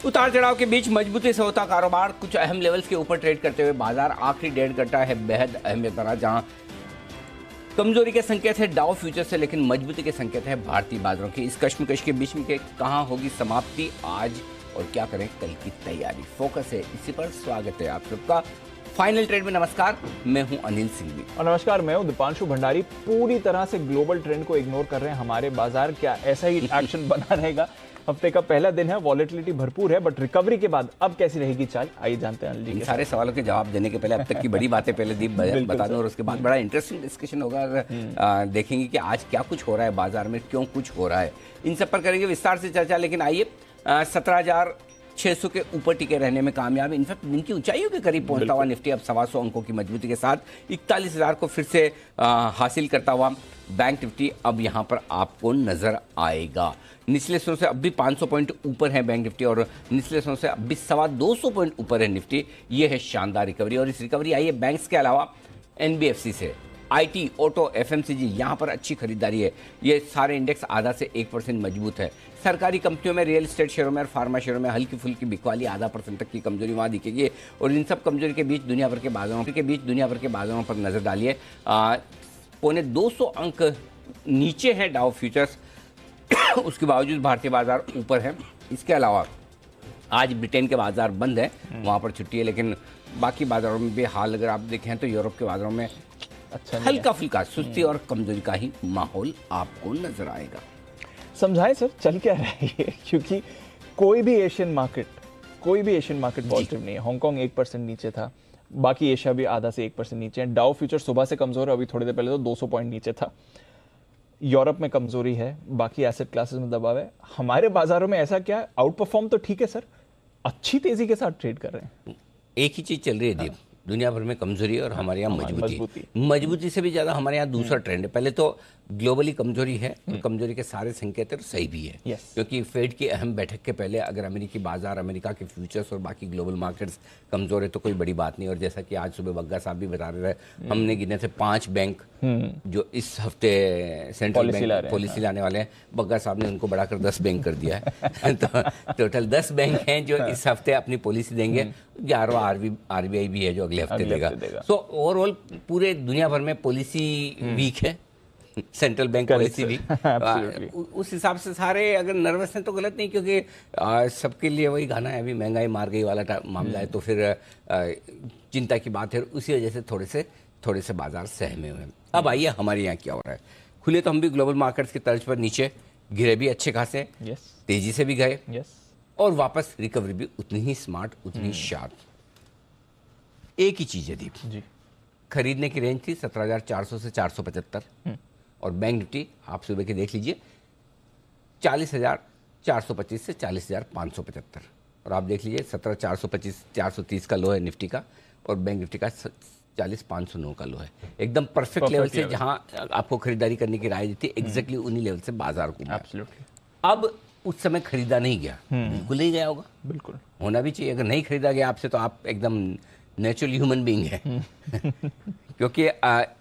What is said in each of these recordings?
उतार चढ़ाव के बीच मजबूती से होता कारोबार। कुछ अहम लेवल्स के ऊपर ट्रेड करते हुए बाजार आखिरी डेढ़ घंटा है बेहद अहमियत भरा, जहां कमजोरी के संकेत है डाउ फ्यूचर से, लेकिन मजबूती के संकेत है भारतीय बाजारों की। इस कश्मकश के बीच में कहां होगी समाप्ति आज और क्या करें कल की तैयारी, फोकस है इसी पर। स्वागत है आप सबका फाइनल ट्रेड में। नमस्कार, मैं हूं अनिल सिंघवी और नमस्कार, मैं हूं दीपांशु भंडारी। पूरी तरह से ग्लोबल ट्रेंड को इग्नोर कर रहे हैं हमारे बाजार, क्या ऐसा ही एक्शन बना रहेगा? हफ्ते का पहला दिन है, वॉलेटिलिटी भरपूर है, बट रिकवरी के बाद अब कैसी रहेगी चाल, आइए जानते हैं अनिल जी। इन सारे सवालों के जवाब देने के पहले अब तक की बड़ी बातें पहले दीप बता दूं और उसके बाद बड़ा इंटरेस्टिंग डिस्कशन होगा। देखेंगे कि आज क्या कुछ हो रहा है बाजार में, क्यों कुछ हो रहा है, इन सब पर करेंगे विस्तार से चर्चा। लेकिन आइए 17,600 के ऊपर टिके रहने में कामयाब, इनफैक्ट दिन की ऊंचाइयों के करीब पहुंचता हुआ निफ्टी अब 125 अंकों की मजबूती के साथ 41,000 को फिर से हासिल करता हुआ बैंक निफ्टी अब यहां पर आपको नजर आएगा। निचले स्तरों से अब भी 500 पॉइंट ऊपर है बैंक निफ्टी और निचले स्तरों से अब भी 225 पॉइंट ऊपर है निफ्टी। ये है शानदार रिकवरी। और इस रिकवरी आई है बैंक्स के अलावा एनबीएफसी से, आईटी, ऑटो, एफएमसीजी, यहाँ पर अच्छी खरीदारी है। ये सारे इंडेक्स आधा से 1% मजबूत है। सरकारी कंपनियों में, रियल एस्टेट शेयरों में और फार्मा शेयरों में हल्की फुल्की बिकवाली, आधा % तक की कमजोरी वहाँ दिखेगी। और इन सब कमजोरी के बीच दुनिया भर के बाजारों पर नजर डालिए। 250 अंक नीचे है डाउ फ्यूचर्स, उसके बावजूद भारतीय बाजार ऊपर है। इसके अलावा आज ब्रिटेन के बाजार बंद है, वहाँ पर छुट्टी है, लेकिन बाकी बाजारों में भी हाल अगर आप देखें तो यूरोप के बाजारों में अच्छा हल्का फुल्का सुस्ती और कमजोरी का ही माहौल आपको नजर आएगा। समझाएं सर, चल क्या रहा है ये? क्योंकि कोई भी एशियन मार्केट पॉजिटिव नहीं है। हांगकांग 1% नीचे था, बाकी एशिया भी आधा से 1% नीचे है। डाउ फ्यूचर सुबह से कमजोर है, अभी थोड़ी देर पहले तो 200 पॉइंट नीचे था। यूरोप में कमजोरी है, बाकी एसेट क्लासेस में दबाव है। हमारे बाजारों में ऐसा क्या, आउट परफॉर्म तो ठीक है सर, अच्छी तेजी के साथ ट्रेड कर रहे हैं। एक ही चीज चल रही है दीप, दुनिया भर में कमजोरी और हमारे यहाँ मजबूती से भी ज्यादा हमारे यहाँ दूसरा ट्रेंड है। पहले तो ग्लोबली कमजोरी है और कमजोरी के सारे संकेत तो सही भी है, क्योंकि फेड की अहम बैठक के पहले अगर अमेरिकी बाजार, अमेरिका के फ्यूचर्स और बाकी ग्लोबल मार्केट्स कमजोर है तो कोई बड़ी बात नहीं। और जैसा कि आज सुबह बग्गा साहब भी बता रहे थे, हमने गिने थे 5 बैंक जो इस हफ्ते सेंट्रल बैंक पॉलिसी लाने वाले हैं। बग्गा साहब ने उनको बढ़ाकर 10 बैंक कर दिया है तो टोटल 10 बैंक हैं जो इस हफ्ते अपनी पॉलिसी देंगे। 11वां आरबीआई भी है जो अगले हफ्ते देगा। सो ओवरऑल पूरे दुनिया भर में पॉलिसी वीक है, सेंट्रल बैंक पॉलिसी भी। उस हिसाब से सारे अगर नर्वस हैं तो गलत नहीं, क्योंकि सबके लिए वही गाना है, अभी महंगाई मार गई वाला मामला है, तो फिर चिंता की बात है। उसी वजह से थोड़े से बाजार सहमे हुए हैं। अब आइए हमारे यहाँ क्या हो रहा है। खुले तो हम भी ग्लोबल मार्केट्स की तर्ज पर नीचे गिरे भी अच्छे खासे, तेजी से भी गए और वापस रिकवरी भी उतनी ही स्मार्ट, उतनी शार्प। एक ही चीज है दीप जी, खरीदने की रेंज थी 17,400 से 475 और बैंक निफ्टी आप सुबह के देख लीजिए 40,425 से 40,575 और आप देख लीजिए 17,425 430 का लो है निफ्टी का और बैंक निफ्टी का 40,509 का लो है। एकदम परफेक्ट लेवल से जहां आपको खरीदारी करने की राय दी थी, एग्जैक्टली उन्हीं लेवल से बाजार को अब उस समय खरीदा नहीं गया, बिल्कुल नहीं गया होगा, बिल्कुल होना भी चाहिए। अगर नहीं खरीदा गया आपसे तो आप एकदम नेचुरल ह्यूमन बीइंग है क्योंकि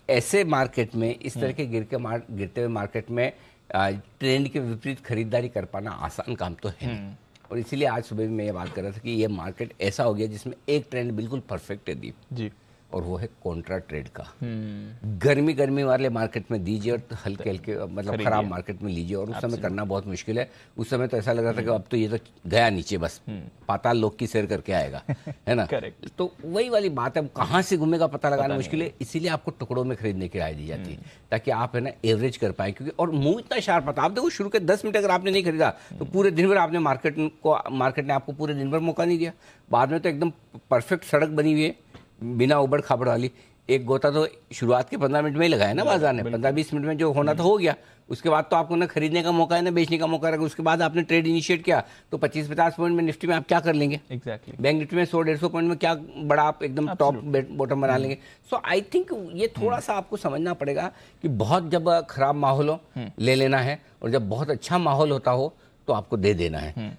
ऐसे मार्केट में, इस तरह के गिरते हुए मार्केट में ट्रेंड के विपरीत खरीदारी कर पाना आसान काम तो है नहीं। और इसीलिए आज सुबह भी मैं ये बात कर रहा था कि ये मार्केट ऐसा हो गया जिसमें एक ट्रेंड बिल्कुल परफेक्ट है दीप जी, और वो है कॉन्ट्रा ट्रेड का। गर्मी वाले मार्केट में दीजिए और हल्के मतलब खराब मार्केट में लीजिए, और उस समय करना बहुत मुश्किल है। उस समय तो ऐसा लग रहा था कि अब तो ये तो गया नीचे, बस पाताल लोक की सैर करके आएगा है ना। तो वही वाली बात है, कहाँ से घूमेगा पता लगाना मुश्किल है। इसीलिए आपको टुकड़ों में खरीदने की राय दी जाती है ताकि आप है ना एवरेज कर पाए, क्योंकि और मूव इतना शार्प आता है। आप देखो शुरू के 10 मिनट अगर आपने नहीं खरीदा तो पूरे दिन भर आपने मार्केट ने आपको पूरे दिन भर मौका नहीं दिया। बाद में तो एकदम परफेक्ट सड़क बनी हुई है बिना उबड़ खाबड़ वाली। एक गोता तो शुरुआत के 15 मिनट में ही लगाया ना बाजार ने, 15-20 मिनट में जो होना तो हो गया। उसके बाद तो आपको ना खरीदने का मौका है ना बेचने का मौका रहेगा। उसके बाद आपने ट्रेड इनिशिएट किया तो 25-50 पॉइंट में निफ्टी में आप क्या कर लेंगे? बैंक निफ्टी में 100-150 पॉइंट में क्या बड़ा आप एकदम टॉप बॉटम बना लेंगे। सो आई थिंक ये थोड़ा सा आपको समझना पड़ेगा कि बहुत जब खराब माहौल हो ले लेना है, और जब बहुत अच्छा माहौल होता हो तो आपको दे देना है।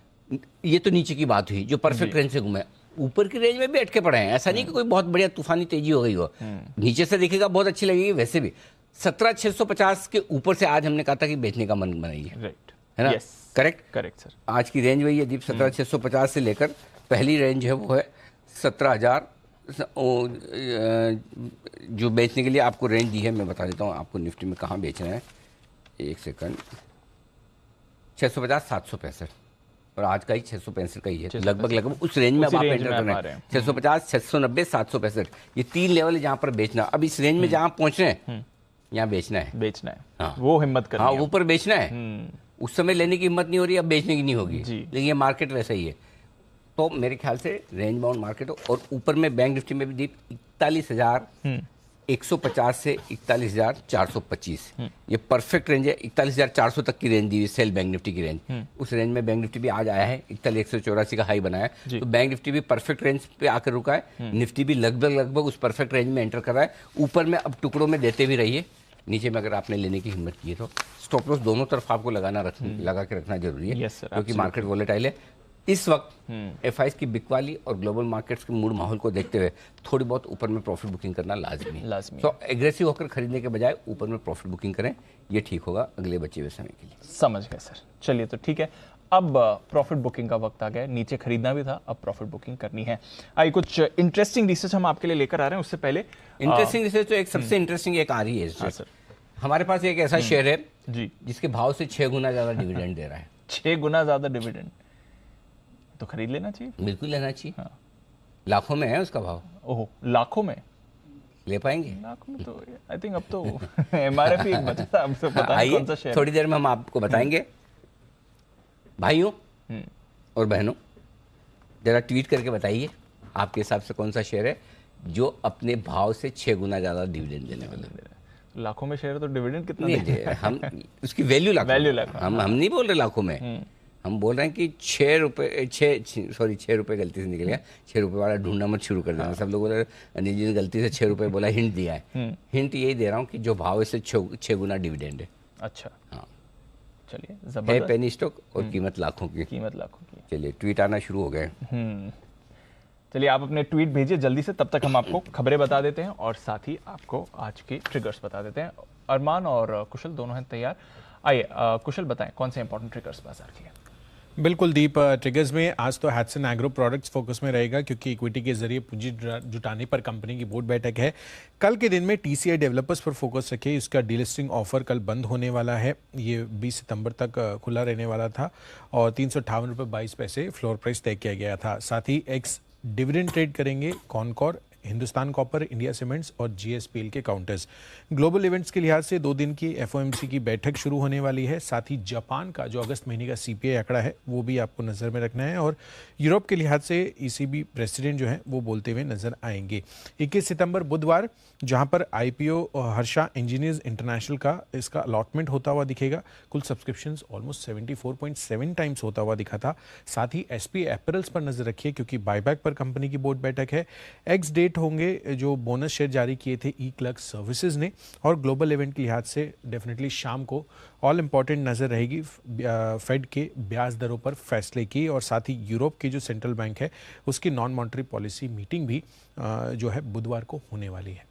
ये तो नीचे की बात हुई जो परफेक्ट रेंज से घूमे। ऊपर की रेंज में भी अटके पड़े हैं, ऐसा नहीं कि कोई बहुत बढ़िया तूफानी तेजी हो गई हो। नीचे से दिखेगा बहुत अच्छी लगेगी, वैसे भी 17,650 के ऊपर से आज हमने कहा था कि बेचने का मन बनाइए। है ना? Yes. Correct correct sir. आज की रेंज वही है दीप, 17,650 से लेकर पहली रेंज है वो है 17,000। जो बेचने के लिए आपको रेंज दी है, मैं बता देता हूँ आपको निफ्टी में कहाँ बेचना है। एक सेकंड, 650, 765 और आज का ही 665 का ही है। लगभग उस रेंज में अब आप एंटर कर रहे हैं। 650, 690, 765, ये 3 लेवल है जहाँ पर बेचना। अब इस रेंज में जहाँ पहुँच रहे हैं यहाँ बेचना है। हाँ, वो हिम्मत करनी हाँ, है। ऊपर बेचना है। उस समय लेने की हिम्मत नहीं हो रही, अब बेचने की नहीं होगी। लेकिन ये मार्केट वैसा ही है, तो मेरे ख्याल से रेंज बाउंड मार्केट हो। और ऊपर में बैंक निफ्टी में भी दीप 41,150 से 41,425, ये परफेक्ट रेंज है। 41,400 तक की रेंज दी हुई सेल बैंक निफ्टी की रेंज। उस रेंज में बैंक निफ्टी भी आज आया है, 41,184 का हाई बनाया है। तो बैंक निफ्टी भी परफेक्ट रेंज पे आकर रुका है। निफ्टी भी लगभग उस परफेक्ट रेंज में एंटर कर रहा है। ऊपर में अब टुकड़ों में देते भी रहिए, नीचे में अगर आपने लेने की हिम्मत की है तो स्टॉप लॉस दोनों तरफ आपको लगा के रखना जरूरी है। क्योंकि मार्केट वॉलेटाइल है इस वक्त। एफआईज की बिक वाली और ग्लोबल मार्केट्स के मूड माहौल को देखते हुए थोड़ी बहुत ऊपर में प्रॉफिट बुकिंग करना लाजमी है। तो एग्रेसिव होकर खरीदने के बजाय ऊपर में प्रॉफिट बुकिंग करें, ये ठीक होगा अगले बचे हुए समय के लिए। समझ गए सर। चलिए, तो ठीक है, अब प्रॉफिट बुकिंग का वक्त आ गया। नीचे खरीदना भी था, अब प्रॉफिट बुकिंग करनी है। आइए, कुछ इंटरेस्टिंग रिसर्च हम आपके लिए लेकर आ रहे हैं। उससे पहले इंटरेस्टिंग रिसर्च तो एक सबसे इंटरेस्टिंग एक आ रही है सर। हमारे पास एक ऐसा शेयर है जी जिसके भाव से 6 गुना ज्यादा डिविडेंड दे रहा है। 6 गुना ज्यादा डिविडेंड, तो खरीद लेना चाहिए। बिल्कुल लेना चाहिए। हाँ। लाखों में है उसका भाव। ओहो, लाखों में ले पाएंगे? लाखों में तो आई थिंक अब तो एमआरएफ एक बचा था, हमसे पता नहीं कौन सा शेयर। थोड़ी देर में हम आपको बताएंगे। भाइयों और बहनों, जरा ट्वीट करके बताइए आपके हिसाब से कौन सा शेयर है जो अपने भाव से 6 गुना ज्यादा डिविडेंड देने वाला है। लाखों में शेयर है तो डिविडेंड कितना नहीं, हम उसकी वैल्यू लाखों हम नहीं बोल रहे लाखों में, हम बोल रहे हैं कि 6 रुपए गलती से निकल गया। 6 रुपए वाला ढूंढना मत शुरू कर देना। सब लोग बोल रहे अनिल जी ने गलती से 6 रुपए बोला, हिंट दिया है। हिंट यही दे रहा हूँ कि जो भाव है 6 गुना डिविडेंड है। अच्छा, हाँ, चलिए, है पेनी स्टॉक और कीमत लाखों की। चलिए, ट्वीट आना शुरू हो गए। चलिए, आप अपने ट्वीट भेजिए जल्दी से, तब तक हम आपको खबरें बता देते हैं और साथ ही आपको आज के ट्रिगर्स बता देते हैं। अरमान और कुशल दोनों हैं तैयार। आइए, कुशल बताएं कौन से इंपॉर्टेंट ट्रिगर्स बाजार के। बिल्कुल दीप, ट्रिगर्स में आज तो हैट्सन एग्रो प्रोडक्ट्स फोकस में रहेगा क्योंकि इक्विटी के जरिए पूंजी जुटाने पर कंपनी की बोर्ड बैठक है। कल के दिन में टीसीआई डेवलपर्स पर फोकस रखे। इसका डीलिस्टिंग ऑफर कल बंद होने वाला है। ये 20 सितंबर तक खुला रहने वाला था और 358.22 फ्लोर प्राइस तय किया गया था। साथ ही एक्स डिविडेंड ट्रेड करेंगे Concor, Hindustan copper, India cements और जीएसपीएल के काउंटर्स। ग्लोबल इवेंट्स के लिहाज से 2 दिन की एफओएमसी की बैठक शुरू होने वाली है। साथ ही जापान का जो अगस्त महीने का सीपीआई आंकड़ा है वो भी आपको नज़र में रखना है और यूरोप के लिहाज से ईसीबी प्रेसिडेंट जो है वो बोलते हुए नजर आएंगे। 21 सितंबर बुधवार, जहां पर आईपीओ हर्षा इंजीनियर्स इंटरनेशनल का इसका अलॉटमेंट होता हुआ दिखेगा। कुल सब्सक्रिप्शंस ऑलमोस्ट 74.7 टाइम्स होता हुआ दिखा था। साथ ही एसपी एपरल्स पर नजर रखिए क्योंकि बायबैक पर कंपनी की बोर्ड बैठक है। एक्स डेट होंगे जो बोनस शेयर जारी किए थे ई क्लर्क सर्विसेज ने। और ग्लोबल इवेंट के लिहाज से डेफिनेटली शाम को ऑल इंपॉर्टेंट नजर रहेगी फेड के ब्याज दरों पर फैसले की और साथ ही यूरोप की जो सेंट्रल बैंक है उसकी नॉन मॉनेटरी पॉलिसी मीटिंग भी जो है बुधवार को होने वाली है।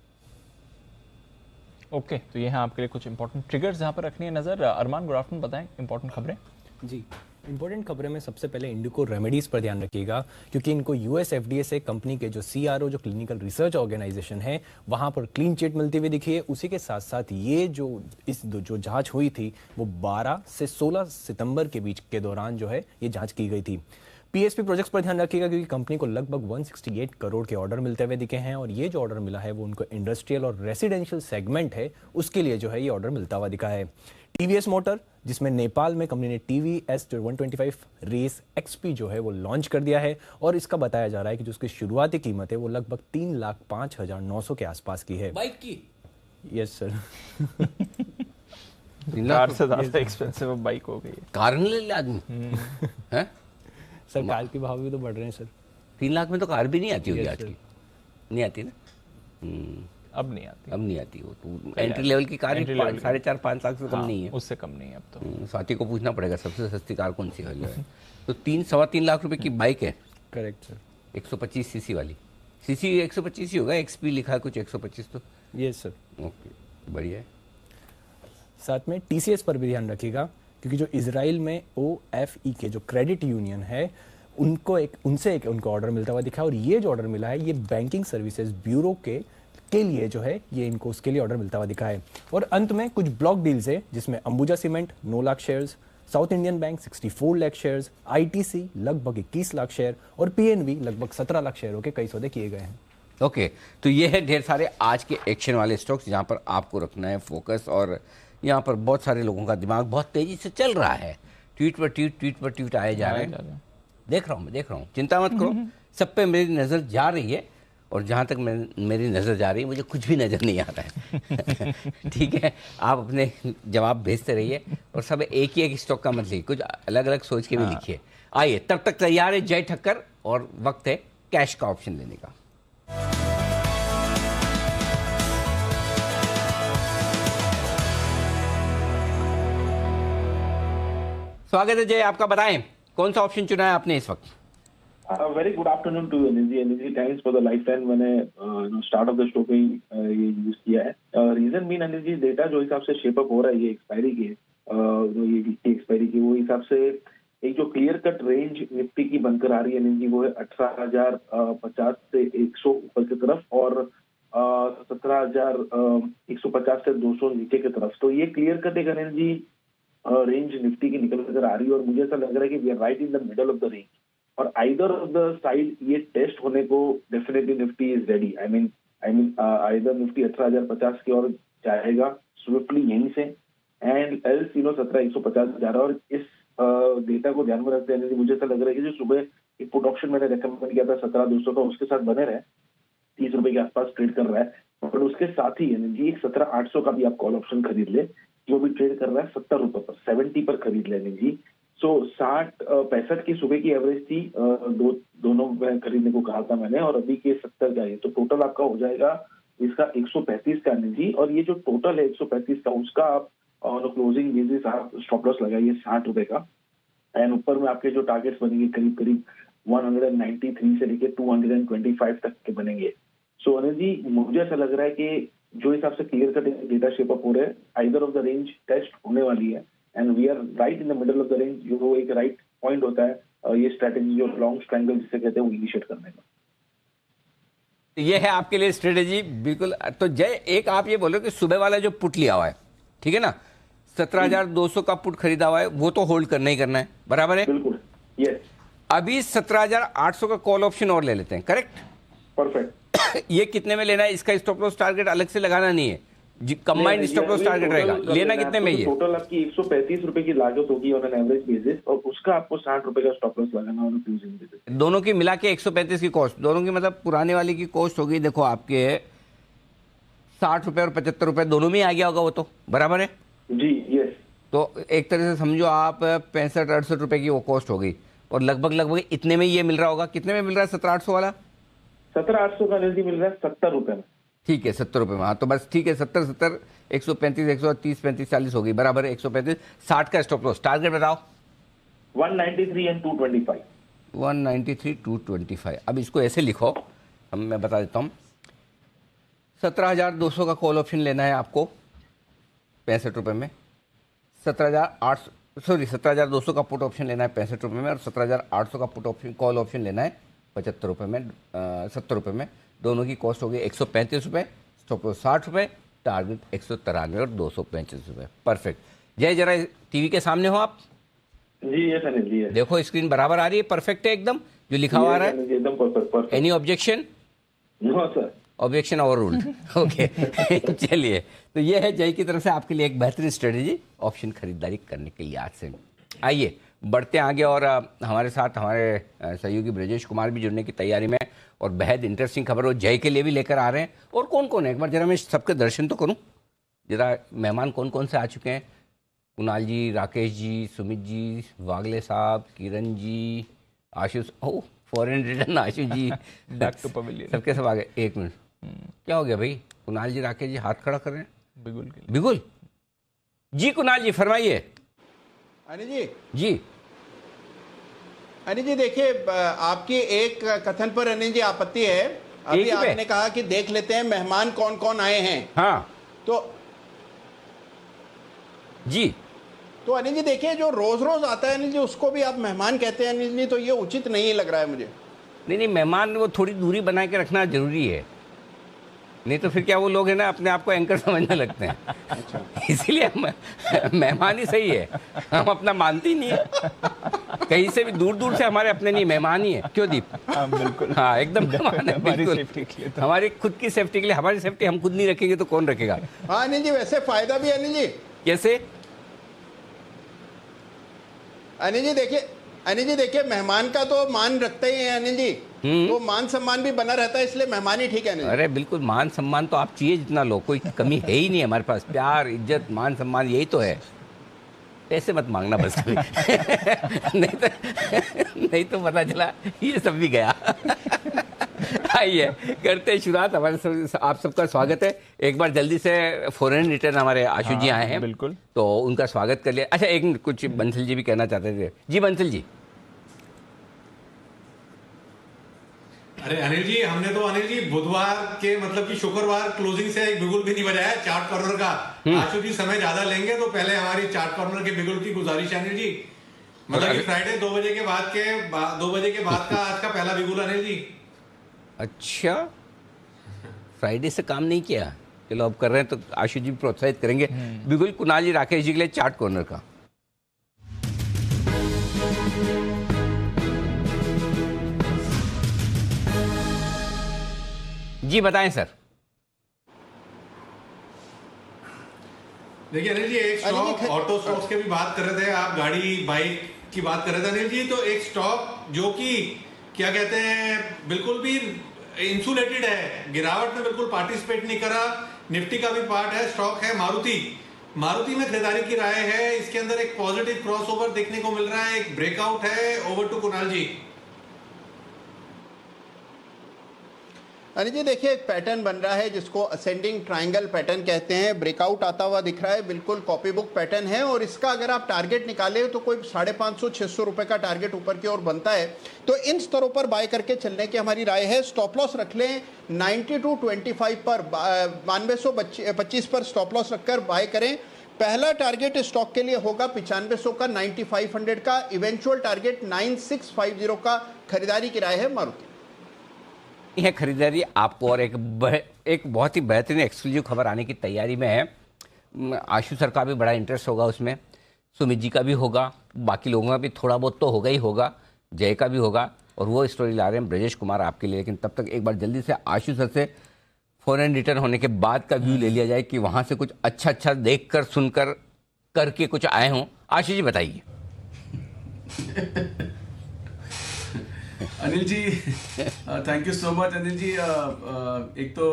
ओके, तो ये हैं आपके लिए कुछ इंपॉर्टेंट ट्रिगर्स जहां पर रखनी है नजर। अरमान, गुड आफ्टरनून, बताएं इंपॉर्टेंट खबरें। जी, इंपॉर्टेंट खबरें में सबसे पहले इंडिको रेमेडीज पर ध्यान रखिएगा क्योंकि इनको यूएस एफडीए से कंपनी के जो सीआरओ जो क्लिनिकल रिसर्च ऑर्गेनाइजेशन है वहां पर क्लीन चिट मिलती हुई दिखी है। उसी के साथ साथ ये जो जांच हुई थी वो 12 से 16 सितंबर के बीच के दौरान जो है ये जांच की गई थी। पीएसपी प्रोजेक्ट्स पर ध्यान रखिएगा क्योंकि कंपनी को लगभग 168 करोड़ के ऑर्डर मिलते हुए दिखे हैं और ये जो ऑर्डर मिला है वो उनको इंडस्ट्रियल और रेसिडेंशियल सेगमेंट है उसके लिए जो है ये ऑर्डर मिलता हुआ दिखा है। टीवीएस मोटर, जिसमें नेपाल में कंपनी ने टीवीएस 125 रेस एक्सपी जो है वो लॉन्च कर दिया है और इसका बताया जा रहा है कि जो उसकी शुरुआती कीमत है वो लगभग 3,05,900 के आसपास की है। बाइक की? Yes sir. कार से ज्यादा एक्सपेंसिव बाइक हो गई है। कार नहीं ले आदमी है सर, कार के भाव भी तो बढ़ रहे हैं सर। 3 लाख में तो कार भी नहीं आती होगी आज की। नहीं आती ना? अब नहीं आती वो तो एंट्री लेवल की कार 4.5-5 लाख से कम नहीं है। उससे कम नहीं है अब तो। स्वाति को पूछना पड़ेगा सबसे सस्ती कार कौन सी है। तो 3-3.25 लाख रुपए की बाइक है। Correct sir. 125 सीसी वाली। सीसी 125 ही होगा, एक्सपी लिखा है कुछ 125 तो। Yes sir. ओके, बढ़िया है। साथ में टीसीएस पर भी ध्यान रखिएगा क्योंकि जो इजराइल में OFE के जो क्रेडिट यूनियन है उनसे एक उनको ऑर्डर मिलता हुआ दिखा, और ये जो ऑर्डर मिला है ये बैंकिंग सर्विसेज ब्यूरो के लिए जो है ये इनको उसके लिए ऑर्डर मिलता हुआ दिखा है। और अंत में कुछ ब्लॉक डील्स है जिसमें Ambuja cement 9 lakh shares, south Indian bank 64 lakh shares, ITC लगभग 21 लाख शेयर और PNB लगभग 17 लाख शेयरों के कई सौदे किए गए हैं। ओके, तो ये है ढेर सारे आज के एक्शन वाले स्टॉक्स जहाँ पर आपको रखना है फोकस, और यहाँ पर बहुत सारे लोगों का दिमाग बहुत तेजी से चल रहा है, ट्वीट पर ट्वीट आए जा रहे हैं। देख रहा हूँ, चिंता मत करो, सब पे मेरी नज़र जा रही है, और जहाँ तक मेरी नज़र जा रही है मुझे कुछ भी नज़र नहीं आ रहा है। ठीक है, आप अपने जवाब भेजते रहिए, और सब एक ही एक स्टॉक का मत लिखिए, कुछ अलग अलग सोच के भी लिखिए। आइए, तब तक तैयार है जय ठक्कर, और वक्त है कैश का ऑप्शन लेने का। स्वागत है जय, आपका बताएं कौन सा ऑप्शन चुना है आपने इस वक्त? Very good afternoon to energy thanks for the lifetime. मैंने स्टार्ट ऑफ द स्टॉक में ये यूज किया है। रीजन मीन एनर्जी डेटा जो हिसाब से शेप अप हो रहा है, ये एक्सपायरी की है, ये एक्सपायरी की, वो हिसाब से एक जो क्लियर कट रेंज निफ्टी की बनकर आ रही है एनर्जी, वो है 18,050 से 100 ऊपर की तरफ, और 17,150 से 200 नीचे की तरफ। तो ये क्लियर कट एक एनर्जी रेंज निफ्टी की निकल कर आ रही है, और मुझे ऐसा लग रहा है कि we are right in the middle of the range, और आइदर ऑफ द साइड ये टेस्ट होने को definitely Nifty is ready. I mean either Nifty 18,050 की ओर जाएगा स्विफ्टली यहीं से, एंड एल्स 17,150 जा रहा है। और इस डेटा को ध्यान में रखते हैं मुझे ऐसा लग रहा है कि जो सुबह एक पुट ऑप्शन मैंने रेकमेंड किया था 17,200 का, उसके साथ बने रहे, 30 रुपए के आसपास ट्रेड कर रहा है, और उसके साथ ही एनर्जी एक 17,800 का भी आप कॉल ऑप्शन खरीद ले, जो भी ट्रेड कर रहा है 70 रुपए पर, 70 पर खरीद लेने जी। सो 65 की सुबह की एवरेज थी, दोनों में खरीदने को कहा था मैंने, और अभी के 70 का है, तो टोटल आपका हो जाएगा इसका 135 का एनर्जी। और ये जो टोटल है 135 का, उसका आप ऑन क्लोजिंग बेसिस आप स्टॉप लॉस लगाइए 60 रुपए का, एंड ऊपर में आपके जो टारगेट्स बनेंगे करीब करीब 193 से लेके 225 तक के बनेंगे। सो एनर्जी मुझे ऐसा लग रहा है कि जो हिसाब से clear cut data shape up हो रहा है, either of the range test होने वाली है, and we are right in the middle of the range, जो एक राइट पॉइंट होता है ये स्ट्रैटेजी जो लॉन्ग ट्रायंगल जिसे कहते हैं वो इनिशिएट करने का। ये है आपके लिए स्ट्रेटेजी, बिल्कुल। तो जय, एक आप ये बोलो कि सुबह वाला जो पुट लिया हुआ है, ठीक है ना, 17,200 का पुट खरीदा हुआ है, वो तो होल्ड करना ही करना है, बराबर है? बिल्कुल, यस। अभी 17,800 का कॉल ऑप्शन और ले लेते हैं, करेक्ट? परफेक्ट। ये कितने में लेना है? इसका स्टॉप लॉस टारगेट अलग से लगाना नहीं है, कंबाइंड स्टॉप लॉस टारगेट रहेगा। लेना कितने में? ये टोटल आपकी 135 रुपए की लागत होगी ऑन एन एवरेज बेसिस, और उसका आपको 60 रुपए का स्टॉप लॉस लगाना ऑन क्लोजिंग बेसिस। दोनों की मिला के 135 की कॉस्ट, दोनों की मतलब पुराने वाली की कॉस्ट होगी, देखो आपके 60 रुपए और 75 रुपए दोनों में आ गया होगा वो, तो बराबर है जी, यस। तो एक तरह से समझो आप 65-68 रुपए की वो कॉस्ट होगी, और लगभग इतने में ये मिल रहा होगा। कितने में मिल रहा है 17,800 वाला? 17,800 का एनर्जी मिल रहा है 70 रुपए में। ठीक है, 70 रुपए में। हाँ, तो बस ठीक है, 70, 135, 130, 35, 40 होगी, बराबर है 135। 60 का स्टॉप लॉस टारगेट बताओ। 193 एंड 225। 193, 225। अब इसको ऐसे लिखो, मैं बता देता हूँ। 17,200 का कॉल ऑप्शन लेना है आपको 65 रुपए में, 17,200 का पुट ऑप्शन लेना है 65 रुपए में, और 17,800 का पुट ऑप्शन कॉल ऑप्शन लेना है 75 रुपए में, 70 रुपए में। दोनों की कॉस्ट होगी 135 रुपये, स्टॉप लॉस 60 रुपये, टारगेट 193 और 235 रुपये। परफेक्ट। जय, जरा टीवी के सामने हो आप? जी, यस अनिल जी, यस। देखो स्क्रीन बराबर आ रही है, परफेक्ट है एकदम, जो लिखा हुआ आ रहा है एकदम perfect. Any objection? No sir. Objection overruled. Okay. चलिए, तो ये है जय की तरफ से आपके लिए एक बेहतरीन स्ट्रेटेजी ऑप्शन खरीदारी करने के लिए आज से। आइए बढ़ते आगे, और हमारे साथ हमारे सहयोगी ब्रजेश कुमार भी जुड़ने की तैयारी में, और बेहद इंटरेस्टिंग खबर वो जय के लिए भी लेकर आ रहे हैं। और कौन कौन है, एक बार जरा मैं सबके दर्शन तो करूं, जरा मेहमान कौन कौन से आ चुके हैं। कुणाल जी, राकेश जी, सुमित जी, वागले साहब, Kiran ji, Ashush, oh foreign return Ashush ji, back to pavilion, सबके सब आ गए। एक मिनट, क्या हो गया भाई? कुणाल जी, राकेश जी हाथ खड़ा कर रहे हैं। बिगुल के लिए। बिगुल जी, कुणाल जी फरमाइए। अनिल जी, जी अनिल जी देखिए, आपकी एक कथन पर अनिल जी आपत्ति है। अभी एक पे? आपने कहा कि देख लेते हैं मेहमान कौन कौन आए हैं, हाँ तो जी, तो अनिल जी देखिए, जो रोज रोज आता है अनिल जी, उसको भी आप मेहमान कहते हैं अनिल जी, तो ये उचित नहीं लग रहा है मुझे। नहीं, मेहमान वो थोड़ी दूरी बना के रखना जरूरी है, नहीं तो फिर क्या वो लोग है ना अपने आप को एंकर समझने लगते हैं। इसीलिए मेहमान ही सही है, हम अपना मानते ही नहीं है। कहीं से भी दूर दूर से हमारे अपने नहीं, मेहमान ही है। क्यों दीप? बिल्कुल। हाँ एकदम मेहमान है, हमारी बिल्कुल। सेफ्टी के लिए तो। हमारी खुद की सेफ्टी के लिए, हमारी सेफ्टी हम खुद नहीं रखेंगे तो कौन रखेगा? हाँ अनिल जी, वैसे फायदा भी है अनिल जी। कैसे? अनिल जी देखिए, मेहमान का तो मान रखते ही हैं अनिल जी, तो मान सम्मान भी बना रहता है, इसलिए मेहमान ही ठीक है अनिल जी। अरे बिल्कुल, मान सम्मान तो आप चाहिए जितना लो, कोई कमी है ही नहीं हमारे पास। प्यार, इज्जत, मान सम्मान यही तो है। पैसे मत मांगना बस कभी। नहीं तो पता चला ये सब भी गया। आइए करते हैं शुरुआत। आप सबका स्वागत है एक बार। जल्दी से फॉरेन रिटर्न हमारे आशु जी आए हैं, बिल्कुल, तो उनका स्वागत कर लिया। अच्छा, एक कुछ बंसल जी भी कहना चाहते थे। जी बंसल जी। अरे अनिल जी, हमने तो अनिल जी बुधवार के मतलब कि शुक्रवार क्लोजिंग से एक बिगुल भी नहीं बजाया चार्ट कॉर्नर का। आशु जी समय ज्यादा लेंगे तो पहले हमारी चार्ट कॉर्नर के बिगुल की गुजारिश है अनिल जी। मतलब कि फ्राइडे 2 बजे के बाद का आज का पहला बिगुल अनिल जी। अच्छा, फ्राइडे से काम नहीं किया, चलो अब कर रहे हैं तो आशु जी प्रोत्साहित करेंगे। बिल्कुल, कुणाल जी, राकेश जी के लिए चार्ट कॉर्नर का। जी बताएं सर। देखिए अनिल जी, एक स्टॉक, ऑटो स्टॉक्स के भी बात कर रहे थे आप, गाड़ी बाइक की बात कर रहे थे अनिल जी, तो एक स्टॉक जो कि क्या कहते हैं बिल्कुल भी इंसुलेटेड है, गिरावट में बिल्कुल पार्टिसिपेट नहीं करा, निफ्टी का भी पार्ट है, स्टॉक है मारुति में खरीदारी की राय है। इसके अंदर एक पॉजिटिव क्रॉसओवर देखने को मिल रहा है, एक ब्रेकआउट है। ओवर टू कुणाल जी। अनिल जी देखिए, एक पैटर्न बन रहा है जिसको असेंडिंग ट्रायंगल पैटर्न कहते हैं, ब्रेकआउट आता हुआ दिख रहा है, बिल्कुल कॉपी बुक पैटर्न है। और इसका अगर आप टारगेट निकाले तो कोई 550-600 रुपए का टारगेट ऊपर की ओर बनता है, तो इन स्तरों पर बाय करके चलने की हमारी राय है। स्टॉप लॉस रख लें 92.25 पर, 9225 पर स्टॉप लॉस रखकर बाय करें। पहला टारगेट स्टॉक के लिए होगा 9500 का, 9500 का। इवेंचुअल टारगेट 9650 का। खरीदारी की राय है मारुति। यह खरीदारी आपको। और एक बहुत ही बेहतरीन एक्सक्लूसिव खबर आने की तैयारी में है। आशु सर का भी बड़ा इंटरेस्ट होगा उसमें, सुमित जी का भी होगा, बाकी लोगों का भी थोड़ा बहुत तो होगा ही होगा, जय का भी होगा, और वो स्टोरी ला रहे हैं ब्रजेश कुमार आपके लिए। लेकिन तब तक एक बार जल्दी से आशु सर से फॉरेन रिटर्न होने के बाद का व्यू ले लिया जाए कि वहाँ से कुछ अच्छा देखकर सुनकर करके कुछ आए हों। आशु जी बताइए। Anil ji, thank you so much Anil ji. एक तो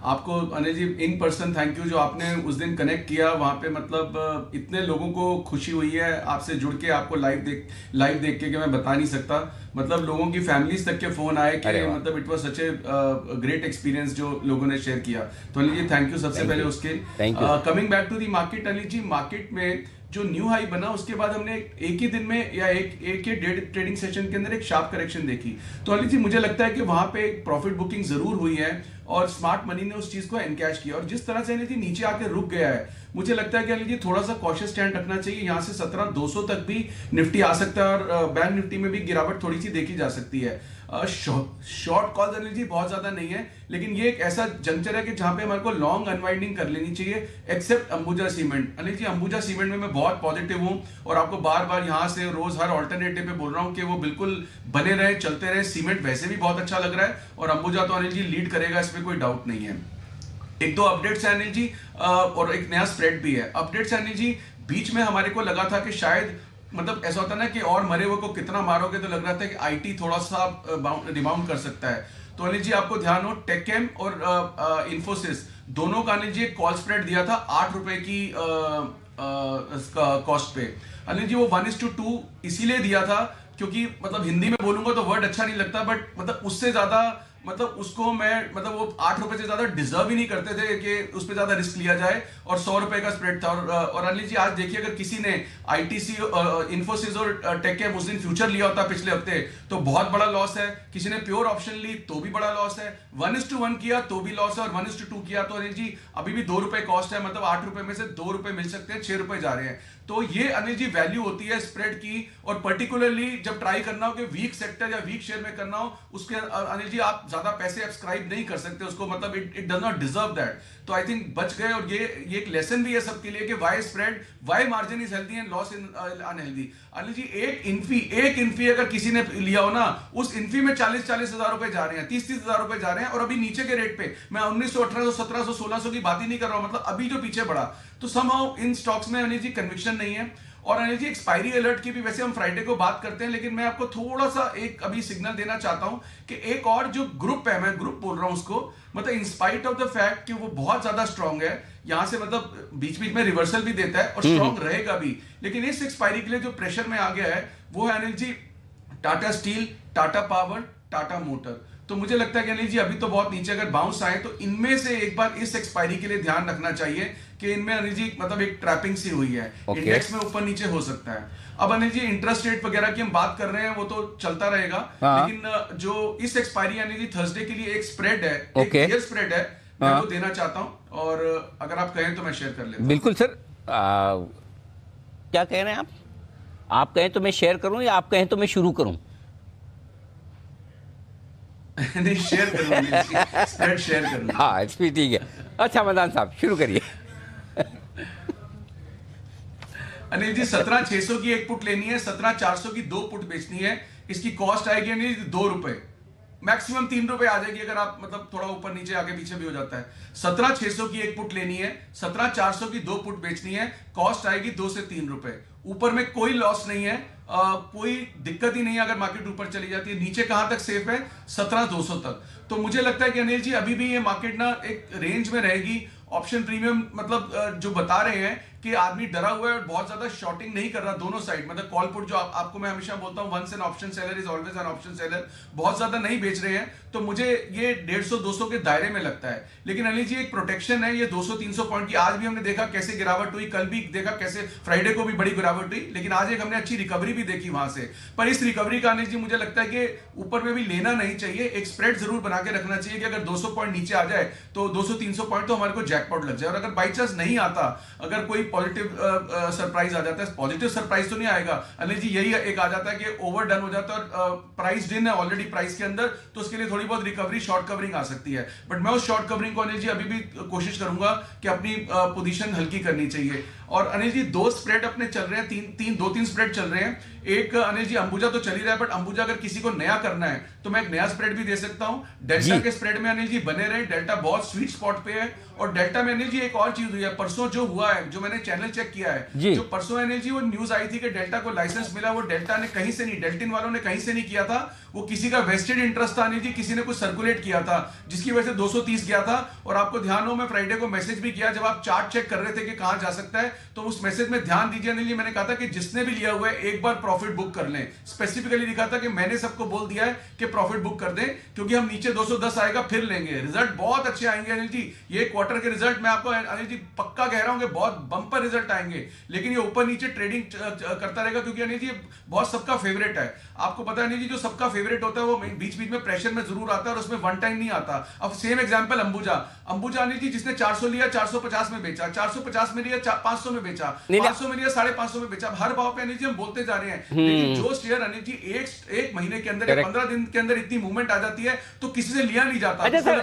आपको Anil ji in person thank you, जो आपने उस दिन कनेक्ट किया वहाँ पे, मतलब इतने लोगों को खुशी हुई है आपसे जुड़ के, आपको लाइव देख के कि मैं बता नहीं सकता। मतलब लोगों की फैमिलीज तक के फोन आए कि मतलब it was such a great experience जो लोगों ने शेयर किया। तो अनिल जी थैंक यू सबसे पहले उसके। Coming back to the market Anil ji, market में जो न्यू हाई बना उसके बाद हमने एक ही दिन में या एक डेढ़ ट्रेडिंग सेशन के अंदर एक शार्प करेक्शन देखी। तो अनिल जी मुझे लगता है कि वहां पे एक प्रॉफिट बुकिंग जरूर हुई है और स्मार्ट मनी ने उस चीज को एनकैश किया। और जिस तरह से अनिल जी नीचे आके रुक गया है, मुझे लगता है कि अनिल जी थोड़ा सा कॉशियस स्टैंड रखना चाहिए। यहाँ से 17,200 तक भी निफ्टी आ सकता है और बैंक निफ्टी में भी गिरावट थोड़ी सी देखी जा सकती है। शॉर्ट कॉल अनिल जी बहुत ज्यादा नहीं है, लेकिन ये एक ऐसा जंक्चर है कि जहां पे हमारे को लॉन्ग अनवाइंडिंग कर लेनी चाहिए, accept Ambuja cement. Anil ji Ambuja cement में मैं बहुत पॉजिटिव हूं और आपको बार बार यहां से रोज हर ऑल्टरनेटिव पे बोल रहा हूं कि वो बिल्कुल बने रहे, चलते रहे। सीमेंट वैसे भी बहुत अच्छा लग रहा है और अंबुजा तो अनिल जी लीड करेगा, इसमें कोई डाउट नहीं है। एक दो अपडेट्स है अनिल जी और एक नया स्प्रेड भी है। अपडेट्स है अनिल जी, बीच में हमारे को लगा था कि शायद मतलब ऐसा होता है ना कि और मरे हुए को कितना मारोगे, तो लग रहा था कि आईटी थोड़ा सा रिबाउंड कर सकता है। तो अनिल जी आपको ध्यान हो, टेकएम और इंफोसिस दोनों का अनिल जी एक कॉल स्प्रेड दिया था 8 रुपए की कॉस्ट पे। अनिल जी वो 1:2 इसीलिए दिया था क्योंकि मतलब हिंदी में बोलूंगा तो वर्ड अच्छा नहीं लगता, बट मतलब उससे ज्यादा मतलब उसको मैं मतलब वो 8 रुपए से ज्यादा डिजर्व ही नहीं करते थे कि उस पर ज्यादा रिस्क लिया जाए, और 100 रुपए का स्प्रेड था। और अनिल जी आज देखिए, अगर किसी ने आईटीसी, इंफोसिस और टेकएम उस दिन फ्यूचर लिया होता पिछले हफ्ते तो बहुत बड़ा लॉस है। किसी ने प्योर ऑप्शन ली तो भी बड़ा लॉस है, 1:1 किया तो भी लॉस है, और 1:2 किया तो अनिल जी अभी भी 2 रुपए कॉस्ट है, मतलब 8 रुपए में से 2 रुपए मिल सकते हैं, 6 रुपए जा रहे हैं। तो ये अनिल जी वैल्यू होती है स्प्रेड की, और पर्टिकुलरली जब ट्राई करना हो कि वीक सेक्टर या वीक शेयर में करना हो, उसके अनिल जी आप ज्यादा पैसे सब्सक्राइब नहीं कर सकते उसको, मतलब it does not deserve that. तो आई थिंक बच गए, और ये एक लेसन भी है सबके लिए कि why spread, why margin is healthy and loss in unhealthy. Anil ji एक इन्फी अगर किसी ने लिया हो ना, उस इन्फी में 40 हजार रुपए जा रहे हैं, 30 हजार रुपए जा रहे हैं, और अभी नीचे के रेट पे, मैं 1900, 1800, 1700, 1600 की बात ही नहीं कर रहा हूं, मतलब अभी जो पीछे बढ़ा। तो समहाउ इन स्टॉक्स में अनिल जी कन्विक्शन नहीं है। और अनिल जी एक्सपायरी अलर्ट की भी वैसे हम फ्राइडे को बात करते हैं, लेकिन मैं आपको थोड़ा सा एक अभी सिग्नल देना चाहता हूं कि एक और जो ग्रुप है, मैं ग्रुप बोल रहा हूं उसको, मतलब इंस्पाइट ऑफ द फैक्ट कि वो बहुत ज्यादा स्ट्रांग है, यहां से मतलब बीच बीच में रिवर्सल भी देता है और स्ट्रांग रहेगा भी, लेकिन इस एक्सपायरी के लिए जो प्रेशर में आ गया है वो है Anil ji Tata Steel, Tata Power, Tata Motor. तो मुझे लगता है कि अनिल जी अभी तो बहुत नीचे अगर बाउंस आए तो इनमें से एक बार इस एक्सपायरी के लिए ध्यान रखना चाहिए कि इनमें अनिल जी मतलब एक ट्रैपिंग सी हुई है, इंडेक्स में ऊपर नीचे हो सकता है। अब अनिल जी इंटरेस्ट रेट वगैरह की हम बात कर रहे हैं, वो तो चलता रहेगा, लेकिन जो इस एक्सपायरी अनिल जी थर्सडे के लिए एक स्प्रेड है, एक रियल स्प्रेड है, मैं आपको देना चाहता हूं, और अगर आप कहें तो मैं शेयर कर लेता हूं। बिल्कुल सर, क्या कह रहे हैं आप कहें तो मैं शेयर करूं या आप कहें तो मैं शुरू करूं? नहीं, शेयर करूंगा, स्प्रेड शेयर करूंगा। हाँ ठीक है। अच्छा मदान साहब शुरू करिए। अनिल जी 17,600 की एक पुट लेनी है, 17,400 की 2 पुट बेचनी है, इसकी कॉस्ट आएगी अनिल जी 2 रुपए, मैक्सिमम 3 रुपए आ जाएगी अगर आप मतलब थोड़ा ऊपर नीचे आगे पीछे भी हो जाता है। 17,600 की एक पुट लेनी है, 17,400 की 2 पुट बेचनी है, कॉस्ट आएगी 2 से 3 रुपए, ऊपर में कोई लॉस नहीं है, कोई दिक्कत ही नहीं है अगर मार्केट ऊपर चली जाती है। नीचे कहां तक सेफ है? 17,200 तक। तो मुझे लगता है कि अनिल जी अभी भी ये मार्केट ना एक रेंज में रहेगी। ऑप्शन प्रीमियम मतलब जो बता रहे हैं कि आदमी डरा हुआ है और बहुत ज्यादा शॉर्टिंग नहीं कर रहा दोनों साइड, मतलब कॉल पुट जो आपको मैं हमेशा बोलता हूं, once an option seller is always an option seller, बहुत ज्यादा नहीं बेच रहे हैं, तो मुझे ये 150-200 के दायरे में लगता है। लेकिन अनिल जी एक प्रोटेक्शन है ये 200-300 पॉइंट की। आज भी हमने देखा कैसे गिरावट हुई, कल भी देखा कैसे फ्राइडे को भी बड़ी गिरावट हुई, लेकिन आज एक हमने अच्छी रिकवरी भी देखी वहां से। पर इस रिकवरी का अनिल जी मुझे लगता है कि ऊपर में भी लेना नहीं चाहिए, एक स्प्रेड जरूर बना के रखना चाहिए कि अगर 200 पॉइंट नीचे आ जाए तो 200-300 पॉइंट तो हमारे को जैकपॉट लग जाए। और अगर बाई चांस नहीं आता, अगर कोई पॉजिटिव सरप्राइज आ जाता है, पॉजिटिव सरप्राइज तो नहीं आएगा अनिल जी, यही एक आ जाता है कि ओवर डन हो जाता है और प्राइस इन है ऑलरेडी प्राइस के अंदर, तो उसके लिए थोड़ी बहुत रिकवरी शॉर्ट कवरिंग आ सकती है। बट मैं उस शॉर्ट कवरिंग को अनिल जी अभी भी कोशिश करूंगा कि अपनी पोजीशन हल्की करनी चाहिए। और अनिल जी 2 स्प्रेड अपने चल रहे हैं, 2-3 स्प्रेड चल रहे हैं। एक अनिल जी अंबुजा तो चल ही रहा है, बट अंबुजा अगर किसी को नया करना है तो मैं एक नया स्प्रेड भी दे सकता हूं। डेल्टा के स्प्रेड में अनिल जी बने रहे, डेल्टा बहुत स्वीट स्पॉट पे है। और डेल्टा में अनिल जी एक और चीज हुई है, परसों जो हुआ है, जो मैंने चैनल चेक किया है, जो परसों अनिल जी वो न्यूज आई थी कि डेल्टा को लाइसेंस मिला, वो डेल्टा ने कहीं से नहीं, डेल्टिन वालों ने कहीं से नहीं किया था, वो किसी का वेस्टेड इंटरेस्ट था अनिल जी, किसी ने कुछ सर्कुलेट किया था जिसकी वजह से 230 गया था। और आपको ध्यान हो, मैं फ्राइडे को मैसेज भी किया जब आप चार्ट चेक कर रहे थे कि कहां जा सकता है, तो उस मैसेज में ध्यान दीजिए अनिल जी, मैंने कहा था कि जिसने भी लिया हुआ है एक बार प्रॉफिट बुक कर लें। स्पेसिफिकली लिखा था कि मैंने सबको बोल दिया है कि प्रॉफिट बुक कर दें, क्योंकि हम नीचे 210 आएगा फिर लेंगे, रिजल्ट बहुत अच्छे आएंगे अनिल जी। ये क्वार्टर के रिजल्ट मैं आपको अनिल जी पक्का कह रहा हूं कि बहुत बंपर रिजल्ट आएंगे, लेकिन ये ऊपर नीचे ट्रेडिंग करता रहेगा, क्योंकि अनिल जी बहुत सबका फेवरेट है। आपको पता है अनिल जी, जो सबका फेवरेट होता है वो बीच बीच में प्रेशर में जरूर आता है और उसमें वन टाइम नहीं आता। अब सेम एग्जांपल अंबुजा अनिल जी, जिसने 400 लिया 450 में बेचा, 450 में लिया 500 में बेचा, 500 में लिया 550 में बेचा, हर भाव पे अनिल जी हम बोलते जा रहे हैं। लेकिन जो शेयर अनिल जी एक महीने के अंदर, 15 दिन के अंदर इतनी मूवमेंट आ जाती है तो किसी से लिया नहीं जाता। अच्छा सर,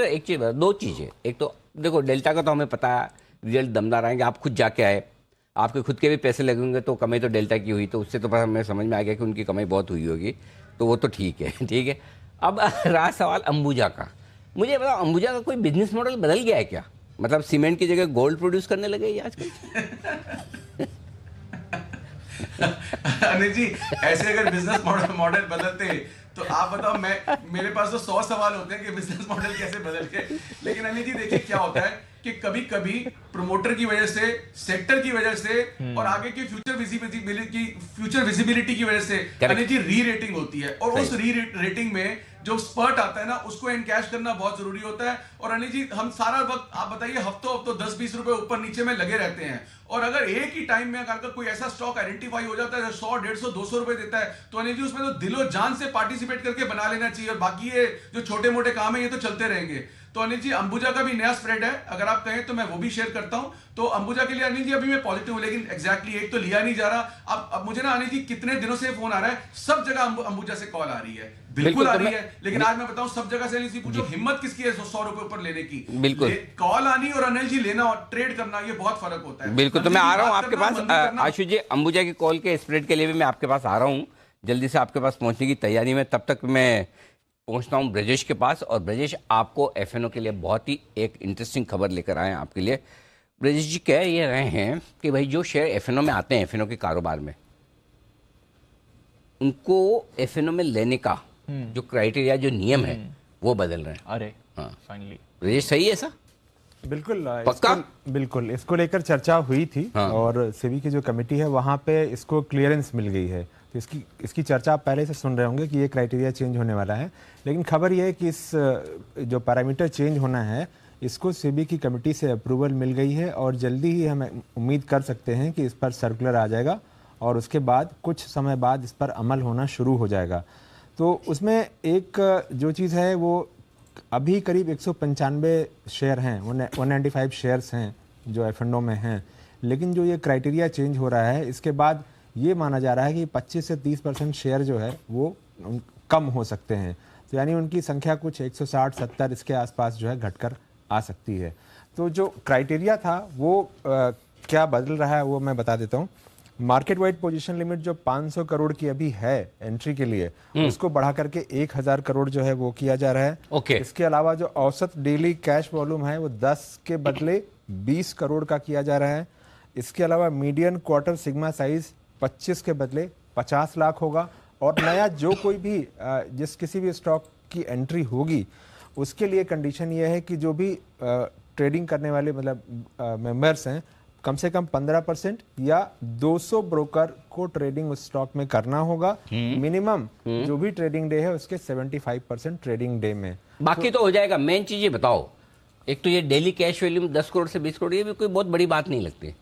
एक चीज, 2 चीजें। एक तो देखो डेल्टा का तो हमें पता है रिजल्ट दमदार आएंगे, आप खुद जाके आए, आपके खुद के भी पैसे लगेंगे, तो कमाई तो डेल्टा की हुई, तो उससे तो हमें समझ में आ गया कि उनकी कमाई बहुत हुई होगी, तो वो तो ठीक है, ठीक है। अब रहा सवाल अंबुजा का, मुझे बताओ अंबुजा का कोई बिजनेस मॉडल बदल गया है क्या? मतलब सीमेंट की जगह गोल्ड प्रोड्यूस करने लगे ये आजकल? अनिल जी ऐसे अगर बिजनेस मॉडल बदलते तो आप बताओ, मेरे पास तो 100 सवाल होते हैं कि बिजनेस मॉडल कैसे बदल के। लेकिन अनिल जी देखिए क्या होता है कि कभी कभी प्रमोटर की वजह से, सेक्टर की वजह से और आगे की फ्यूचर विजिबिलिटी की वजह से अनिल जी री रेटिंग होती है, और उस री रेटिंग में जो स्पर्ट आता है ना, उसको एनकैश करना बहुत जरूरी होता है। और अनिल जी हम सारा वक्त, आप बताइए, हफ्तों 10-20 रुपए ऊपर नीचे में लगे रहते हैं, और अगर एक ही टाइम में अगर कोई ऐसा स्टॉक आइडेंटिफाई हो जाता है 100, 150, 200 रुपए देता है, तो अनिल जी उसमें तो दिलो जान से पार्टिसिपेट करके बना लेना चाहिए, और बाकी ये जो छोटे मोटे काम है ये तो चलते रहेंगे। तो अनिल जी अंबुजा का भी नया स्प्रेड है, अगर आप कहें तो मैं वो भी शेयर करता हूं। तो अंबुजा के लिए अनिल जी अभी मैं पॉजिटिव हूं, लेकिन एग्जैक्टली एक तो लिया नहीं जा रहा। अब मुझे ना अनिल जी कितने दिनों से फोन आ रहा है, सब जगह अंबुजा से कॉल आ रही है, बिल्कुल आ रही है, लेकिन आज मैं बताऊं सब जगह से अनिल जी पूछो हिम्मत किसकी है 100 रुपए ऊपर लेने की। बिल्कुल कॉल आनी और अनिल जी लेना और ट्रेड करना, ये बहुत फर्क होता है। बिल्कुल। तो मैं आ रहा हूं आपके पास आशु जी, अंबुजा की कॉल के स्प्रेड के लिए भी मैं आपके पास आ रहा हूं, जल्दी से आपके पास पहुंचने की तैयारी में। तब तक मैं पहुंचता हूं ब्रजेश के पास, और ब्रजेश आपको एफएनओ के लिए बहुत ही एक इंटरेस्टिंग खबर लेकर आए हैं आपके लिए। ब्रजेश जी कह ये रहे हैं कि भाई जो शेयर एफएनओ में आते हैं, एफएनओ के कारोबार में, उनको एफएनओ में लेने का जो क्राइटेरिया, जो नियम है, वो बदल रहे हैं। अरे हाँ फाइनली ब्रजेश सही है ऐसा? बिल्कुल पक्का? बिल्कुल इसको लेकर चर्चा हुई थी। हाँ। और सेबी की जो कमेटी है वहाँ पे इसको क्लियरेंस मिल गई है, तो इसकी चर्चा आप पहले से सुन रहे होंगे कि ये क्राइटेरिया चेंज होने वाला है। लेकिन खबर ये है कि इस जो पैरामीटर चेंज होना है, इसको सेबी की कमेटी से अप्रूवल मिल गई है, और जल्दी ही हम उम्मीद कर सकते हैं कि इस पर सर्कुलर आ जाएगा, और उसके बाद कुछ समय बाद इस पर अमल होना शुरू हो जाएगा। तो उसमें एक जो चीज़ है, वो अभी करीब 195 शेयर हैं, 195 शेयर्स हैं जो एफएनओ में हैं। लेकिन जो ये क्राइटेरिया चेंज हो रहा है, इसके बाद ये माना जा रहा है कि 25 से 30% शेयर जो है वो कम हो सकते हैं। तो यानी उनकी संख्या कुछ 160-70 इसके आसपास जो है घटकर आ सकती है। तो जो क्राइटेरिया था वो क्या बदल रहा है वो मैं बता देता हूँ। मार्केट वाइड पोजीशन लिमिट जो 500 करोड़ की अभी है एंट्री के लिए, उसको बढ़ा करके 1000 करोड़ जो है वो किया जा रहा है। ओके। इसके अलावा जो औसत डेली कैश वॉल्यूम है वो 10 के बदले 20 करोड़ का किया जा रहा है। इसके अलावा मीडियन क्वार्टर सिग्मा साइज 25 के बदले 50 लाख होगा। और नया जो कोई भी जिस किसी भी स्टॉक की एंट्री होगी, उसके लिए कंडीशन ये है कि जो भी ट्रेडिंग करने वाले मतलब मेंबर्स हैं, कम से कम 15% या 200 ब्रोकर को ट्रेडिंग उस स्टॉक में करना होगा। मिनिमम जो भी ट्रेडिंग डे है उसके 75% ट्रेडिंग डे में। बाकी तो हो जाएगा। मेन चीज ये बताओ, एक तो ये डेली कैश वैल्यूम 10 करोड़ से 20 करोड़, ये भी कोई बहुत बड़ी बात नहीं लगती।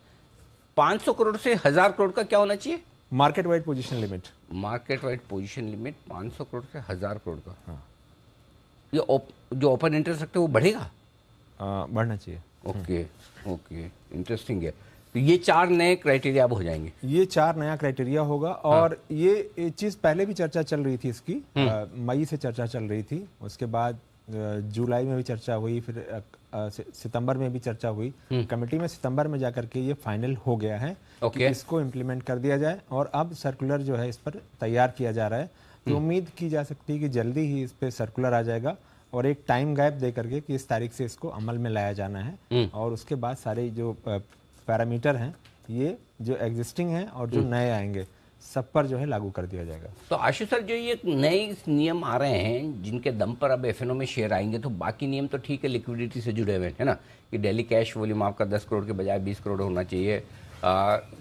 500 करोड़ से 1000 करोड़ का क्या होना चाहिए? Market wide position limit. Market wide position limit 500 crore से 1000 करोड़ का। हाँ। ये जो ओपन इंटरेस्ट रखते हैं वो बढ़ेगा? बढ़ना चाहिए। ओके ओके, इंटरेस्टिंग है। तो ये 4 नए क्राइटेरिया अब हो जाएंगे। ये 4 नया क्राइटेरिया होगा। और ये चीज़ पहले भी चर्चा चल रही थी इसकी, मई से चर्चा चल रही थी, उसके बाद जुलाई में भी चर्चा हुई, फिर सितंबर में भी चर्चा हुई। कमेटी में सितंबर में जाकर के ये फाइनल हो गया है कि इसको इम्प्लीमेंट कर दिया जाए, और अब सर्कुलर जो है इस पर तैयार किया जा रहा है। तो उम्मीद की जा सकती है कि जल्दी ही इस पर सर्कुलर आ जाएगा, और एक टाइम गैप दे करके कि इस तारीख से इसको अमल में लाया जाना है, और उसके बाद सारे जो पैरामीटर हैं, ये जो एग्जिस्टिंग हैं और जो नए आएंगे, सब पर जो है लागू कर दिया जाएगा। तो आशु सर, जो ये नए नियम आ रहे हैं जिनके दम पर अब एफएनओ में शेयर आएंगे, तो बाकी नियम तो ठीक है, लिक्विडिटी से जुड़े हुए हैं ना, कि डेली कैश वॉल्यूम आपका 10 करोड़ के बजाय 20 करोड़ होना चाहिए,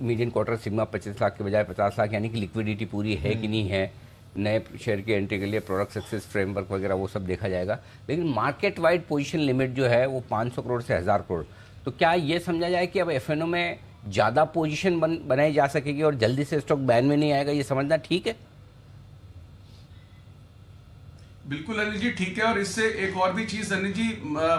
मीडियन क्वार्टर सिग्मा 25 लाख के बजाय 50 लाख, यानी कि लिक्विडिटी पूरी है कि नहीं है। नए शेयर की एंट्री के लिए प्रोडक्ट सक्सेस फ्रेमवर्क वगैरह वो सब देखा जाएगा। लेकिन मार्केट वाइड पोजीशन लिमिट जो है वो 500 करोड़ से 1000 करोड़। तो क्या ये समझा जाए कि अब एफएनओ में ज़्यादा पोजीशन बनाई जा सकेगी और जल्दी से स्टॉक बैन में नहीं आएगा, ये समझना ठीक है? बिल्कुल अनिल जी ठीक है। और इससे एक और भी चीज अनिल जी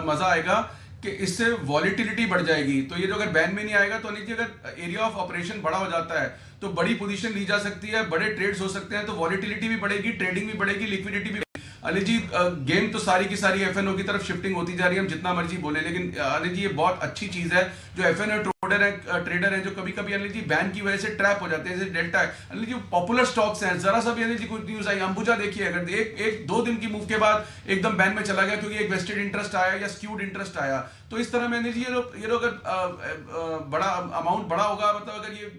मजा आएगा कि इससे वॉलिटिलिटी बढ़ जाएगी। तो ये जो अगर बैन में नहीं आएगा तो अनिल जी अगर एरिया ऑफ ऑपरेशन बड़ा हो जाता है तो बड़ी पोजीशन ली जा सकती है, बड़े ट्रेड्स हो सकते हैं, तो वॉलिटिलिटी भी बढ़ेगी, ट्रेडिंग भी बढ़ेगी, लिक्विडिटी भी। अनिल जी गेम तो सारी की सारी एफएनओ की तरफ शिफ्टिंग होती जा रही है, हम जितना मर्जी बोले, लेकिन अनिल जी ये बहुत अच्छी चीज है। जो एफएनओ ट्रेडर हैं जो कभी कभी अनिल जी बैन की वजह से ट्रैप हो जाते हैं, जैसे डेल्टा है अनिल जी, पॉपुलर स्टॉक्स हैं, जरा सा भी अनिल जी कुछ न्यूज आई, अंबुजा देखिए, अगर एक 2 दिन की मूव के बाद एकदम बैन में चला गया क्योंकि एक वेस्टेड इंटरेस्ट आया या स्क्यूड इंटरेस्ट आया। तो इस तरह में अनिल जी ये लोग अगर बड़ा अमाउंट बड़ा होगा, मतलब अगर ये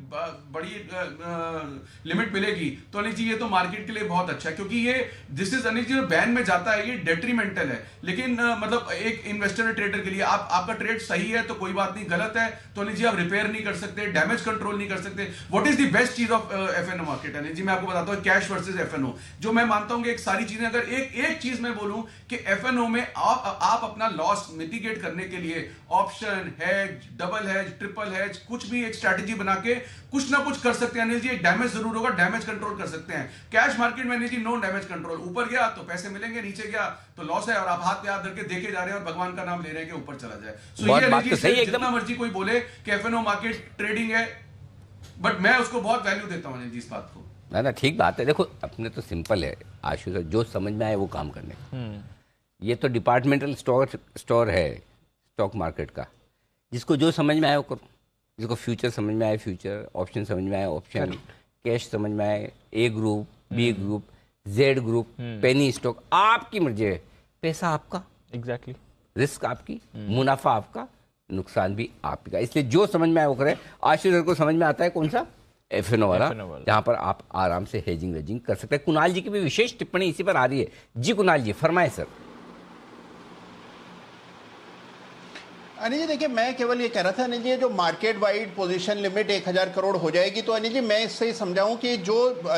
बड़ी लिमिट मिलेगी तो अनिल जी ये तो मार्केट के लिए बहुत अच्छा है, क्योंकि ये this is Anil ji ban में जाता है ये डेट्रीमेंटल है। लेकिन मतलब एक इन्वेस्टर और ट्रेडर के लिए आपका ट्रेड सही है तो कोई बात नहीं, गलत है तो अनिल जी आप रिपेयर नहीं कर सकते, डैमेज कंट्रोल नहीं कर सकते। व्हाट इज द बेस्ट चीज ऑफ एफएनओ मार्केट अनिल जी, मैं आपको बताता हूं, कैश वर्सेस एफएनओ। जो मैं मानता हूं कि एक सारी चीजें, अगर एक चीज मैं बोलूं कि एफएनओ में आप अपना लॉस मिटिगेट करने के लिए option, hedge, double hedge, triple hedge, कुछ भी एक स्ट्रैटेजी बना के कुछ ना कुछ कर सकते हैं अनिल जी। एक डैमेज जरूर होगा, डैमेज कंट्रोल कर सकते हैं। कैश मार्केट में Anil ji no damage control, ऊपर गया तो पैसे मिलेंगे, नीचे गया तो लॉस है, और आप हाथ पे हाथ धर के देखे जा रहे हैं और भगवान का नाम ले रहे हैं कि ऊपर चला जाए। सो ये अनिल जी से जितना मर्जी कोई बोले कि एफएनओ मार्केट ट्रेडिंग है, बट मैं उसको बहुत वैल्यू देता हूं अनिल जी इस बात को। ना ठीक बात है। देखो अपने तो सिंपल है आशुतोष, जो समझ में आए वो काम करने का। ये तो डिपार्टमेंटल स्टोर है स्टॉक मार्केट का, जिसको जो समझ में आए वो करो। जिसको फ्यूचर समझ में आए फ्यूचर, ऑप्शन समझ में आए ऑप्शन, कैश समझ में आए A group, B group, Z group, penny stock, आपकी मर्जी है। पैसा आपका, एग्जैक्टली, रिस्क आपकी, मुनाफा आपका, नुकसान भी आपका। इसलिए जो समझ में आए वो करें। आशुतोष को समझ में आता है कौन सा, एफएनओ वाला, जहां पर आप आराम से हेजिंग वेजिंग कर सकते हैं। कुणाल जी की भी विशेष टिप्पणी इसी पर आ रही है। जी कुणाल जी फरमाए सर। अनिल जी देखिए, मैं केवल ये कह रहा था अनिल जी, जो market wide position limit 1000 crore हो जाएगी, तो अनिल जी मैं इससे ही समझाऊं कि जो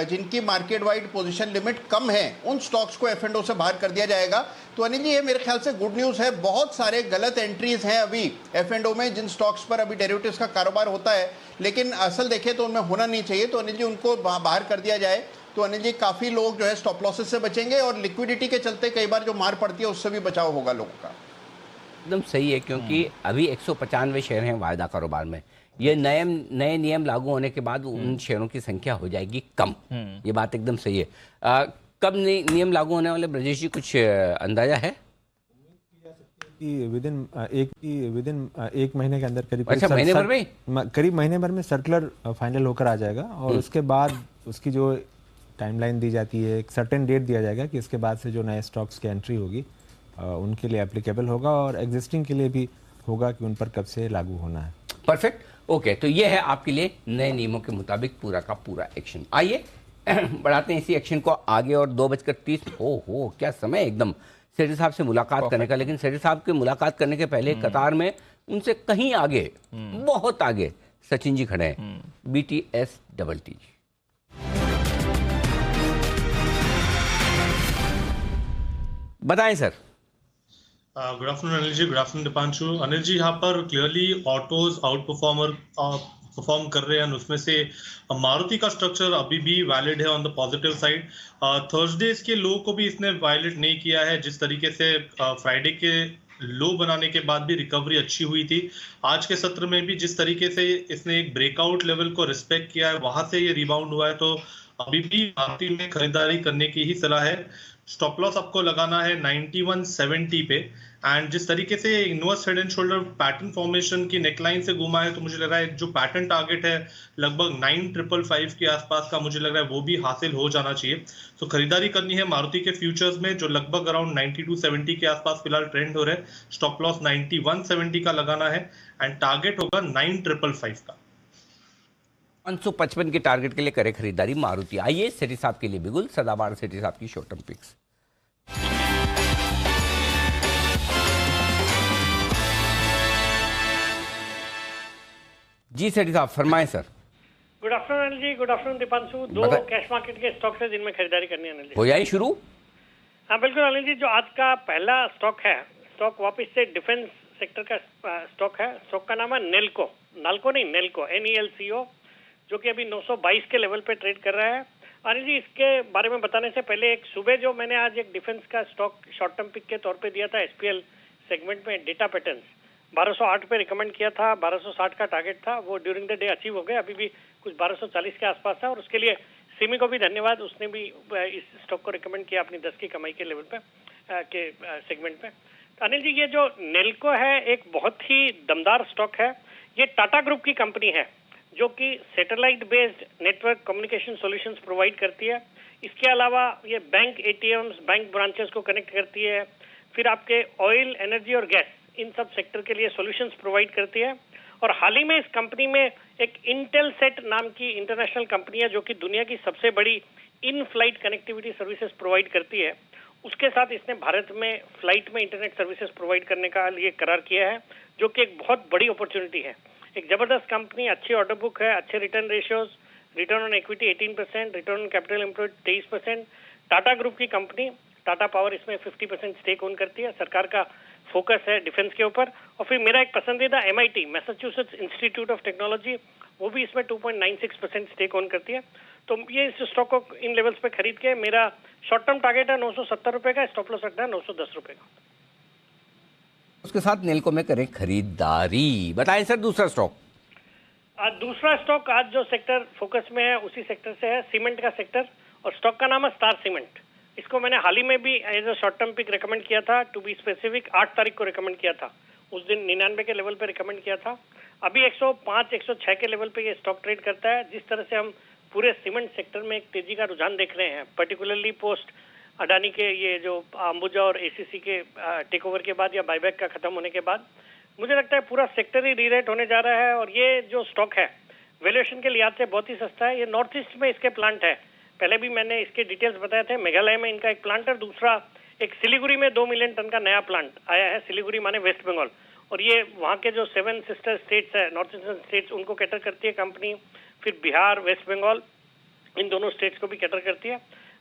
जिनकी मार्केट वाइड पोजीशन लिमिट कम है उन स्टॉक्स को एफ&ओ से बाहर कर दिया जाएगा। तो अनिल जी ये मेरे ख्याल से गुड न्यूज़ है। बहुत सारे गलत एंट्रीज हैं अभी एफ&ओ में, जिन स्टॉक्स पर अभी डेरिवेटिव्स का कारोबार होता है, लेकिन असल देखें तो उनमें होना नहीं चाहिए। तो अनिल जी उनको बाहर कर दिया जाए तो अनिल जी काफ़ी लोग जो है स्टॉप लॉसेस से बचेंगे, और लिक्विडिटी के चलते कई बार जो मार पड़ती है उससे भी बचाव होगा लोगों का। एकदम सही है, क्योंकि अभी 195 शेयर हैं वायदा कारोबार में। ये नए नियम लागू होने के बाद उन शेयरों की संख्या हो जाएगी कम। ये बात एकदम सही है। कब नियम लागू होने वाले ब्रजेश जी, कुछ अंदाजा है? विदिन एक महीने के अंदर करीब, अच्छा महीने भर में, करीब महीने भर में सर्कुलर फाइनल होकर आ जाएगा, और उसके बाद उसकी जो टाइमलाइन दी जाती है, एक सर्टेन डेट दिया जाएगा कि इसके बाद से जो नए स्टॉक्स की एंट्री होगी उनके लिए एप्लीकेबल होगा, और एग्जिस्टिंग के लिए भी होगा कि उन पर कब से लागू होना है। Perfect, okay. तो ये है आपके लिए नए नियमों के मुताबिक पूरा का पूरा एक्शन। आइए बढ़ाते हैं इसी एक्शन को आगे, और 2:30 हो क्या समय एकदम सेठी साहब से मुलाकात करने का। लेकिन सेठी साहब के मुलाकात करने के पहले कतार में उनसे कहीं आगे, बहुत आगे सचिन जी खड़े हैं, BTS डबल टी। बताएं sir. Good afternoon Anil ji, good afternoon Deepanshu. Anil ji यहाँ पर क्लियरली ऑटोज आउट परफॉर्म कर रहे हैं, उसमें से मारुति का स्ट्रक्चर अभी भी वैलिड है on the positive side. Thursdays के लो को भी इसने वायलेट नहीं किया है। जिस तरीके से फ्राइडे के लो बनाने के बाद भी रिकवरी अच्छी हुई थी, आज के सत्र में भी जिस तरीके से इसने एक ब्रेकआउट लेवल को रिस्पेक्ट किया है, वहां से ये रिबाउंड हुआ है। तो अभी भी मारुति में खरीदारी करने की ही सलाह है। स्टॉप लॉस आपको लगाना है 9170 पे, एंड जिस तरीके से inverse head and shoulder pattern formation की नेकलाइन से घुमा है, तो मुझे लग रहा है जो पैटर्न टारगेट है लगभग 9555 के आसपास का, मुझे लग रहा है वो भी हासिल हो जाना चाहिए। तो खरीदारी करनी है मारुति के फ्यूचर्स में, जो लगभग अराउंड 9270 के आसपास फिलहाल ट्रेंड हो रहे हैं। स्टॉप लॉस 9170 का लगाना है, एंड टारगेट होगा 9555 का। 555 के टारगेट के लिए करे खरीदारी मारुति। आइए सेठी साहब के लिए बिगुल सदाबहार सेठी साहब की शॉर्ट टर्म पिक्स। जी सेठी साहब फरमाएं sir. Good afternoon Anil ji, good afternoon Deepanshu. दो कैश मार्केट के स्टॉक्स है जिनमें खरीदारी करनी है अनिल जी। हो जाए शुरू। हाँ बिल्कुल अनिल जी, जो आज का पहला स्टॉक है, स्टॉक वापस से डिफेंस सेक्टर का स्टॉक है। स्टॉक का नाम है नेल्को, नाल्को नहीं नेल्को, NELCO, जो कि अभी 922 के लेवल पे ट्रेड कर रहा है। अनिल जी इसके बारे में बताने से पहले, एक सुबह जो मैंने आज एक डिफेंस का स्टॉक शॉर्ट टर्म पिक के तौर पे दिया था SPL सेगमेंट में, डेटा पैटर्न्स 1208 पे रिकमेंड किया था, 1260 का टारगेट था, वो ड्यूरिंग द डे अचीव हो गया। अभी भी कुछ 1240 के आसपास था, और उसके लिए सिमी को भी धन्यवाद, उसने भी इस स्टॉक को रिकमेंड किया अपनी 10 की कमाई के लेवल पे के सेगमेंट पे। तो अनिल जी ये जो नेल्को है एक बहुत ही दमदार स्टॉक है। ये टाटा ग्रुप की कंपनी है जो कि satellite based network communication solutions provide करती है। इसके अलावा ये बैंक ATMs, बैंक ब्रांचेस को कनेक्ट करती है, फिर आपके ऑयल, एनर्जी और गैस, इन सब सेक्टर के लिए सॉल्यूशंस प्रोवाइड करती है। और हाल ही में इस कंपनी में एक इंटेलसेट नाम की इंटरनेशनल कंपनी है जो कि दुनिया की सबसे बड़ी in flight connectivity services provide करती है। उसके साथ इसने भारत में फ्लाइट में इंटरनेट सर्विसेज प्रोवाइड करने का लिए करार किया है, जो कि एक बहुत बड़ी अपॉर्चुनिटी है। एक जबरदस्त कंपनी, अच्छी ऑर्डर बुक है, अच्छे return ratios, return on equity 18%, return on capital employed 23%। Tata group की कंपनी टाटा पावर इसमें 50% स्टेक ओन करती है। सरकार का फोकस है डिफेंस के ऊपर। और फिर मेरा एक पसंदीदा MIT Massachusetts institute of technology, वो भी इसमें 2.96% स्टेक ऑन करती है। तो ये इस स्टॉक को इन लेवल्स पे खरीद के मेरा शॉर्ट टर्म टारगेट है 970 रुपए का, स्टॉप लॉस रखना है 910 रुपए का। उसके साथ नेल्को में करें खरीदारी। बताएं सर दूसरा स्टॉक। आज दूसरा स्टॉक आज जो सेक्टर फोकस में है उसी सेक्टर से है, सीमेंट का सेक्टर, और स्टॉक का नाम है स्टार सीमेंट। इसको मैंने हाल ही में भी as a short term pick recommend किया था, टू बी स्पेसिफिक 8 तारीख को रिकमेंड किया था। उस दिन 99 के लेवल पे रिकमेंड किया था। अभी 105 106 के लेवल पे ये स्टॉक ट्रेड करता है। जिस तरह से हम पूरे सीमेंट सेक्टर में एक तेजी का रुझान देख रहे हैं, पर्टिकुलरली पोस्ट अडानी के ये जो अंबुजा और ACC के टेक ओवर के बाद या बायबैक का खत्म होने के बाद, मुझे लगता है पूरा सेक्टर ही रीरेट होने जा रहा है। और ये जो स्टॉक है वैल्यूएशन के लिहाज से बहुत ही सस्ता है। ये नॉर्थ ईस्ट में इसके प्लांट है, पहले भी मैंने इसके डिटेल्स बताए थे। मेघालय में इनका एक प्लांट है, दूसरा एक सिलीगुड़ी में 2 मिलियन टन का नया प्लांट आया है। सिलीगुड़ी माने वेस्ट बंगाल, और ये वहाँ के जो 7 सिस्टर स्टेट्स है, नॉर्थ ईस्टर्न स्टेट्स, उनको कैटर करती है कंपनी। फिर बिहार, वेस्ट बंगाल, इन दोनों स्टेट्स को भी कैटर करती है।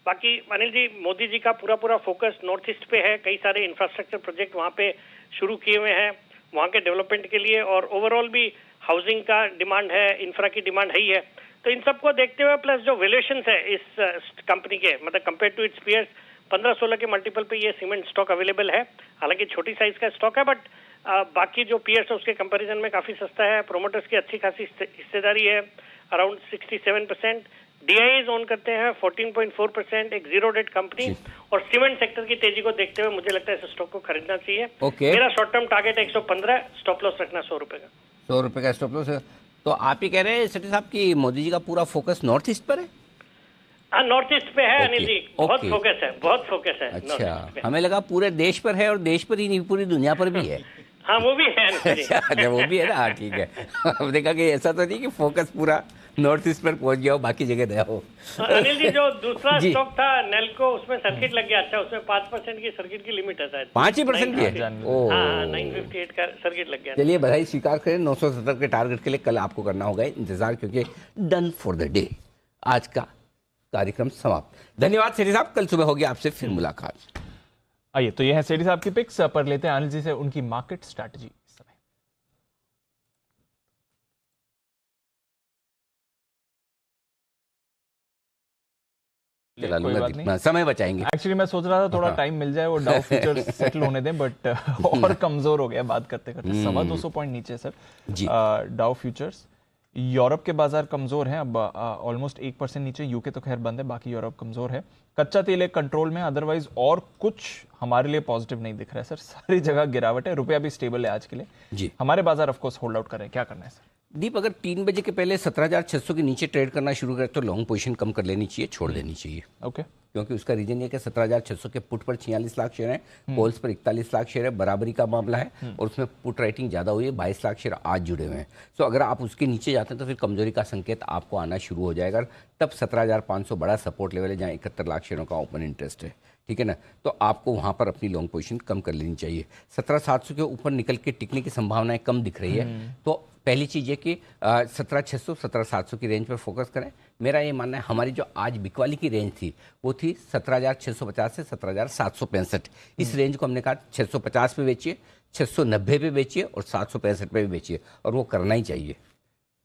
बाकी अनिल जी, मोदी जी का पूरा फोकस नॉर्थ ईस्ट पे है। कई सारे इंफ्रास्ट्रक्चर प्रोजेक्ट वहाँ पे शुरू किए हुए हैं वहाँ के डेवलपमेंट के लिए, और ओवरऑल भी हाउसिंग का डिमांड है, इंफ्रा की डिमांड है ही है। तो इन सबको देखते हुए प्लस जो वैल्यूएशन है इस कंपनी के, मतलब कंपेयर टू इट्स पीयर्स 15-16 के मल्टीपल पे ये सीमेंट स्टॉक अवेलेबल है। हालांकि छोटी साइज का स्टॉक है, बट बाकी जो पीयर्स है उसके कंपैरिजन में काफी सस्ता है। प्रोमोटर्स की अच्छी खासी हिस्सेदारी है, अराउंड 67%। DIAs ओन करते हैं 14.4%, एक जीरो डेट कंपनी। और सीमेंट सेक्टर की तेजी को देखते हुए मुझे लगता है इस स्टॉक को खरीदना चाहिए। मेरा शॉर्ट टर्म टारगेट है 115, स्टॉप लॉस रखना 100 रुपए का। 100 रुपए का स्टॉप लॉस है। तो आप ही कह रहे हैं सेठी साहब कि मोदी जी का पूरा फोकस नॉर्थ ईस्ट पर है? हाँ, नॉर्थ ईस्ट पे है अनिल जी, बहुत फोकस है, बहुत फोकस है। अच्छा, हमें लगा पूरे देश पर है, और देश पर ही नहीं पूरी दुनिया पर भी है। हाँ, वो भी है। अच्छा, वो भी है ना, ठीक है। अब देखा कि ऐसा तो नहीं कि फोकस पूरा नॉर्थ ईस्ट पर पहुंच गया हो, बाकी जगह गया हो। अनिल जी, जो दूसरा स्टॉक था नेल्को, उसमें सर्किट लग गया। अच्छा, उसमें 5% की सर्किट की लिमिट है शायद। 5% की है? हाँ, 958 का सर्किट लग गया। चलिए, बधाई स्वीकार करें। 970 के टारगेट के लिए कल आपको करना होगा इंतजार, क्योंकि डन फॉर द डे। आज का कार्यक्रम समाप्त। धन्यवाद सेठी साहब, कल सुबह होगी आपसे फिर मुलाकात। आइए, तो ये है सेठी साहब की पिक्स पर लेते हैं अनिल जी से उनकी मार्केट स्ट्रैटेजी। समय बचाएंगे। एक्चुअली मैं सोच रहा था थोड़ा टाइम मिल जाए, वो डाउ फ्यूचर सेटल होने दें, बट और कमजोर हो गया बात करते करते। 225 पॉइंट नीचे सर डाउ फ्यूचर्स। यूरोप के बाजार कमजोर हैं, अब ऑलमोस्ट 1% नीचे। यूके तो खैर बंद है, बाकी यूरोप कमजोर है। कच्चा तेल एक कंट्रोल में, अदरवाइज और कुछ हमारे लिए पॉजिटिव नहीं दिख रहा है सर। सारी जगह गिरावट है, रुपया भी स्टेबल है आज के लिए जी। हमारे बाजार ऑफ कोर्स होल्ड आउट कर रहे हैं, क्या करना है सर? दीप, अगर 3 बजे के पहले 17,600 के नीचे ट्रेड करना शुरू करे तो लॉन्ग पोजीशन कम कर लेनी चाहिए, छोड़ देनी चाहिए। ओके, क्योंकि उसका रीजन ये कि 17,600 के पुट पर 46 लाख शेयर हैं, कॉल्स पर 41 लाख शेयर है, बराबरी का मामला है, और उसमें पुट राइटिंग ज़्यादा हुई है, 22 लाख शेयर आज जुड़े हुए हैं। तो अगर आप उसके नीचे जाते हैं तो फिर कमजोरी का संकेत आपको आना शुरू हो जाएगा। तब 17,500 बड़ा सपोर्ट लेवल है, जहाँ 71 लाख शेयरों का ओपन इंटरेस्ट है, ठीक है ना। तो आपको वहाँ पर अपनी लॉन्ग पोजीशन कम कर लेनी चाहिए। 17,700 के ऊपर निकल के टिकने की संभावनाएं कम दिख रही है। तो पहली चीज़ है कि 17,600 17,700 की रेंज पर फोकस करें। मेरा ये मानना है, हमारी जो आज बिकवाली की रेंज थी वो थी 17,650 से 17,765। इस रेंज को हमने कहा 650 पे बेचिए, 690 पे बेचिए और 765 पे भी बेचिए, और वो करना ही चाहिए।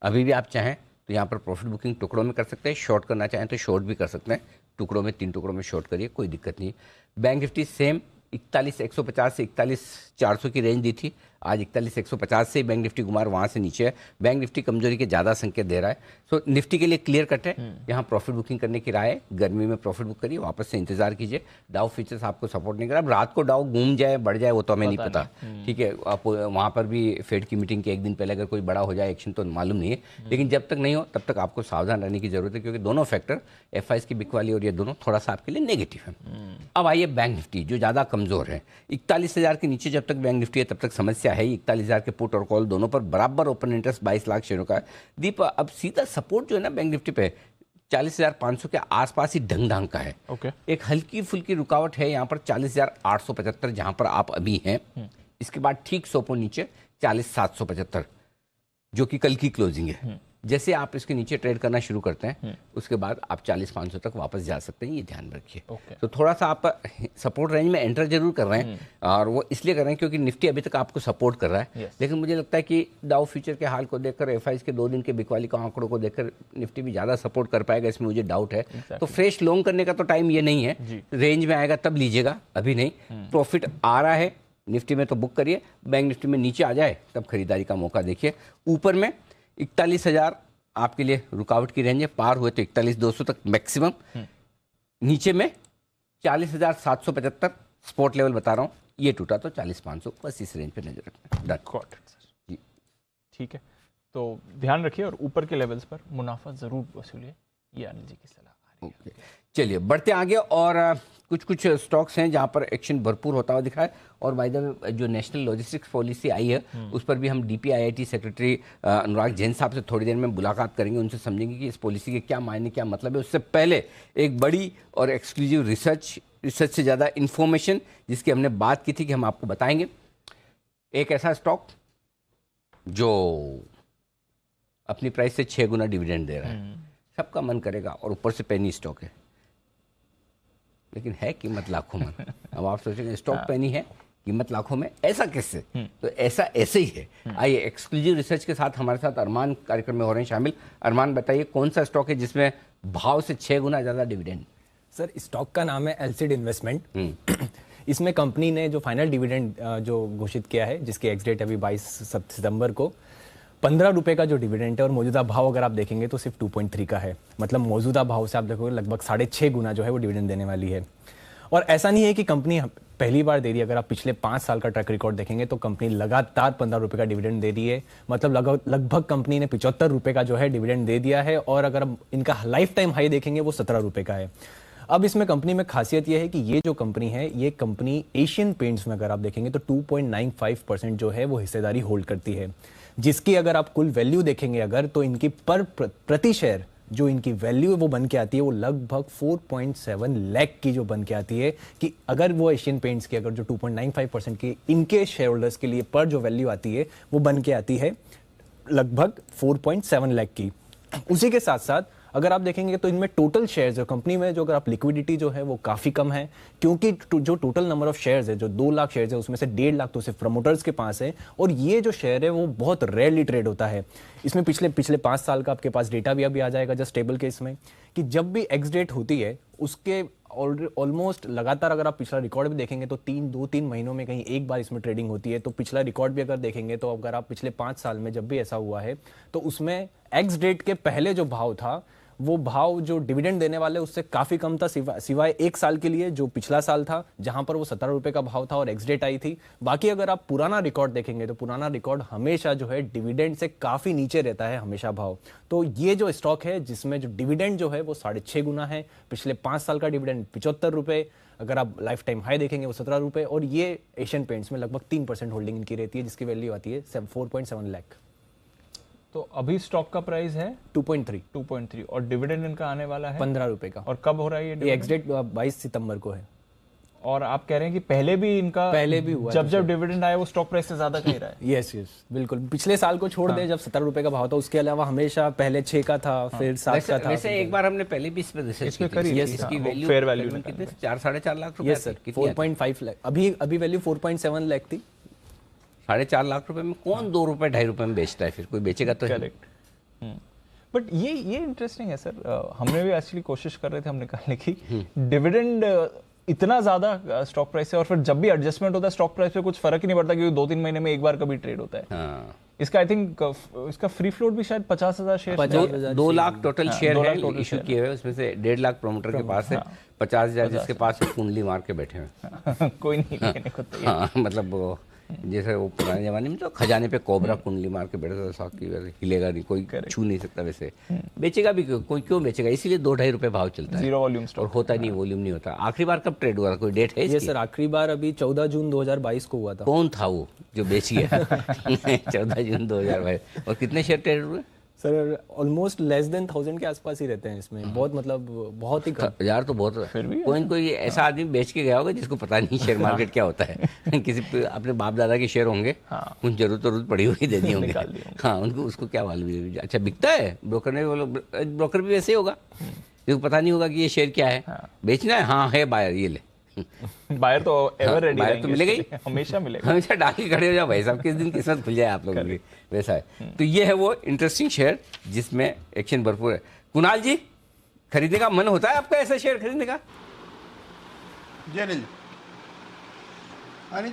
अभी भी आप चाहें तो यहाँ पर प्रॉफिट बुकिंग टुकड़ों में कर सकते हैं, शॉर्ट करना चाहें तो शॉर्ट भी कर सकते हैं, टुकड़ों में 3 टुकड़ों में शॉर्ट करिए, कोई दिक्कत नहीं। बैंक निफ्टी सेम 41,150 से 41,400 की रेंज दी थी, आज 41,150 से बैंक निफ्टी कुमार वहाँ से नीचे है। बैंक निफ्टी कमजोरी के ज़्यादा संकेत दे रहा है। सो निफ्टी के लिए क्लियर कट है, यहाँ प्रॉफिट बुकिंग करने की राय है। गर्मी में प्रॉफिट बुक करिए, वापस से इंतजार कीजिए। डाउ फ्यूचर्स आपको सपोर्ट नहीं कर रहा। अब रात को डाउ घूम जाए, बढ़ जाए, वो तो हमें नहीं पता, ठीक है। आप वहाँ पर भी फेड की मीटिंग के एक दिन पहले अगर कोई बड़ा हो जाए एक्शन तो मालूम नहीं है, लेकिन जब तक नहीं हो तब तक आपको सावधान रहने की जरूरत है, क्योंकि दोनों फैक्टर FIs की बिकवाली और ये दोनों थोड़ा सा आपके लिए नेगेटिव है। अब आइए बैंक निफ्टी, जो ज़्यादा कमजोर है। 41,000 के नीचे जब तक बैंक निफ्टी है तब तक समस्या है। 41,000 के पुट और कॉल दोनों पर बराबर ओपन इंटरेस्ट 22 लाख शेयरों का है। दीप, अब सीधा सपोर्ट जो है ना बैंक निफ्टी पे 40,500 के आसपास ही ढंग ढंग का है। एक हल्की फुल्की रुकावट है यहाँ पर 40,875, जहाँ पर आप अभी हैं। इसके बाद ठीक 100 पॉइंट नीचे 40,775, जो कि कल की क्लोजिंग है। जैसे आप इसके नीचे ट्रेड करना शुरू करते हैं उसके बाद आप 40-500 तक वापस जा सकते हैं, ये ध्यान रखिए। तो थोड़ा सा आप सपोर्ट रेंज में एंटर जरूर कर रहे हैं और वो इसलिए कर रहे हैं क्योंकि निफ्टी अभी तक आपको सपोर्ट कर रहा है, लेकिन मुझे लगता है कि डाउ फ्यूचर के हाल को देखकर, एफआईज के 2 दिन के बिकवाली का आंकड़ों को देखकर निफ्टी भी ज़्यादा सपोर्ट कर पाएगा, इसमें मुझे डाउट है। तो फ्रेश लॉन्ग करने का तो टाइम ये नहीं है, रेंज में आएगा तब लीजिएगा, अभी नहीं। प्रॉफिट आ रहा है निफ्टी में तो बुक करिए, बैंक निफ्टी में नीचे आ जाए तब खरीदारी का मौका देखिए। ऊपर में 41,000 आपके लिए रुकावट की रेंज है, पार हुए तो 41,200 तक मैक्सिमम, नीचे में 40,775 स्पॉट लेवल बता रहा हूँ, ये टूटा तो 40,500, बस इस रेंज पे नजर रखना। जी ठीक है, तो ध्यान रखिए और ऊपर के लेवल्स पर मुनाफा जरूर वसूलिए, ये अनिल जी की सलाह। ओके, चलिए बढ़ते आगे और कुछ स्टॉक्स हैं जहां पर एक्शन भरपूर होता हुआ दिखा है। और बाय द वे जो नेशनल लॉजिस्टिक्स पॉलिसी आई है उस पर भी हम डीपीआईआईटी सेक्रेटरी अनुराग जैन साहब से थोड़ी देर में मुलाकात करेंगे, उनसे समझेंगे कि इस पॉलिसी के क्या मायने, क्या मतलब है। उससे पहले एक बड़ी और एक्सक्लूसिव रिसर्च से ज़्यादा इन्फॉर्मेशन जिसकी हमने बात की थी कि हम आपको बताएंगे। एक ऐसा स्टॉक जो अपनी प्राइस से 6 गुना डिविडेंड दे रहा है, सबका मन करेगा, और ऊपर से पेनी स्टॉक है, लेकिन है कीमत लाखों में। अब आप सोचेंगे स्टॉक पेनी है, कीमत लाखों में, ऐसा कैसे? तो ऐसा ऐसे ही है। आइए एक्सक्लूसिव रिसर्च के साथ हमारे साथ अरमान कार्यक्रम में हो रहे हैं शामिल। अरमान बताइए कौन सा स्टॉक है जिसमें भाव से 6 गुना ज़्यादा डिविडेंड? सर स्टॉक का नाम है एलसीड इन्वेस्टमेंट। इसमें कंपनी ने जो फाइनल डिविडेंड जो घोषित किया है, जिसकी एक्स डेट अभी 22 सितंबर को, 15 रुपए का जो डिविडेंड है, और मौजूदा भाव अगर आप देखेंगे तो सिर्फ 2.3 का है। मतलब मौजूदा भाव से आप देखोगे लगभग 6.5 गुना जो है वो डिविडेंड देने वाली है। और ऐसा नहीं है कि कंपनी पहली बार दे रही है, अगर आप पिछले 5 साल का ट्रैक रिकॉर्ड देखेंगे तो कंपनी लगातार 15 रुपए का डिविडेंड दे रही है। मतलब लगभग कंपनी ने 75 रुपए का जो है डिविडेंड दे दिया है, और अगर आप इनका लाइफ टाइम हाई देखेंगे वो 17 रुपए का है। अब इसमें कंपनी में खासियत यह है कि ये जो कंपनी है, ये कंपनी एशियन पेंट्स में अगर आप देखेंगे तो 2.95% जो है वो हिस्सेदारी होल्ड करती है, जिसकी अगर आप कुल वैल्यू देखेंगे अगर, तो इनकी प्रति शेयर जो इनकी वैल्यू है वो बन के आती है, वो लगभग 4.7 लाख की जो बन के आती है। कि अगर वो एशियन पेंट्स की अगर जो 2.95% की इनके शेयर होल्डर्स के लिए पर जो वैल्यू आती है वो बन के आती है लगभग 4.7 लाख की। उसी के साथ साथ अगर आप देखेंगे तो इनमें टोटल शेयर्स है कंपनी में, जो अगर आप लिक्विडिटी जो है वो काफ़ी कम है, क्योंकि जो टोटल नंबर ऑफ शेयर्स है, जो 2 लाख शेयर्स है, उसमें से 1.5 लाख तो सिर्फ प्रमोटर्स के पास है। और ये जो शेयर है वो बहुत रेयरली ट्रेड होता है। इसमें पिछले 5 साल का आपके पास डेटा भी अभी आ जाएगा जस्ट टेबल के इसमें, कि जब भी एक्स डेट होती है उसके ऑलमोस्ट लगातार अगर आप पिछला रिकॉर्ड भी देखेंगे तो 2-3 महीनों में कहीं एक बार इसमें ट्रेडिंग होती है। तो पिछला रिकॉर्ड भी अगर देखेंगे तो अगर आप पिछले 5 साल में जब भी ऐसा हुआ है तो उसमें एक्स डेट के पहले जो भाव था, वो भाव जो डिविडेंड देने वाले उससे काफी कम था, सिवाय 1 साल के लिए जो पिछला साल था, जहां पर वो 17 रुपए का भाव था और एक्स डेट आई थी। बाकी अगर आप पुराना रिकॉर्ड देखेंगे तो पुराना रिकॉर्ड हमेशा जो है डिविडेंड से काफी नीचे रहता है हमेशा भाव। तो ये जो स्टॉक है जिसमें जो डिविडेंड जो है वो 6.5 गुना है, पिछले 5 साल का डिविडेंड 75 रुपए, अगर आप लाइफ टाइम हाई देखेंगे वो 17 रुपए, और ये एशियन पेंट्स में लगभग 3% होल्डिंग इनकी रहती है, जिसकी वैल्यू आती है 4.7 लाख। तो अभी स्टॉक का प्राइस है 2.3 और डिविडेंड इनका आने वाला है 15 रुपए का। और कब हो रहा है ये एक्स डेट 22 सितंबर को है। और आप कह रहे हैं कि पहले भी हुआ, जब डिविडेंड आया वो स्टॉक प्राइस से ज्यादा कह रहा है। यस बिल्कुल, पिछले साल को छोड़ दे जब 17 रुपए का भाव था, उसके अलावा हमेशा पहले 6 का था, फिर 7 का था। वैसे एक बार हमने पहले भी इस पे रिसर्च की थी, इसकी वैल्यू फेयर वैल्यू कितने 4-4.5 लाख रुपए। Yes sir, 4.5 lakh. अभी वैल्यू 4.7 लाख थी। 4.5 लाख रुपए में कौन 2 रुपए 2.5 रुपए में बेचता है? फिर कोई बेचेगा तो। करेक्ट। बट ये इंटरेस्टिंग है सर। हमने भी एक्चुअली कोशिश कर रहे थे हम निकालने की, डिविडेंड इतना ज्यादा स्टॉक प्राइस है, और फिर जब भी एडजस्टमेंट होता है स्टॉक प्राइस पे कुछ फर्क ही नहीं पड़ता, क्योंकि 2-3 महीने में एक बार कभी ट्रेड होता है। इसका आई थिंक इसका फ्री फ्लोट भी शायद 50,000 शेयर, 2 लाख टोटल शेयर है इशू किए हुए, उसमें से 1.5 लाख प्रमोटर के पास है, 50,000 जिसके पास कुंडली मार के बैठे हैं। कोई नहीं लेने को तैयार। मतलब जैसे वो पुराने जमाने में तो खजाने पे कोबरा कुंडली मार के बैठा था, स्टॉक की हिलेगा नहीं, कोई छू नहीं सकता। वैसे बेचेगा भी कोई क्यों बेचेगा? इसीलिए 2-2.5 रुपए भाव चलता है, 0 वॉल्यूम स्टॉक, और होता नहीं, वॉल्यूम नहीं होता। आखिरी बार कब ट्रेड हुआ था, कोई डेट है इसकी? ये सर आखिरी बार अभी 14 जून 2022 को हुआ था। कौन था वो जो बेच गया? 14 जून 2022। और कितने शेयर ट्रेड हुए? सर ऑलमोस्ट लेस देन 1000 के आसपास ही रहते हैं इसमें, बहुत मतलब बहुत ही कम। यार तो बहुत फिर भी कोई ऐसा आदमी बेच के गया होगा जिसको पता नहीं शेयर मार्केट क्या होता है। किसी अपने बाप दादा के शेयर होंगे, कुछ जरूरत पड़ी हुई दे दी होंगे, हाँ उनको उसको क्या मालूम। अच्छा बिकता है, ब्रोकर ने ब्रोकर भी वैसे ही होगा, जिसको पता नहीं होगा कि ये शेयर क्या है, बेचना है, हाँ है बायर, ये ले। बायर तो एवर रेडी बायर तो मिलेगा ही, हमेशा मिलेगा, हमेशा डाल के खड़े हो जाओ भाई साहब, किस दिन किस्मत खुल जाए आप लोगों की, वैसा है। तो ये है वो इंटरेस्टिंग शेयर जिसमें एक्शन भरपूर है। कुणाल जी, खरीदने का मन होता है आपका ऐसा शेयर खरीदने का? जी अनिल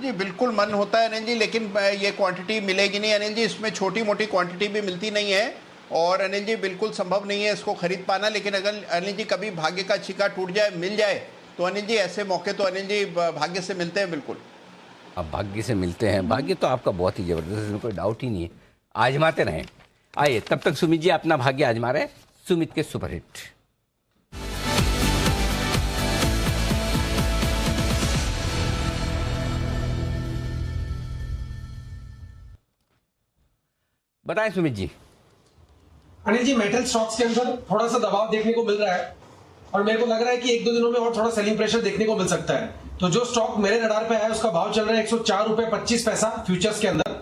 जी बिल्कुल मन होता है अनिल जी, लेकिन ये क्वांटिटी मिलेगी नहीं अनिल जी, इसमें छोटी मोटी क्वांटिटी भी मिलती नहीं है और अनिल जी बिल्कुल संभव नहीं है इसको खरीद पाना। लेकिन अगर अनिल जी कभी भाग्य का छिका टूट जाए, मिल जाए, तो अनिल जी ऐसे मौके तो अनिल जी भाग्य से मिलते हैं बिल्कुल। अब भाग्य से मिलते हैं, भाग्य तो आपका बहुत ही जबरदस्त, इसमें कोई डाउट ही नहीं है, आजमाते रहें। आइए तब तक सुमित जी अपना भाग्य आजमा रहे, सुमित के सुपरहिट। बताएं सुमित जी। अनिल जी, मेटल स्टॉक्स के अंदर थोड़ा सा दबाव देखने को मिल रहा है और मेरे को लग रहा है कि 1-2 दिनों में और थोड़ा सेलिंग प्रेशर देखने को मिल सकता है। तो जो स्टॉक मेरे रडार पे है उसका भाव चल रहा है 104 रुपए 25 पैसा फ्यूचर्स के अंदर।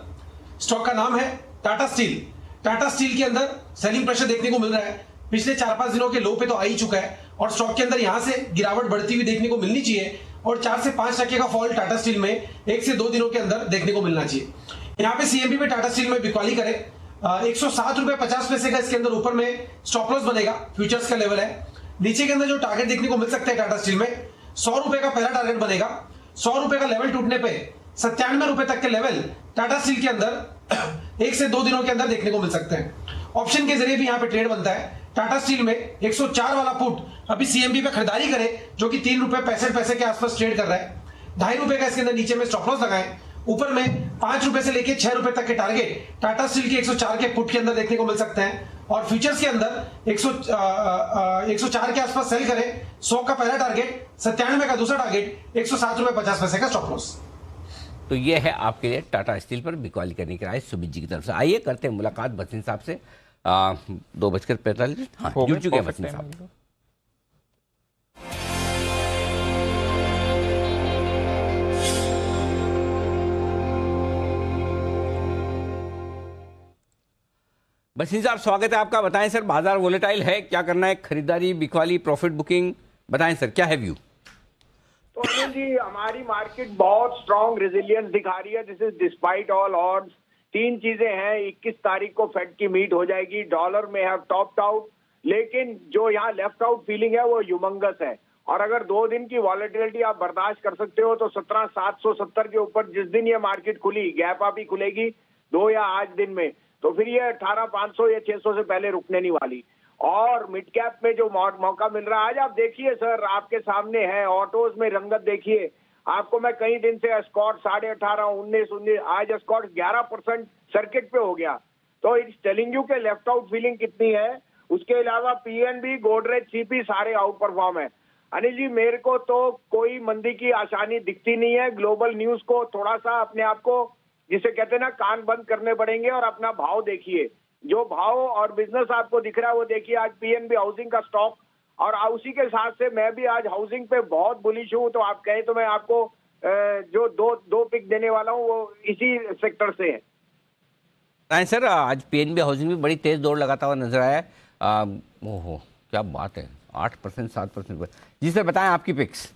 स्टॉक का नाम है टाटा स्टील। टाटा स्टील के अंदर सेलिंग प्रेशर देखने को मिल रहा है, पिछले 4-5 दिनों के लो पे तो आ ही चुका है और स्टॉक के अंदर यहां से गिरावट बढ़ती हुई देखने को मिलनी चाहिए और 4 से 5% का फॉल टाटा स्टील में 1 से 2 दिनों के अंदर देखने को मिलना चाहिए। यहाँ पे सीएमबी में टाटा स्टील में बिकवाली करे 107 रुपए 50 पैसे का इसके अंदर ऊपर में स्टॉप लॉस बनेगा, फ्यूचर्स का लेवल है। नीचे के अंदर जो टारगेट देखने को मिल सकता है टाटा स्टील में 100 रुपए का पहला टारगेट बनेगा, 100 रुपए का लेवल टूटने पे 97 रुपए तक के लेवल टाटा स्टील के अंदर 1 से 2 दिनों के अंदर देखने को मिल सकते हैं। ऑप्शन के जरिए भी यहाँ पे ट्रेड बनता है। टाटा स्टील में 104 वाला पुट अभी सीएमबी पे खरीदारी करे जो कि 3 रुपए 65 पैसे के आसपास ट्रेड कर रहा है, 2.5 रुपए का इसके अंदर नीचे में स्टॉप लॉस लगाए, ऊपर में 5 रुपए से लेके 6 रुपए तक के टारगेट टाटा स्टील के 104 के पुट के अंदर देखने को मिल सकते हैं और फ्यूचर्स के अंदर 104 के आसपास सेल करें, 100 का पहला टारगेट, 97 का दूसरा टारगेट, 107 रुपए 50 पैसे का स्टॉप लॉस। तो ये है आपके लिए टाटा स्टील पर बिकवाली करने के राय सुमित जी की तरफ से। आइए करते हैं मुलाकात बसिन साहब से। 2:45 हाँ जुड़ चुके हैं बसिन साहब। बसिन साहब स्वागत है आपका। बताएं सर, बाजार वोलेटाइल है, क्या करना है, खरीदारी, बिकवाली, प्रॉफिट बुकिंग, बताएं सर क्या है व्यू? तो अनिल जी हमारी मार्केट बहुत स्ट्रॉन्ग रेजिलियंस दिखा रही है, this is despite all odds. 3 चीजें हैं, 21 तारीख को फेड की मीट हो जाएगी, डॉलर में हैव टॉप्ड आउट, लेकिन जो यहाँ लेफ्ट आउट फीलिंग है वो ह्यूमंगस है और अगर 2 दिन की वॉलेटिलिटी आप बर्दाश्त कर सकते हो तो 17,770 के ऊपर जिस दिन ये मार्केट खुली, गैप अप ही खुलेगी 2 या आज दिन में, तो फिर ये 18,500 या 600 से पहले रुकने नहीं वाली। और मिड कैप में जो मौका मिल रहा है आज आप देखिए सर, आपके सामने है, ऑटोज में रंगत देखिए। आपको मैं कई दिन से एस्कॉर्ट 18.5, 19, आज एस्कॉर्ट 11% सर्किट पे हो गया, तो इट्स टेलिंग यू के लेफ्ट आउट फीलिंग कितनी है। उसके अलावा पीएनबी, गोदरेज, सीपी सारे आउट परफॉर्म है। अनिल जी मेरे को तो कोई मंदी की आसानी दिखती नहीं है। ग्लोबल न्यूज को थोड़ा सा अपने आप को, जिसे कहते हैं ना, कान बंद करने पड़ेंगे और अपना भाव देखिए, जो भाव और बिजनेस आपको दिख रहा है वो देखिए। आज पीएनबी हाउसिंग का स्टॉक, और उसी के साथ से मैं भी आज हाउसिंग पे बहुत बुलिश हूं, तो आप कहें तो मैं आपको जो दो पिक देने वाला हूं वो इसी सेक्टर से है। सर आज पीएनबी हाउसिंग में बड़ी तेज दौड़ लगाता हुआ नजर आया है। ओहो क्या बात है, 8% 7%। जी सर बताएं आपकी पिक्स।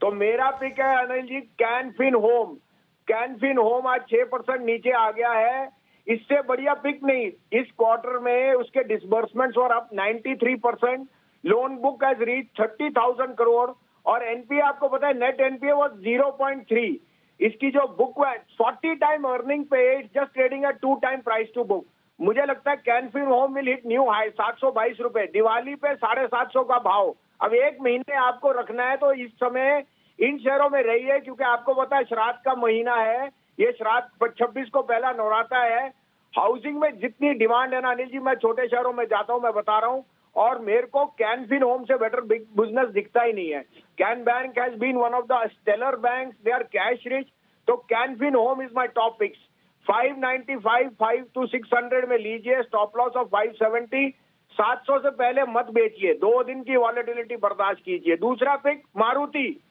तो मेरा पिक है अनिल जी कैनफिन होम। कैनफिन होम आज 6% नीचे आ गया है, इससे बढ़िया पिक नहीं। इस क्वार्टर में उसके डिसबर्समेंट्स और up 93%, loan book has reach 30,000 crore और एनपीए आपको पता है नेट एनपीए वो 0.3। इसकी जो बुक है 40 टाइम अर्निंग पे, it's just trading at 2 time price to book. मुझे लगता है Canfin Home will hit new high 722 रुपए, दिवाली पे 750 का भाव। अब 1 महीने आपको रखना है तो इस समय इन शेयरों में रहिए, क्योंकि आपको पता है श्राद्ध का महीना है, ये श्राद्ध 26 को पहला नवराता है। हाउसिंग में जितनी डिमांड है ना अनिल जी, मैं छोटे शहरों में जाता हूं, मैं बता रहा हूं, और मेरे को कैनफिन होम से बेटर बिग बिजनेस दिखता ही नहीं है। Can Bank has been one of the stellar banks, they are cash rich, तो Can Fin Home is my top picks. 595, 5 to 600 में लीजिए, स्टॉप लॉस ऑफ 570। 700 से पहले मत बेचिए, 2 दिन की वॉलेटिलिटी बर्दाश्त कीजिए। दूसरा पिक मारुति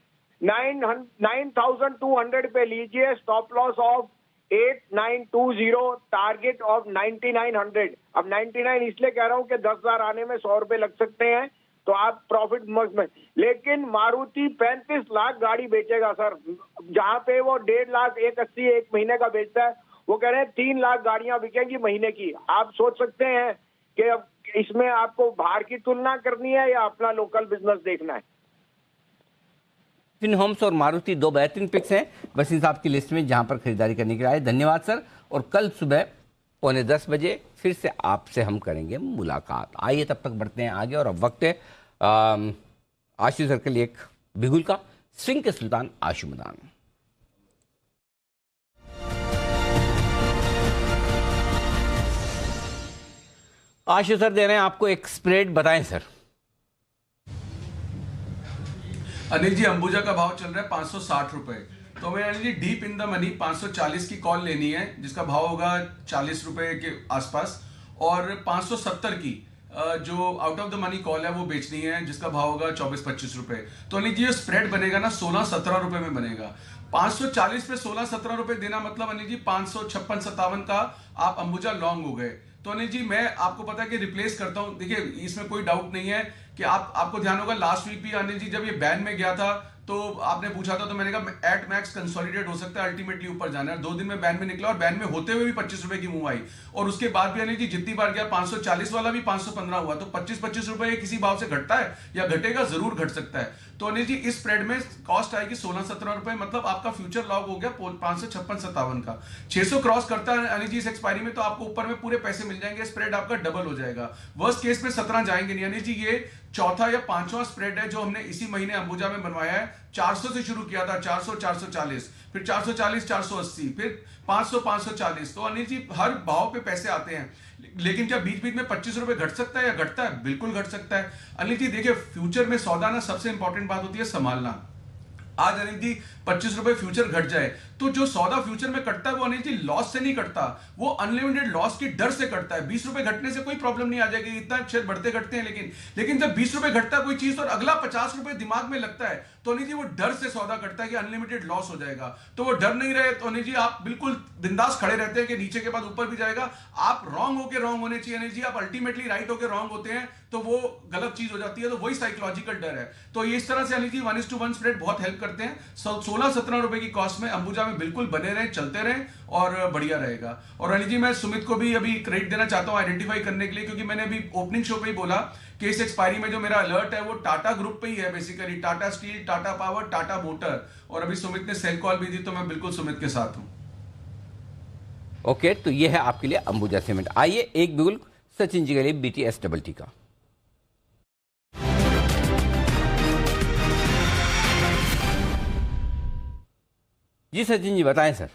9200 पे लीजिए, stop loss of 8920, target of 9900। अब 99 इसलिए कह रहा हूं कि 10,000 आने में 100 रुपए लग सकते हैं, तो आप प्रॉफिट में। लेकिन मारुति 35 लाख गाड़ी बेचेगा सर, जहां पे वो 1.5 लाख 180 एक महीने का बेचता है, वो कह रहे हैं 3 लाख गाड़ियां बिकेंगी महीने की। आप सोच सकते हैं कि अब इसमें आपको बाहर की तुलना करनी है या अपना लोकल बिजनेस देखना है। फिन होम्स और मारुति 2 बेहतरीन पिक्स हैं बस इन साहब की लिस्ट में जहां पर खरीदारी करने के लिए आए। धन्यवाद सर, और कल सुबह 9:45 बजे फिर से आपसे हम करेंगे मुलाकात। आइए तब तक बढ़ते हैं आगे, और अब वक्त है आशु सर के लिए एक बिगुल का, स्विंग के सुल्तान आशु मदान। आशु सर दे रहे हैं आपको एक स्प्रेड, बताएं सर। अनिल जी, अंबुजा का भाव चल रहा है 560 रुपए, तो हमें Anil ji deep in the money 540 की कॉल लेनी है जिसका भाव होगा 40 रुपए के आसपास, और 570 की जो out of the money call है वो बेचनी है जिसका भाव होगा 24-25 रुपए। तो अनिल जी ये स्प्रेड बनेगा ना 16-17 रुपए में बनेगा। 540 पे 16-17 रुपए देना मतलब अनिल जी 556-57 का आप अंबुजा लॉन्ग हो गए। तो अनिल जी मैं आपको पता है कि रिप्लेस करता हूं, देखिए इसमें कोई डाउट नहीं है कि आपको ध्यान होगा लास्ट वीक भी अनिल जी जब ये बैन में गया था तो आपने पूछा था, तो मैंने कहा एट मैक्स कंसोलिडेट हो सकता है, अल्टीमेटली ऊपर जाना है। 2 दिन में बैन में निकला और बैन में होते हुए भी 25 रुपए की मूव आई, और उसके बाद भी अनिल जी जितनी बार गया 540 वाला भी 515 हुआ। तो 25-25 रुपए किसी भाव से घटता है या घटेगा, जरूर घट सकता है। तो अनिल जी इस स्प्रेड में कॉस्ट आएगी 16-17 रुपए, मतलब आपका फ्यूचर लॉग हो गया 556-57 का। 600 क्रॉस करता है अनिल जी इस एक्सपायरी में, तो आपको ऊपर में पूरे पैसे मिल जाएंगे, स्प्रेड आपका डबल हो जाएगा। वर्स्ट केस में 17 जाएंगे नहीं। अनिल जी ये चौथा या 5वां स्प्रेड है जो हमने इसी महीने अंबुजा में बनवाया है। 400 से शुरू किया था, 400, 440, फिर 440, 480, फिर 500, 540। तो अनिल जी हर भाव पे पैसे आते हैं, लेकिन क्या बीच बीच में 25 रुपए घट सकता है या घटता है? बिल्कुल घट सकता है। अनिल जी देखिए फ्यूचर में सौदा ना सबसे इंपॉर्टेंट बात होती है संभालना। आज अनिल जी 25 रुपए फ्यूचर घट जाए तो जो सौदा फ्यूचर में कटता है वो अनिल जी लॉस से नहीं कटता, वो अनलिमिटेड लॉस की डर से कटता है। 20 रुपए घटने से कोई प्रॉब्लम नहीं आ जाएगी, इतना शेयर बढ़ते घटते हैं, लेकिन जब 20 रुपए घटता है कोई चीज और अगला 50 रुपए दिमाग में लगता है तो अनिल जी वो डर से सौदा करता है कि अनलिमिटेड लॉस हो जाएगा। तो वो डर नहीं रहे तो अनिल जी आप बिल्कुल बिंदास खड़े रहते हैं कि नीचे के बाद ऊपर भी जाएगा। आप रॉन्ग होके रॉन्ग होने चाहिए अनिल जी, आप अल्टीमेटली राइट होके रॉन्ग होते हैं तो वो गलत चीज हो जाती है, तो वही साइकोलॉजिकल डर है। तो ये इस तरह से अनिल जी 1:1 स्प्रेड बहुत हेल्प करते हैं। 16-17 रुपए की कॉस्ट में अंबुजा में बिल्कुल बने रहें, चलते रहें और बढ़िया रहेगा। और अनिल जी मैं सुमित को भी अभी क्रेडिट देना चाहता हूं आइडेंटिफाई करने के लिए, क्योंकि मैंने अभी ओपनिंग शो पे ही बोला कि इस एक्सपायरी में जो मेरा अलर्ट है वो टाटा ग्रुप पे ही है, basically Tata Steel, Tata Power, Tata motor, और अभी सुमित ने सेल कॉल भी दी तो मैं बिल्कुल सुमित के साथ हूं। ओके, तो ये है आपके लिए अंबुजा सीमेंट। आइए एक बिगुल सचिन जी के लिए BTS का। जी सचिन जी बताएं सर।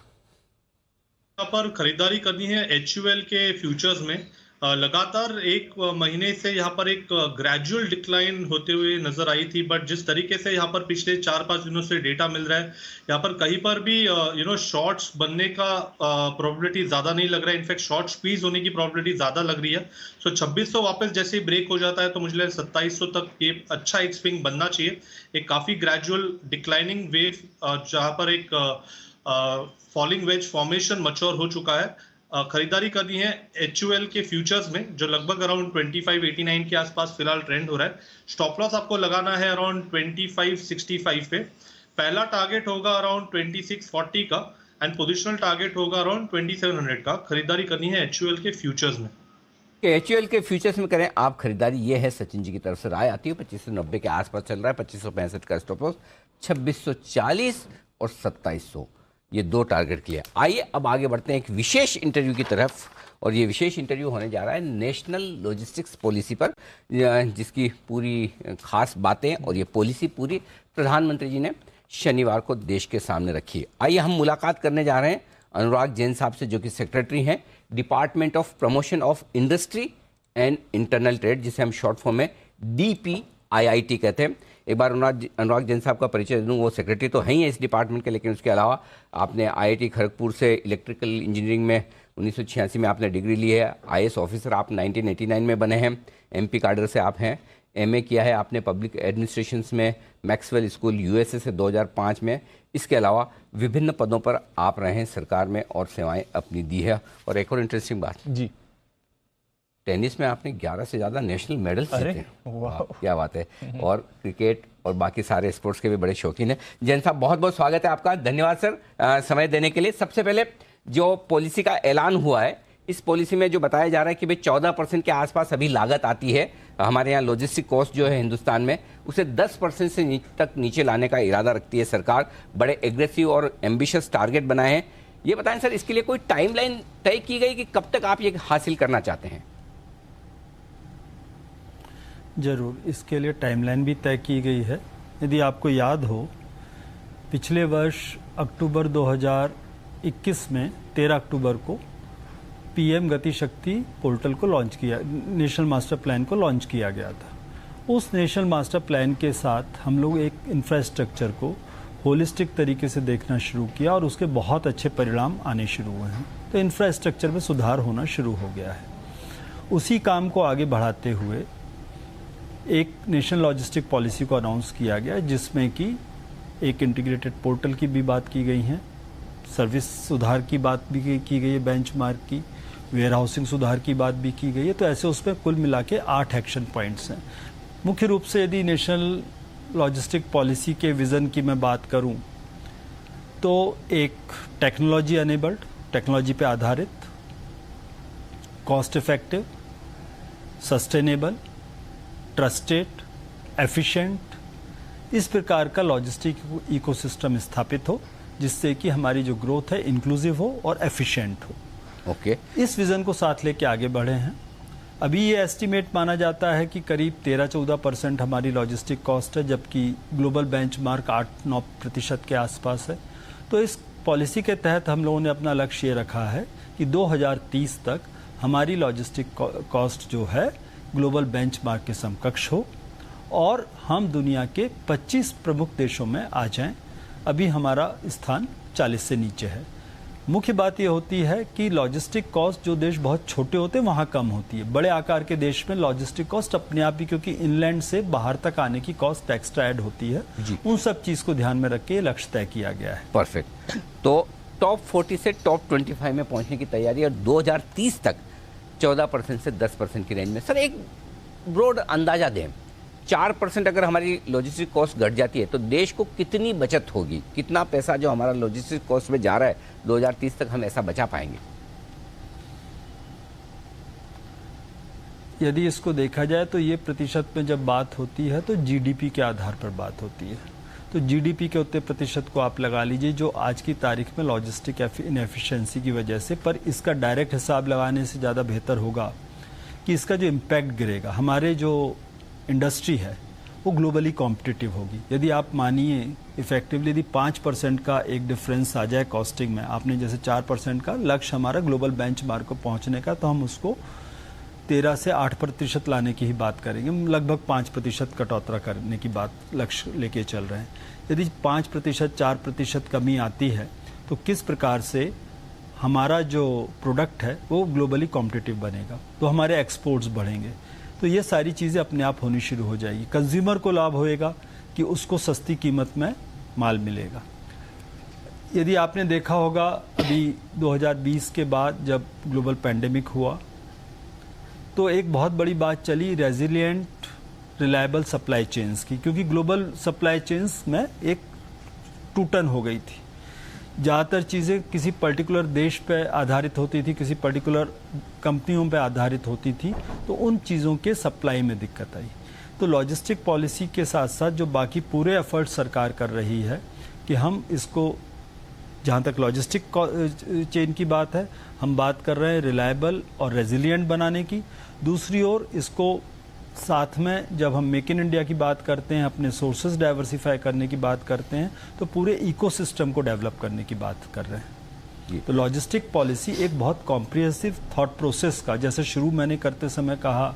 यहाँ पर खरीदारी करनी है HUL के फ्यूचर्स में। लगातार एक महीने से यहाँ पर एक ग्रेजुअल डिक्लाइन होते हुए नजर आई थी, बट जिस तरीके से यहाँ पर पिछले 4-5 दिनों से डेटा मिल रहा है, यहाँ पर कहीं पर भी शॉर्ट्स बनने का प्रोबेबिलिटी ज्यादा नहीं लग रहा है। इनफैक्ट शॉर्ट स्क्वीज होने की प्रोबेबिलिटी ज्यादा लग रही है। सो 2600 वापस जैसे ही ब्रेक हो जाता है तो मुझे लगता है 2700 तक ये अच्छा एक स्विंग बनना चाहिए। एक काफी ग्रेजुअल डिक्लाइनिंग वेव जहाँ पर एक फॉलिंग वेज फॉर्मेशन मैच्योर हो चुका है। खरीदारी करनी है HUL के फ्यूचर्स में जो लगभग अराउंड 2589 के आसपास फिलहाल ट्रेंड हो रहा है। स्टॉप लॉस आपको लगाना है अराउंड 2565 पे। पहला टारगेट होगा अराउंड 2640 का एंड पोजिशनल टारगेट होगा अराउंड 2700 का। खरीदारी करनी है HUL के फ्यूचर्स में। HUL के फ्यूचर्स में करें आप खरीदारी, ये है सचिन जी की तरफ से राय आती है। 2590 के आसपास चल रहा है, 2565 का स्टॉप लॉस, 2640 और 2700 ये 2 टारगेट के लिए। आइए अब आगे बढ़ते हैं एक विशेष इंटरव्यू की तरफ, और ये विशेष इंटरव्यू होने जा रहा है नेशनल लॉजिस्टिक्स पॉलिसी पर, जिसकी पूरी खास बातें और ये पॉलिसी पूरी प्रधानमंत्री जी ने शनिवार को देश के सामने रखी है। आइए हम मुलाकात करने जा रहे हैं अनुराग जैन साहब से, जो कि सेक्रेटरी हैं department of promotion of industry and internal trade, जिसे हम शॉर्ट फॉर्म में DPIIT कहते हैं। एक बार अनुराग जैन साहब का परिचय दूँ, वो सेक्रेटरी तो हैं ही इस डिपार्टमेंट के, लेकिन उसके अलावा आपने IIT खड़गपुर से इलेक्ट्रिकल इंजीनियरिंग में 1986 में आपने डिग्री ली है। IAS ऑफिसर आप 1989 में बने हैं। MP काडर से आप हैं। MA किया है आपने पब्लिक एडमिनिस्ट्रेशन में मैक्सवेल स्कूल USA से 2005 में। इसके अलावा विभिन्न पदों पर आप रहे हैं सरकार में और सेवाएं अपनी दी है। और एक और इंटरेस्टिंग बात जी, टेनिस में आपने 11 से ज़्यादा नेशनल मेडल्स जीते। वाह, क्या बात है। और क्रिकेट और बाकी सारे स्पोर्ट्स के भी बड़े शौकीन हैं। जैन साहब, बहुत बहुत स्वागत है आपका। धन्यवाद सर समय देने के लिए। सबसे पहले जो पॉलिसी का ऐलान हुआ है, इस पॉलिसी में जो बताया जा रहा है कि भाई 14% के आसपास अभी लागत आती है हमारे यहाँ। लॉजिस्टिक कॉस्ट जो है हिंदुस्तान में, उसे 10% से तक नीचे लाने का इरादा रखती है सरकार। बड़े एग्रेसिव और एम्बिशियस टारगेट बनाए हैं। ये बताएं सर, इसके लिए कोई टाइमलाइन तय की गई कि कब तक आप ये हासिल करना चाहते हैं? जरूर, इसके लिए टाइमलाइन भी तय की गई है। यदि आपको याद हो, पिछले वर्ष अक्टूबर 2021 में 13 अक्टूबर को PM गति शक्ति पोर्टल को लॉन्च किया, नेशनल मास्टर प्लान को लॉन्च किया गया था। उस नेशनल मास्टर प्लान के साथ हम लोग एक इंफ्रास्ट्रक्चर को होलिस्टिक तरीके से देखना शुरू किया और उसके बहुत अच्छे परिणाम आने शुरू हुए हैं। तो इंफ्रास्ट्रक्चर में सुधार होना शुरू हो गया है। उसी काम को आगे बढ़ाते हुए एक नेशनल लॉजिस्टिक पॉलिसी को अनाउंस किया गया, जिसमें कि एक इंटीग्रेटेड पोर्टल की भी बात की गई है, सर्विस सुधार की बात भी की गई है, बेंचमार्क की, वेयर हाउसिंग सुधार की बात भी की गई है। तो ऐसे उसमें कुल मिला के 8 एक्शन पॉइंट्स हैं। मुख्य रूप से यदि नेशनल लॉजिस्टिक पॉलिसी के विज़न की मैं बात करूं, तो एक टेक्नोलॉजी अनेबल्ड, टेक्नोलॉजी पे आधारित, cost effective, sustainable, trusted, efficient, इस प्रकार का लॉजिस्टिक इकोसिस्टम स्थापित हो, जिससे कि हमारी जो ग्रोथ है इंक्लूसिव हो और एफिशिएंट हो। ओके। इस विजन को साथ लेके आगे बढ़े हैं। अभी ये एस्टीमेट माना जाता है कि करीब 13-14% हमारी लॉजिस्टिक कॉस्ट है, जबकि ग्लोबल बेंचमार्क 8-9% के आसपास है। तो इस पॉलिसी के तहत हम लोगों ने अपना लक्ष्य ये रखा है कि 2030 तक हमारी लॉजिस्टिक कॉस्ट जो है ग्लोबल बेंचमार्क के समकक्ष हो और हम दुनिया के 25 प्रमुख देशों में आ जाएं। अभी हमारा स्थान 40 से नीचे है। मुख्य बात यह होती है कि लॉजिस्टिक कॉस्ट जो देश बहुत छोटे होते हैं वहाँ कम होती है। बड़े आकार के देश में लॉजिस्टिक कॉस्ट अपने आप ही, क्योंकि इनलैंड से बाहर तक आने की कॉस्ट एक्स्ट्रा ऐड होती है, उन सब चीज़ को ध्यान में रख के लक्ष्य तय किया गया है। परफेक्ट। तो टॉप 40 से टॉप 25 में पहुंचने की तैयारी और 2030 तक 14% से 10% की रेंज में। सर एक ब्रॉड अंदाजा दें, 4% अगर हमारी लॉजिस्टिक कॉस्ट घट जाती है तो देश को कितनी बचत होगी? कितना पैसा जो हमारा लॉजिस्टिक कॉस्ट में जा रहा है 2030 तक हम ऐसा बचा पाएंगे? यदि इसको देखा जाए तो ये प्रतिशत में जब बात होती है तो GDP के आधार पर बात होती है। तो GDP के उतने प्रतिशत को आप लगा लीजिए जो आज की तारीख में लॉजिस्टिक इनएफिशिएंसी की वजह से, पर इसका डायरेक्ट हिसाब लगाने से ज़्यादा बेहतर होगा कि इसका जो इम्पैक्ट गिरेगा, हमारे जो इंडस्ट्री है वो ग्लोबली कॉम्पिटिटिव होगी। यदि आप मानिए इफेक्टिवली यदि 5% का एक डिफरेंस आ जाए कॉस्टिंग में, आपने जैसे 4% का लक्ष्य हमारा ग्लोबल बेंचमार्क को पहुंचने का, तो हम उसको 13 से 8% लाने की ही बात करेंगे। लगभग 5% कटौती करने की बात लक्ष्य लेके चल रहे हैं। यदि 5% 4% कमी आती है तो किस प्रकार से हमारा जो प्रोडक्ट है वो ग्लोबली कॉम्पिटिटिव बनेगा, तो हमारे एक्सपोर्ट्स बढ़ेंगे। तो ये सारी चीज़ें अपने आप होनी शुरू हो जाएगी। कंज्यूमर को लाभ होएगा कि उसको सस्ती कीमत में माल मिलेगा। यदि आपने देखा होगा अभी 2020 के बाद जब ग्लोबल पैंडेमिक हुआ तो एक बहुत बड़ी बात चली रेजिलिएंट रिलायबल सप्लाई चेन्स की, क्योंकि ग्लोबल सप्लाई चेन्स में एक टूटन हो गई थी। ज़्यादातर चीज़ें किसी पर्टिकुलर देश पे आधारित होती थी, किसी पर्टिकुलर कंपनियों पे आधारित होती थी, तो उन चीज़ों के सप्लाई में दिक्कत आई। तो लॉजिस्टिक पॉलिसी के साथ साथ जो बाकी पूरे एफर्ट सरकार कर रही है कि हम इसको, जहाँ तक लॉजिस्टिक चेन की बात है, हम बात कर रहे हैं रिलायबल और रेजिलिएंट बनाने की। दूसरी ओर इसको साथ में जब हम मेक इन इंडिया की बात करते हैं, अपने सोर्सेज डाइवर्सिफाई करने की बात करते हैं, तो पूरे इकोसिस्टम को डेवलप करने की बात कर रहे हैं। तो लॉजिस्टिक पॉलिसी एक बहुत कॉम्प्रिहेंसिव थॉट प्रोसेस का, जैसे शुरू मैंने करते समय कहा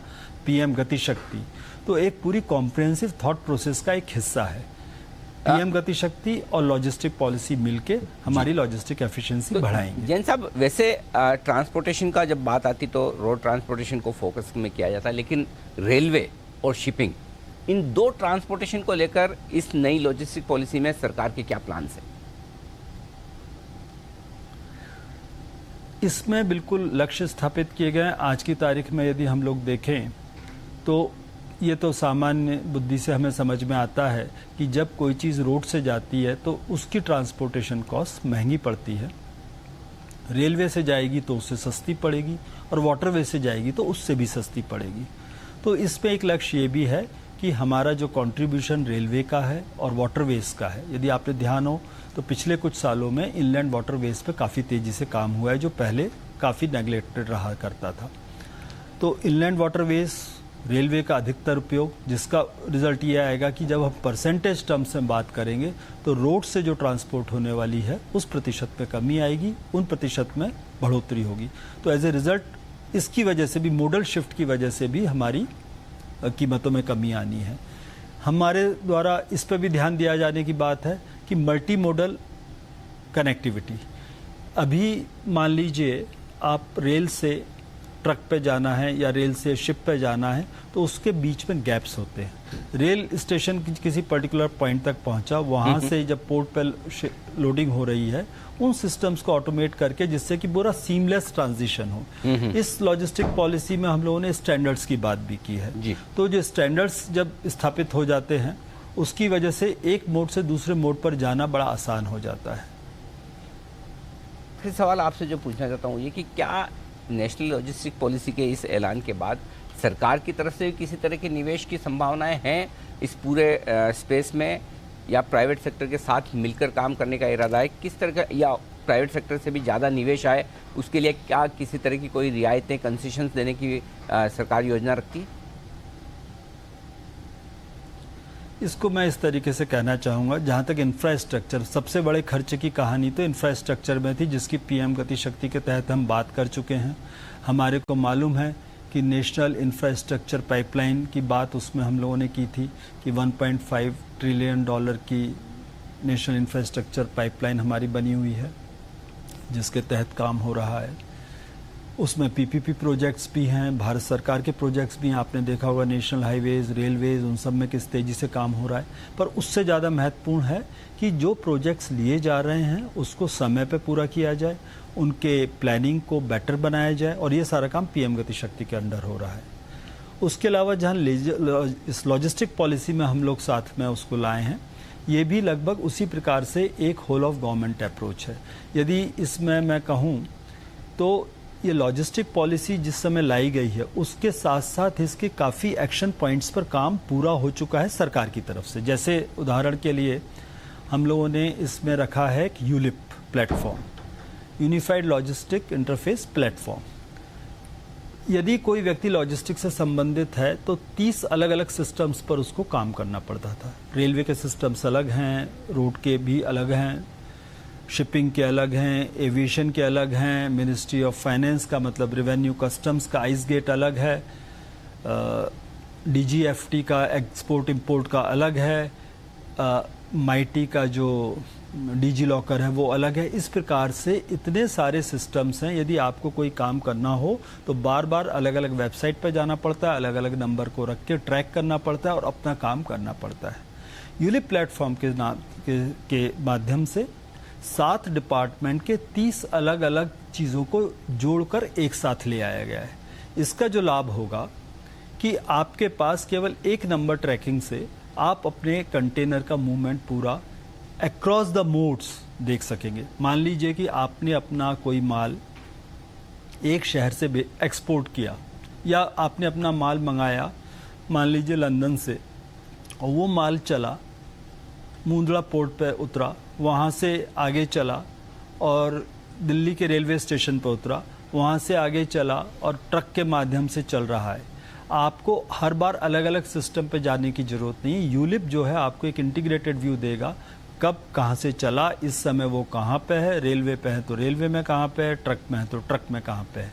PM गति शक्ति, तो एक पूरी कॉम्प्रिहेंसिव थॉट प्रोसेस का एक हिस्सा है। पीएम गति शक्ति और लॉजिस्टिक पॉलिसी मिलके हमारी लॉजिस्टिक एफिशिएंसी बढ़ाएंगे। जैन साहब, वैसे ट्रांसपोर्टेशन का जब बात आती तो रोड ट्रांसपोर्टेशन को फोकस में किया जाता है, लेकिन रेलवे और शिपिंग, इन दो ट्रांसपोर्टेशन को लेकर इस नई लॉजिस्टिक पॉलिसी में सरकार के क्या प्लान्स हैं? इसमें बिल्कुल लक्ष्य स्थापित किए गए हैं। आज की तारीख में यदि हम लोग देखें तो ये तो सामान्य बुद्धि से हमें समझ में आता है कि जब कोई चीज़ रोड से जाती है तो उसकी ट्रांसपोर्टेशन कॉस्ट महंगी पड़ती है। रेलवे से जाएगी तो उससे सस्ती पड़ेगी और वाटरवे से जाएगी तो उससे भी सस्ती पड़ेगी। तो इसमें एक लक्ष्य ये भी है कि हमारा जो कंट्रीब्यूशन रेलवे का है और वाटरवेज का है, यदि आपने ध्यान हो तो पिछले कुछ सालों में इनलैंड वाटरवेज पे काफ़ी तेज़ी से काम हुआ है, जो पहले काफ़ी नेग्लेक्टेड रहा करता था। तो इनलैंड वाटरवेज रेलवे का अधिकतर उपयोग, जिसका रिजल्ट ये आएगा कि जब हम परसेंटेज टर्म्स में बात करेंगे तो रोड से जो ट्रांसपोर्ट होने वाली है उस प्रतिशत पे कमी आएगी, उन प्रतिशत में बढ़ोतरी होगी। तो एज ए रिजल्ट इसकी वजह से भी, मोडल शिफ्ट की वजह से भी हमारी कीमतों में कमी आनी है। हमारे द्वारा इस पर भी ध्यान दिया जाने की बात है कि मल्टी मोडल कनेक्टिविटी, अभी मान लीजिए आप रेल से ट्रक पे जाना है या रेल से शिप पे जाना है तो उसके बीच में गैप्स होते हैं। रेल स्टेशन किसी पर्टिकुलर पॉइंट तक पहुंचा, वहां से जब पोर्ट पे लोडिंग हो रही है, उन सिस्टम्स को ऑटोमेट करके जिससे कि पूरा सीमलेस ट्रांजिशन हो। इस लॉजिस्टिक पॉलिसी में हम लोगों ने स्टैंडर्ड्स की बात भी की है। तो जो स्टैंडर्ड्स जब स्थापित हो जाते हैं उसकी वजह से एक मोड से दूसरे मोड पर जाना बड़ा आसान हो जाता है। फिर सवाल आपसे जो पूछना चाहता हूँ ये कि क्या नेशनल लॉजिस्टिक पॉलिसी के इस ऐलान के बाद सरकार की तरफ से किसी तरह के निवेश की संभावनाएं हैं इस पूरे स्पेस में, या प्राइवेट सेक्टर के साथ मिलकर काम करने का इरादा है? किस तरह का, या प्राइवेट सेक्टर से भी ज़्यादा निवेश आए उसके लिए क्या किसी तरह की कोई रियायतें, कंसेशंस देने की सरकार योजना रखती है? इसको मैं इस तरीके से कहना चाहूँगा, जहाँ तक इंफ्रास्ट्रक्चर, सबसे बड़े खर्चे की कहानी तो इंफ्रास्ट्रक्चर में थी, जिसकी पीएम गति शक्ति के तहत हम बात कर चुके हैं। हमारे को मालूम है कि नेशनल इंफ्रास्ट्रक्चर पाइपलाइन की बात उसमें हम लोगों ने की थी कि 1.5 ट्रिलियन डॉलर की नेशनल इंफ्रास्ट्रक्चर पाइपलाइन हमारी बनी हुई है, जिसके तहत काम हो रहा है। उसमें पीपीपी प्रोजेक्ट्स भी हैं, भारत सरकार के प्रोजेक्ट्स भी हैं। आपने देखा होगा नेशनल हाईवेज, रेलवेज, उन सब में किस तेज़ी से काम हो रहा है। पर उससे ज़्यादा महत्वपूर्ण है कि जो प्रोजेक्ट्स लिए जा रहे हैं उसको समय पे पूरा किया जाए, उनके प्लानिंग को बेटर बनाया जाए, और ये सारा काम पीएम गति शक्ति के अंडर हो रहा है। उसके अलावा जहाँ इस लॉजिस्टिक पॉलिसी में हम लोग साथ में उसको लाए हैं, ये भी लगभग उसी प्रकार से एक होल ऑफ गवर्नमेंट अप्रोच है। यदि इसमें मैं कहूँ तो ये लॉजिस्टिक पॉलिसी जिस समय लाई गई है उसके साथ साथ इसके काफ़ी एक्शन पॉइंट्स पर काम पूरा हो चुका है सरकार की तरफ से। जैसे उदाहरण के लिए हम लोगों ने इसमें रखा है कि ULIP platform, unified logistic interface platform. यदि कोई व्यक्ति लॉजिस्टिक से संबंधित है तो 30 अलग अलग सिस्टम्स पर उसको काम करना पड़ता था। रेलवे के सिस्टम्स अलग हैं, रोड के भी अलग हैं, शिपिंग के अलग हैं, एविएशन के अलग हैं, मिनिस्ट्री ऑफ फाइनेंस का मतलब रेवेन्यू कस्टम्स का आइस गेट अलग है, डीजीएफटी का एक्सपोर्ट इंपोर्ट का अलग है, माइटी का जो डीजी लॉकर है वो अलग है। इस प्रकार से इतने सारे सिस्टम्स हैं, यदि आपको कोई काम करना हो तो बार बार अलग अलग वेबसाइट पर जाना पड़ता है, अलग अलग नंबर को रख के ट्रैक करना पड़ता है और अपना काम करना पड़ता है। यूलिप प्लेटफॉर्म के नाम के माध्यम से 7 डिपार्टमेंट के 30 अलग अलग चीज़ों को जोड़कर एक साथ ले आया गया है। इसका जो लाभ होगा कि आपके पास केवल एक नंबर ट्रैकिंग से आप अपने कंटेनर का मूवमेंट पूरा अक्रॉस द मोड्स देख सकेंगे। मान लीजिए कि आपने अपना कोई माल एक शहर से एक्सपोर्ट किया, या आपने अपना माल मंगाया मान लीजिए लंदन से, और वो माल चला मुंद्रा पोर्ट पे उतरा, वहाँ से आगे चला और दिल्ली के रेलवे स्टेशन पर उतरा, वहाँ से आगे चला और ट्रक के माध्यम से चल रहा है। आपको हर बार अलग अलग सिस्टम पे जाने की ज़रूरत नहीं। यूलिप जो है आपको एक इंटीग्रेटेड व्यू देगा, कब कहाँ से चला, इस समय वो कहाँ पे है, रेलवे पे है तो रेलवे में कहाँ पे है, ट्रक में है तो ट्रक में कहाँ पे है।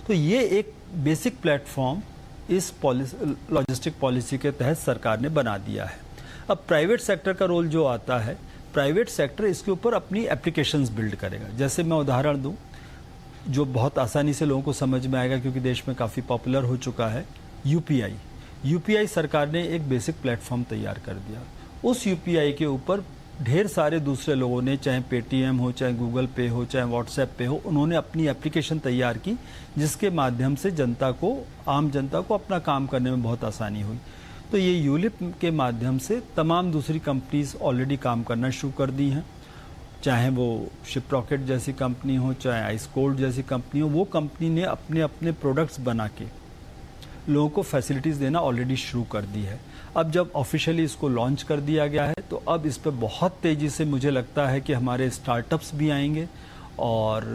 तो ये एक बेसिक प्लेटफॉर्म इस लॉजिस्टिक पॉलिसी के तहत सरकार ने बना दिया है। अब प्राइवेट सेक्टर का रोल जो आता है, प्राइवेट सेक्टर इसके ऊपर अपनी एप्लीकेशंस बिल्ड करेगा। जैसे मैं उदाहरण दूं जो बहुत आसानी से लोगों को समझ में आएगा क्योंकि देश में काफ़ी पॉपुलर हो चुका है, यूपीआई सरकार ने एक बेसिक प्लेटफॉर्म तैयार कर दिया। उस यूपीआई के ऊपर ढेर सारे दूसरे लोगों ने, चाहे पेटीएम हो, चाहे गूगल पे हो, चाहे व्हाट्सएप पे हो, उन्होंने अपनी एप्लीकेशन तैयार की जिसके माध्यम से आम जनता को अपना काम करने में बहुत आसानी हुई। तो ये यूलिप के माध्यम से तमाम दूसरी कंपनीज ऑलरेडी काम करना शुरू कर दी हैं, चाहे वो शिप रॉकेट जैसी कंपनी हो, चाहे आइस कोल्ड जैसी कंपनी हो। वो कंपनी ने अपने अपने प्रोडक्ट्स बना के लोगों को फैसिलिटीज़ देना ऑलरेडी शुरू कर दी है। अब जब ऑफिशियली इसको लॉन्च कर दिया गया है तो अब इस पर बहुत तेज़ी से मुझे लगता है कि हमारे स्टार्टअप्स भी आएंगे और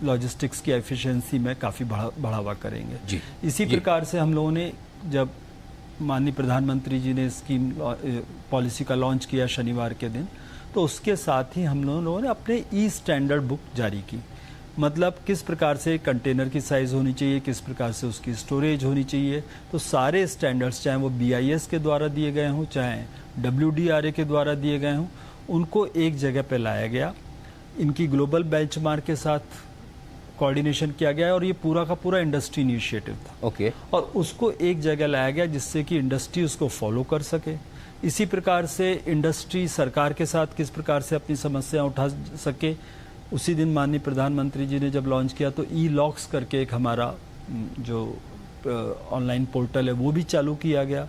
लॉजिस्टिक्स की एफिशिएंसी में काफ़ी बढ़ावा करेंगे। इसी प्रकार से हम लोगों ने जब माननीय प्रधानमंत्री जी ने स्कीम पॉलिसी का लॉन्च किया शनिवार के दिन, तो उसके साथ ही हम लोगों ने अपने ई स्टैंडर्ड बुक जारी की। मतलब किस प्रकार से कंटेनर की साइज़ होनी चाहिए, किस प्रकार से उसकी स्टोरेज होनी चाहिए। तो सारे स्टैंडर्ड्स, चाहे वो BIS के द्वारा दिए गए हों, चाहे WDRA के द्वारा दिए गए हों, उनको एक जगह पे लाया गया। इनकी ग्लोबल बेंचमार्क के साथ कोऑर्डिनेशन किया गया और ये पूरा का पूरा इंडस्ट्री इनिशिएटिव था। ओके। और उसको एक जगह लाया गया जिससे कि इंडस्ट्री उसको फॉलो कर सके। इसी प्रकार से इंडस्ट्री सरकार के साथ किस प्रकार से अपनी समस्या उठा सके। उसी दिन माननीय प्रधानमंत्री जी ने जब लॉन्च किया तो ई-लॉक्स करके एक हमारा जो ऑनलाइन पोर्टल है वो भी चालू किया गया।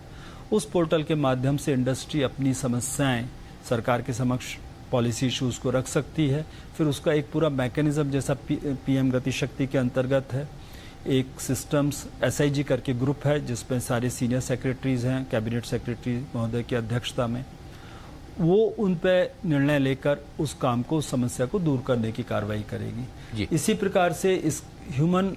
उस पोर्टल के माध्यम से इंडस्ट्री अपनी समस्याएं सरकार के समक्ष, पॉलिसी इश्यूज को रख सकती है। फिर उसका एक पूरा मैकेनिज्म जैसा PM गति शक्ति के अंतर्गत है, एक सिस्टम्स SIG करके ग्रुप है जिसमें सारे सीनियर सेक्रेटरीज हैं, कैबिनेट सेक्रेटरी महोदय की अध्यक्षता में, वो उन पे निर्णय लेकर उस काम को, उस समस्या को दूर करने की कार्रवाई करेगी। इसी प्रकार से इस ह्यूमन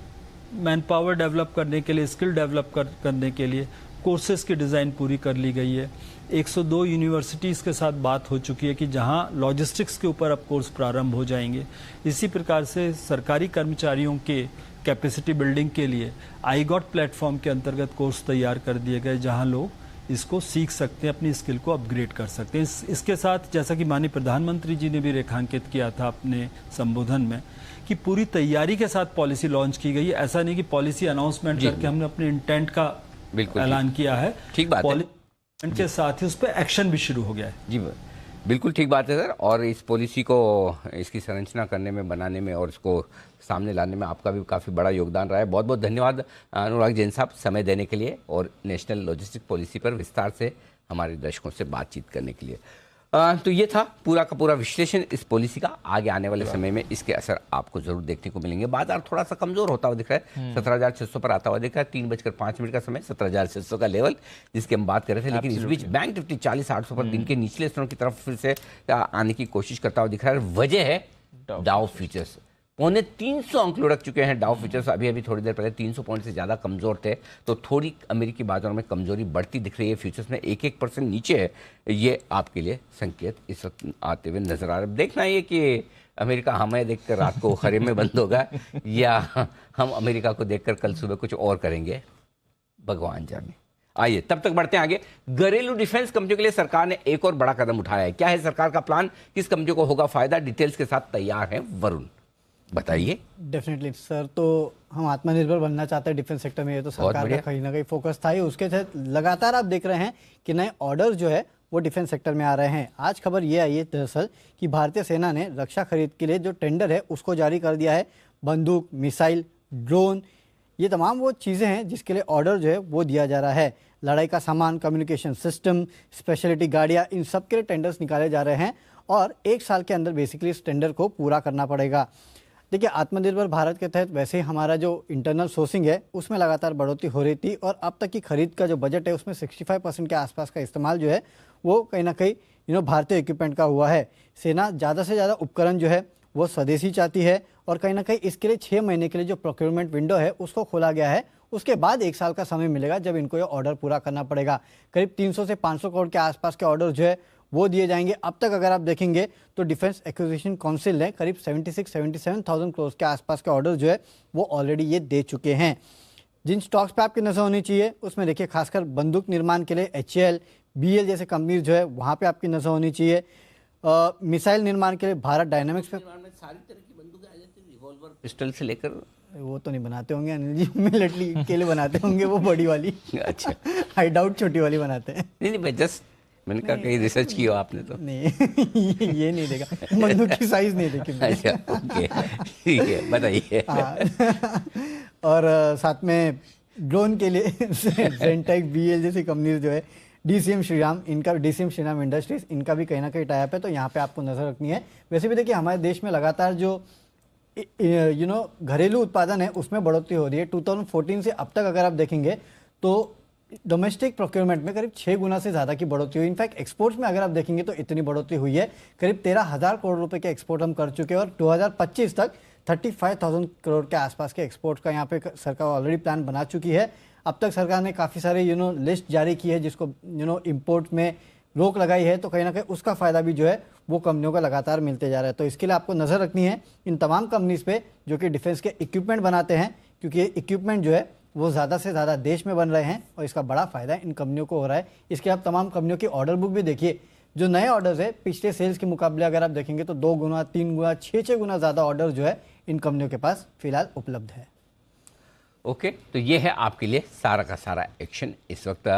मैन पावर डेवलप करने के लिए, स्किल डेवलप करने के लिए कोर्सेज की डिज़ाइन पूरी कर ली गई है। 102 यूनिवर्सिटीज़ के साथ बात हो चुकी है कि जहां लॉजिस्टिक्स के ऊपर अब कोर्स प्रारंभ हो जाएंगे। इसी प्रकार से सरकारी कर्मचारियों के कैपेसिटी बिल्डिंग के लिए IGOT प्लेटफॉर्म के अंतर्गत कोर्स तैयार कर दिए गए जहां लोग इसको सीख सकते हैं, अपनी स्किल को अपग्रेड कर सकते हैं। इसके साथ जैसा कि माननीय प्रधानमंत्री जी ने भी रेखांकित किया था अपने संबोधन में कि पूरी तैयारी के साथ पॉलिसी लॉन्च की गई है। ऐसा नहीं कि पॉलिसी अनाउंसमेंट करके हमने अपने इंटेंट का ऐलान किया है। ठीक बात है। के साथ ही उस पर एक्शन भी शुरू हो गया है। जी बिल्कुल ठीक बात है सर। और इस पॉलिसी को, इसकी संरचना करने में, बनाने में और इसको सामने लाने में आपका भी काफ़ी बड़ा योगदान रहा है। बहुत बहुत धन्यवाद अनुराग जैन साहब समय देने के लिए और नेशनल लॉजिस्टिक पॉलिसी पर विस्तार से हमारे दर्शकों से बातचीत करने के लिए। तो ये था पूरा का पूरा विश्लेषण इस पॉलिसी का। आगे आने वाले समय में इसके असर आपको जरूर देखने को मिलेंगे। बाजार थोड़ा सा कमजोर होता हुआ दिख रहा है, 17,600 पर आता हुआ दिख रहा है। 3:05 का समय, 17,600 का लेवल जिसकी हम बात कर रहे थे। लेकिन इस बीच बैंक निफ्टी 40,800 पर दिन के निचले स्तरों की तरफ फिर से आने की कोशिश करता हुआ दिख रहा है। वजह है डाउ फ्यूचर्स 350 अंक लुढ़क चुके हैं। डाउ फ्यूचर्स अभी थोड़ी देर पहले 300 पॉइंट से ज़्यादा कमज़ोर थे, तो थोड़ी अमेरिकी बाजारों में कमजोरी बढ़ती दिख रही है। फ्यूचर्स में 1% नीचे है। ये आपके लिए संकेत इस वक्त आते हुए नजर आ रहे हैं। देखना ये कि अमेरिका हमें देखकर रात को खरे में बंद होगा या हम अमेरिका को देखकर कल सुबह कुछ और करेंगे, भगवान जाने। आइए तब तक बढ़ते हैं आगे। घरेलू डिफेंस कंपनियों के लिए सरकार ने एक और बड़ा कदम उठाया है। क्या है सरकार का प्लान, किस कंपनियों को होगा फायदा, डिटेल्स के साथ तैयार है वरुण, बताइए। डेफिनेटली सर, तो हम आत्मनिर्भर बनना चाहते हैं डिफेंस सेक्टर में, ये तो सरकार का कहीं ना कहीं फोकस था ही। उसके तहत लगातार आप देख रहे हैं कि नए ऑर्डर जो है वो डिफेंस सेक्टर में आ रहे हैं। आज खबर ये आई है दरअसल कि भारतीय सेना ने रक्षा खरीद के लिए जो टेंडर है उसको जारी कर दिया है। बंदूक, मिसाइल, ड्रोन, ये तमाम वो चीज़ें हैं जिसके लिए ऑर्डर जो है वो दिया जा रहा है। लड़ाई का सामान, कम्युनिकेशन सिस्टम, स्पेशलिटी गाड़ियाँ, इन सब के लिए टेंडर्स निकाले जा रहे हैं और 1 साल के अंदर बेसिकली इस टेंडर को पूरा करना पड़ेगा। देखिए, आत्मनिर्भर भारत के तहत वैसे ही हमारा जो इंटरनल सोर्सिंग है उसमें लगातार बढ़ोतरी हो रही थी और अब तक की खरीद का जो बजट है उसमें 65% के आसपास का इस्तेमाल जो है वो कहीं ना कहीं भारतीय इक्विपमेंट का हुआ है। सेना ज़्यादा से ज़्यादा उपकरण जो है वो स्वदेशी चाहती है और कहीं ना कहीं इसके लिए 6 महीने के लिए जो प्रोक्योरमेंट विंडो है उसको खोला गया है। उसके बाद 1 साल का समय मिलेगा जब इनको ये ऑर्डर पूरा करना पड़ेगा। करीब 300 से 500 करोड़ के आसपास के ऑर्डर जो है वो दिए जाएंगे। अब तक अगर आप देखेंगे तो डिफेंस एक्विजिशन काउंसिल ने करीब 76-77,000 करोड़ के आसपास के ऑर्डर जो है वो ऑलरेडी ये दे चुके हैं। जिन स्टॉक्स पे आपकी नजर होनी चाहिए उसमें देखिए खासकर बंदूक निर्माण के लिए HAL, BL जैसे कंपनी जो है वहां पे आपकी नजर होनी चाहिए। मिसाइल निर्माण के लिए भारत डायनामिक्स पे सारी तरह की बंदूकें आ जाती है, रिवॉल्वर पिस्टल से लेकर। वो तो नहीं बनाते होंगे अनिल जी, मिलिट्री के लिए बनाते होंगे वो बड़ी वाली। अच्छा, आई डाउट छोटी वाली बनाते हैं। नहीं मैं जस्ट मैंने कहा कहीं रिसर्च की हो आपने तो। नहीं ये नहीं देखा, बंदूक की साइज नहीं देखी। अच्छा ओके ठीक है बताइए। और साथ में ड्रोन के लिए जेनटेक, BL जैसी कंपनीज जो है, DCM श्रीराम, इनका DCM श्रीराम इंडस्ट्रीज, इनका भी कहीं ना कहीं टाइप है, तो यहाँ पे आपको नजर रखनी है। वैसे भी देखिए हमारे देश में लगातार जो घरेलू उत्पादन है उसमें बढ़ोतरी हो रही है। 2014 से अब तक अगर आप देखेंगे तो डोमेस्टिक प्रोक्योरमेंट में करीब 6 गुना से ज़्यादा की बढ़ोतरी हुई। इनफैक्ट एक्सपोर्ट्स में अगर आप देखेंगे तो इतनी बढ़ोतरी हुई है, करीब 13,000 करोड़ रुपए के एक्सपोर्ट हम कर चुके हैं और 2025 तक 35,000 करोड़ के आसपास के एक्सपोर्ट का यहाँ पे सरकार ऑलरेडी प्लान बना चुकी है। अब तक सरकार ने काफ़ी सारे लिस्ट जारी की है जिसको इम्पोर्ट में रोक लगाई है, तो कहीं ना कहीं उसका फ़ायदा भी जो है वो कंपनियों का लगातार मिलते जा रहा है। तो इसके लिए आपको नज़र रखनी है इन तमाम कंपनीज पे जो कि डिफेंस के इक्विपमेंट बनाते हैं, क्योंकि ये इक्विपमेंट जो है वो ज़्यादा से ज़्यादा देश में बन रहे हैं और इसका बड़ा फायदा इन कंपनियों को हो रहा है। इसके आप तमाम कंपनियों की ऑर्डर बुक भी देखिए, जो नए ऑर्डर्स है पिछले सेल्स के मुकाबले अगर आप देखेंगे तो 2 गुना, 3 गुना, 6 गुना ज़्यादा ऑर्डर जो है इन कंपनियों के पास फिलहाल उपलब्ध है। ओके तो ये है आपके लिए सारा का सारा एक्शन इस वक्त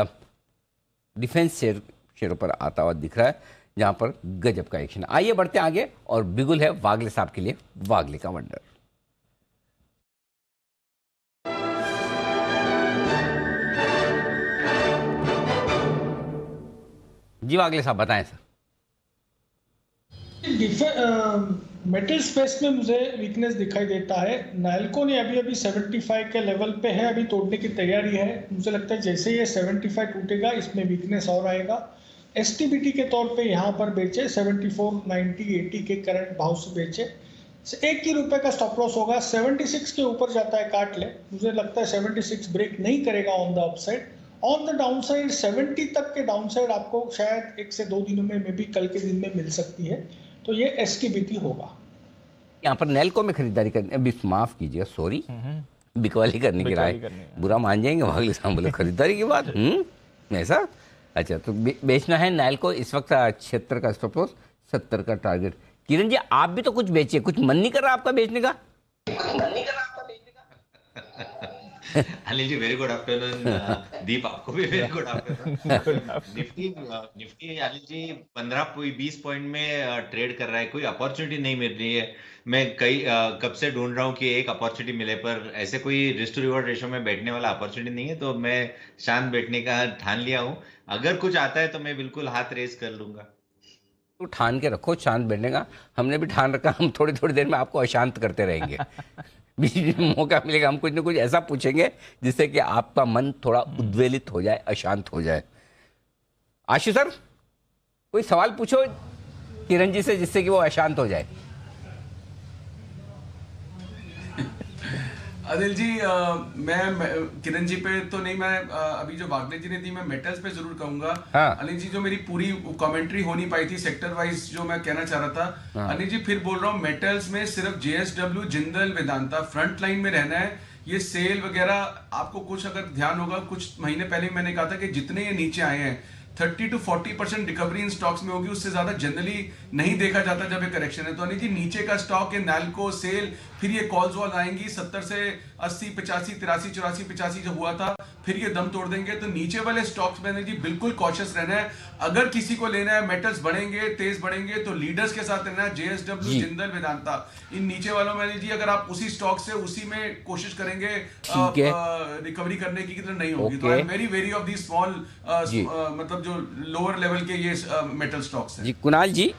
डिफेंस शेयरों पर आता हुआ दिख रहा है, जहां पर गजब का एक्शन। आइए बढ़ते हैं आगे और बिगुल है वागले साहब के लिए वागले का वंडर। जी वागले साहब बताएं सर। मेटल स्पेस में मुझे वीकनेस दिखाई देता है। नाल्को ने अभी 75 के लेवल पे है, अभी तोड़ने की तैयारी है। मुझे लगता है जैसे ये 75 टूटेगा इसमें वीकनेस और आएगा। STBT के तौर पे यहाँ पर बेचे 74, 90, 80 के करंट भाव से बेचे। 1 रुपए का स्टॉप लॉस होगा। 76 के ऊपर जाता है काट ले। मुझे लगता है 76 ब्रेक नहीं करेगा on the upside. On the downside 70 तक के डाउनसाइड आपको शायद 1 से 2 दिनों में भी कल के दिन में मिल सकती है, तो ये STBT होगा। यहाँ पर नेल्को में खरीदारी करनी, अभी माफ कीजिएगा सॉरी, बिकवाली करने की राय, बुरा मान जाएंगे वागले साहब बोले खरीदारी की बात ऐसा। अच्छा तो बेचना है नेल्को इस वक्त 76 का स्टॉप लॉस, 70 का टारगेट। किरण जी आप भी तो कुछ बेचिए, कुछ मन नहीं कर रहा आपका बेचने का? Anil ji very good afternoon. Deep आपको भी very good afternoon. Nifty Anil ji 15-20 point में ट्रेड कर रहा है, कोई अपॉर्चुनिटी नहीं मिल रही है। मैं कब से ढूंढ रहा हूँ कि एक अपॉर्चुनिटी मिले, पर ऐसे कोई रिस्क टू रिवॉर्ड रेशो में बैठने वाला अपॉर्चुनिटी नहीं है, तो मैं शांत बैठने का ठान लिया हूँ। अगर कुछ आता है तो मैं बिल्कुल हाथ रेस कर लूंगा। तो ठान के रखो शांत बैठने का, हमने भी ठान रखा, हम थोड़ी थोड़ी देर में आपको अशांत करते रहेंगे। बीच में मौका मिलेगा हम कुछ ना कुछ ऐसा पूछेंगे जिससे कि आपका मन थोड़ा उद्वेलित हो जाए, अशांत हो जाए। आशु सर कोई सवाल पूछो किरण जी से जिससे कि वो अशांत हो जाए। अनिल जी मैं किरण जी पे तो नहीं, मैं अभी जो वागले जी ने दी मैं मेटल्स पे जरूर कहूंगा। हाँ। अनिल जी जो मेरी पूरी कमेंट्री हो नहीं पाई थी सेक्टर वाइज जो मैं कहना चाह रहा था, हाँ। अनिल जी फिर बोल रहा हूँ मेटल्स में सिर्फ JSW, Jindal, Vedanta front line में रहना है। ये सेल वगैरह आपको कुछ अगर ध्यान होगा, कुछ महीने पहले मैंने कहा था कि जितने ये नीचे आए हैं 30 to 40% रिकवरी इन स्टॉक्स में होगी, उससे ज्यादा जनरली नहीं देखा जाता जब ये करेक्शन है। तो अनिल जी नीचे का स्टॉक है नाल्को, सेल, फिर ये कॉल्स वॉल आएंगी 70 से 80, 85, 83, 84, 85 जो हुआ था, फिर ये दम तोड़ देंगे। तो नीचे वाले स्टॉक्स में अनिल जी बिल्कुल कॉशियस रहना है। अगर किसी को लेना है मेटल्स बढ़ेंगे, तेज बढ़ेंगे, तो लीडर्स के साथ रहना है, JSW, जिंदल, वेदांता। इन नीचे वालों में अनिल जी अगर आप उसी स्टॉक से उसी में कोशिश करेंगे रिकवरी करने की तरह नहीं होगी। तो I am very very of the small मतलब जो लोअर लेवल के ये मेटल स्टॉक्स हैं। जी कुणाल जी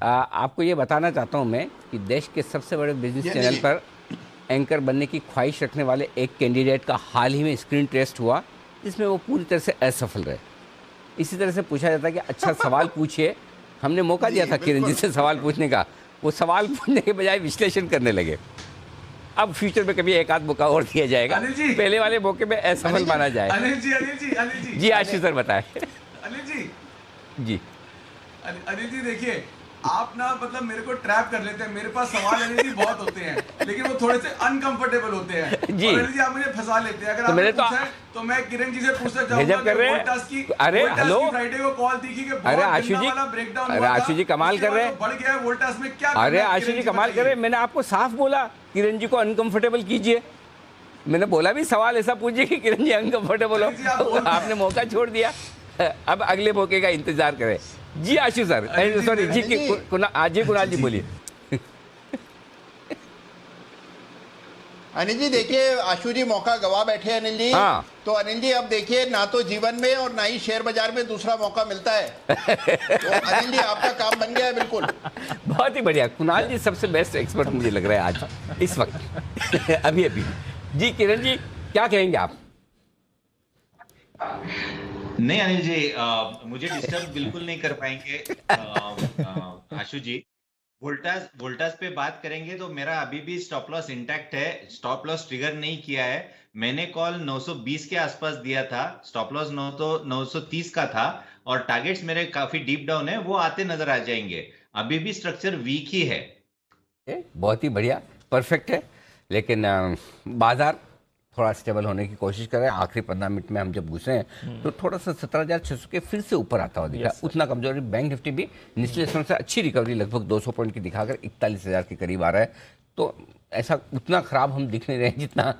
आपको ये बताना चाहता हूँ मैं कि देश के सबसे बड़े बिजनेस चैनल पर एंकर बनने की ख्वाहिश रखने वाले एक कैंडिडेट का हाल ही में स्क्रीन टेस्ट हुआ जिसमें वो पूरी तरह से असफल रहे। इसी तरह से पूछा जाता है कि अच्छा सवाल पूछिए, हमने मौका दिया था किरण जी से सवाल पूछने का, वो सवाल पूछने के बजाय विश्लेषण करने लगे। अब फ्यूचर में कभी एक आध मौका और दिया जाएगा, पहले वाले मौके में असफल माना जाए। अनिल जी जी आशीष सर बताएं। अनिल जी जी अनिल जी देखिए आप ना मतलब मेरे को ट्रैप कर लेते हैं, मेरे पास सवाल अनिल जी बहुत होते हैं लेकिन वो थोड़े से अनकंफर्टेबल होते हैं जी। और अनिल जी आप मुझे फंसा लेते हैं। अगर तो मेरे आपने पूछा है तो मैं किरण जी से पूछना गजब चाहूंगा कर रहे हैं। अरे हेलो, फ्राइडे को कॉल दिखी कि अरे आशु जी, अरे आशु जी कमाल कर रहे हैं, बढ़ गया है वोल्टास में क्या। अरे आशु जी कमाल कर रहे हैं। मैंने आपको साफ बोला किरण जी को अनकंफर्टेबल कीजिए, मैंने बोला भी सवाल ऐसा पूछिए कि किरण जी अनकंफर्टेबल हो, आपने मौका छोड़ दिया। अब अगले मौके का इंतजार करें। जी आशु सर, सॉरी जी कुणाल जी बोलिए। अनिल जी देखिए, आशु जी मौका गवा बैठे हैं अनिल जी। हाँ। तो अनिल जी अब देखिए, ना तो जीवन में और ना ही शेयर बाजार में दूसरा मौका मिलता है। तो अनिल जी आपका काम बन गया है बिल्कुल। बहुत ही बढ़िया, कुणाल जी सबसे बेस्ट एक्सपर्ट मुझे लग रहा है आज इस वक्त अभी जी। किरण जी क्या कहेंगे आप? नहीं अनिल जी, मुझे डिस्टर्ब बिल्कुल नहीं कर पाएंगे आशु जी। वोल्टास पे बात करेंगे तो मेरा अभी भी स्टॉप लॉस इंटैक्ट है, स्टॉप लॉस ट्रिगर नहीं किया है। मैंने कॉल 920 के आसपास दिया था, स्टॉप लॉस 930 का था और टारगेट्स मेरे काफी डीप डाउन है, वो आते नजर आ जाएंगे। अभी भी स्ट्रक्चर वीक ही है। बहुत ही बढ़िया, परफेक्ट है, लेकिन बाजार थोड़ा स्टेबल होने की कोशिश करें। आखिरी 15 मिनट में हम जब घुसे हैं तो थोड़ा सा 17,600 के फिर से ऊपर आता हुआ दिखा। उतना कमजोरी, बैंक निफ्टी भी निचले स्थान से अच्छी रिकवरी लगभग 200 पॉइंट की दिखाकर 41,000 के करीब आ रहा है। तो ऐसा उतना खराब हम दिख नहीं रहे हैं जितना।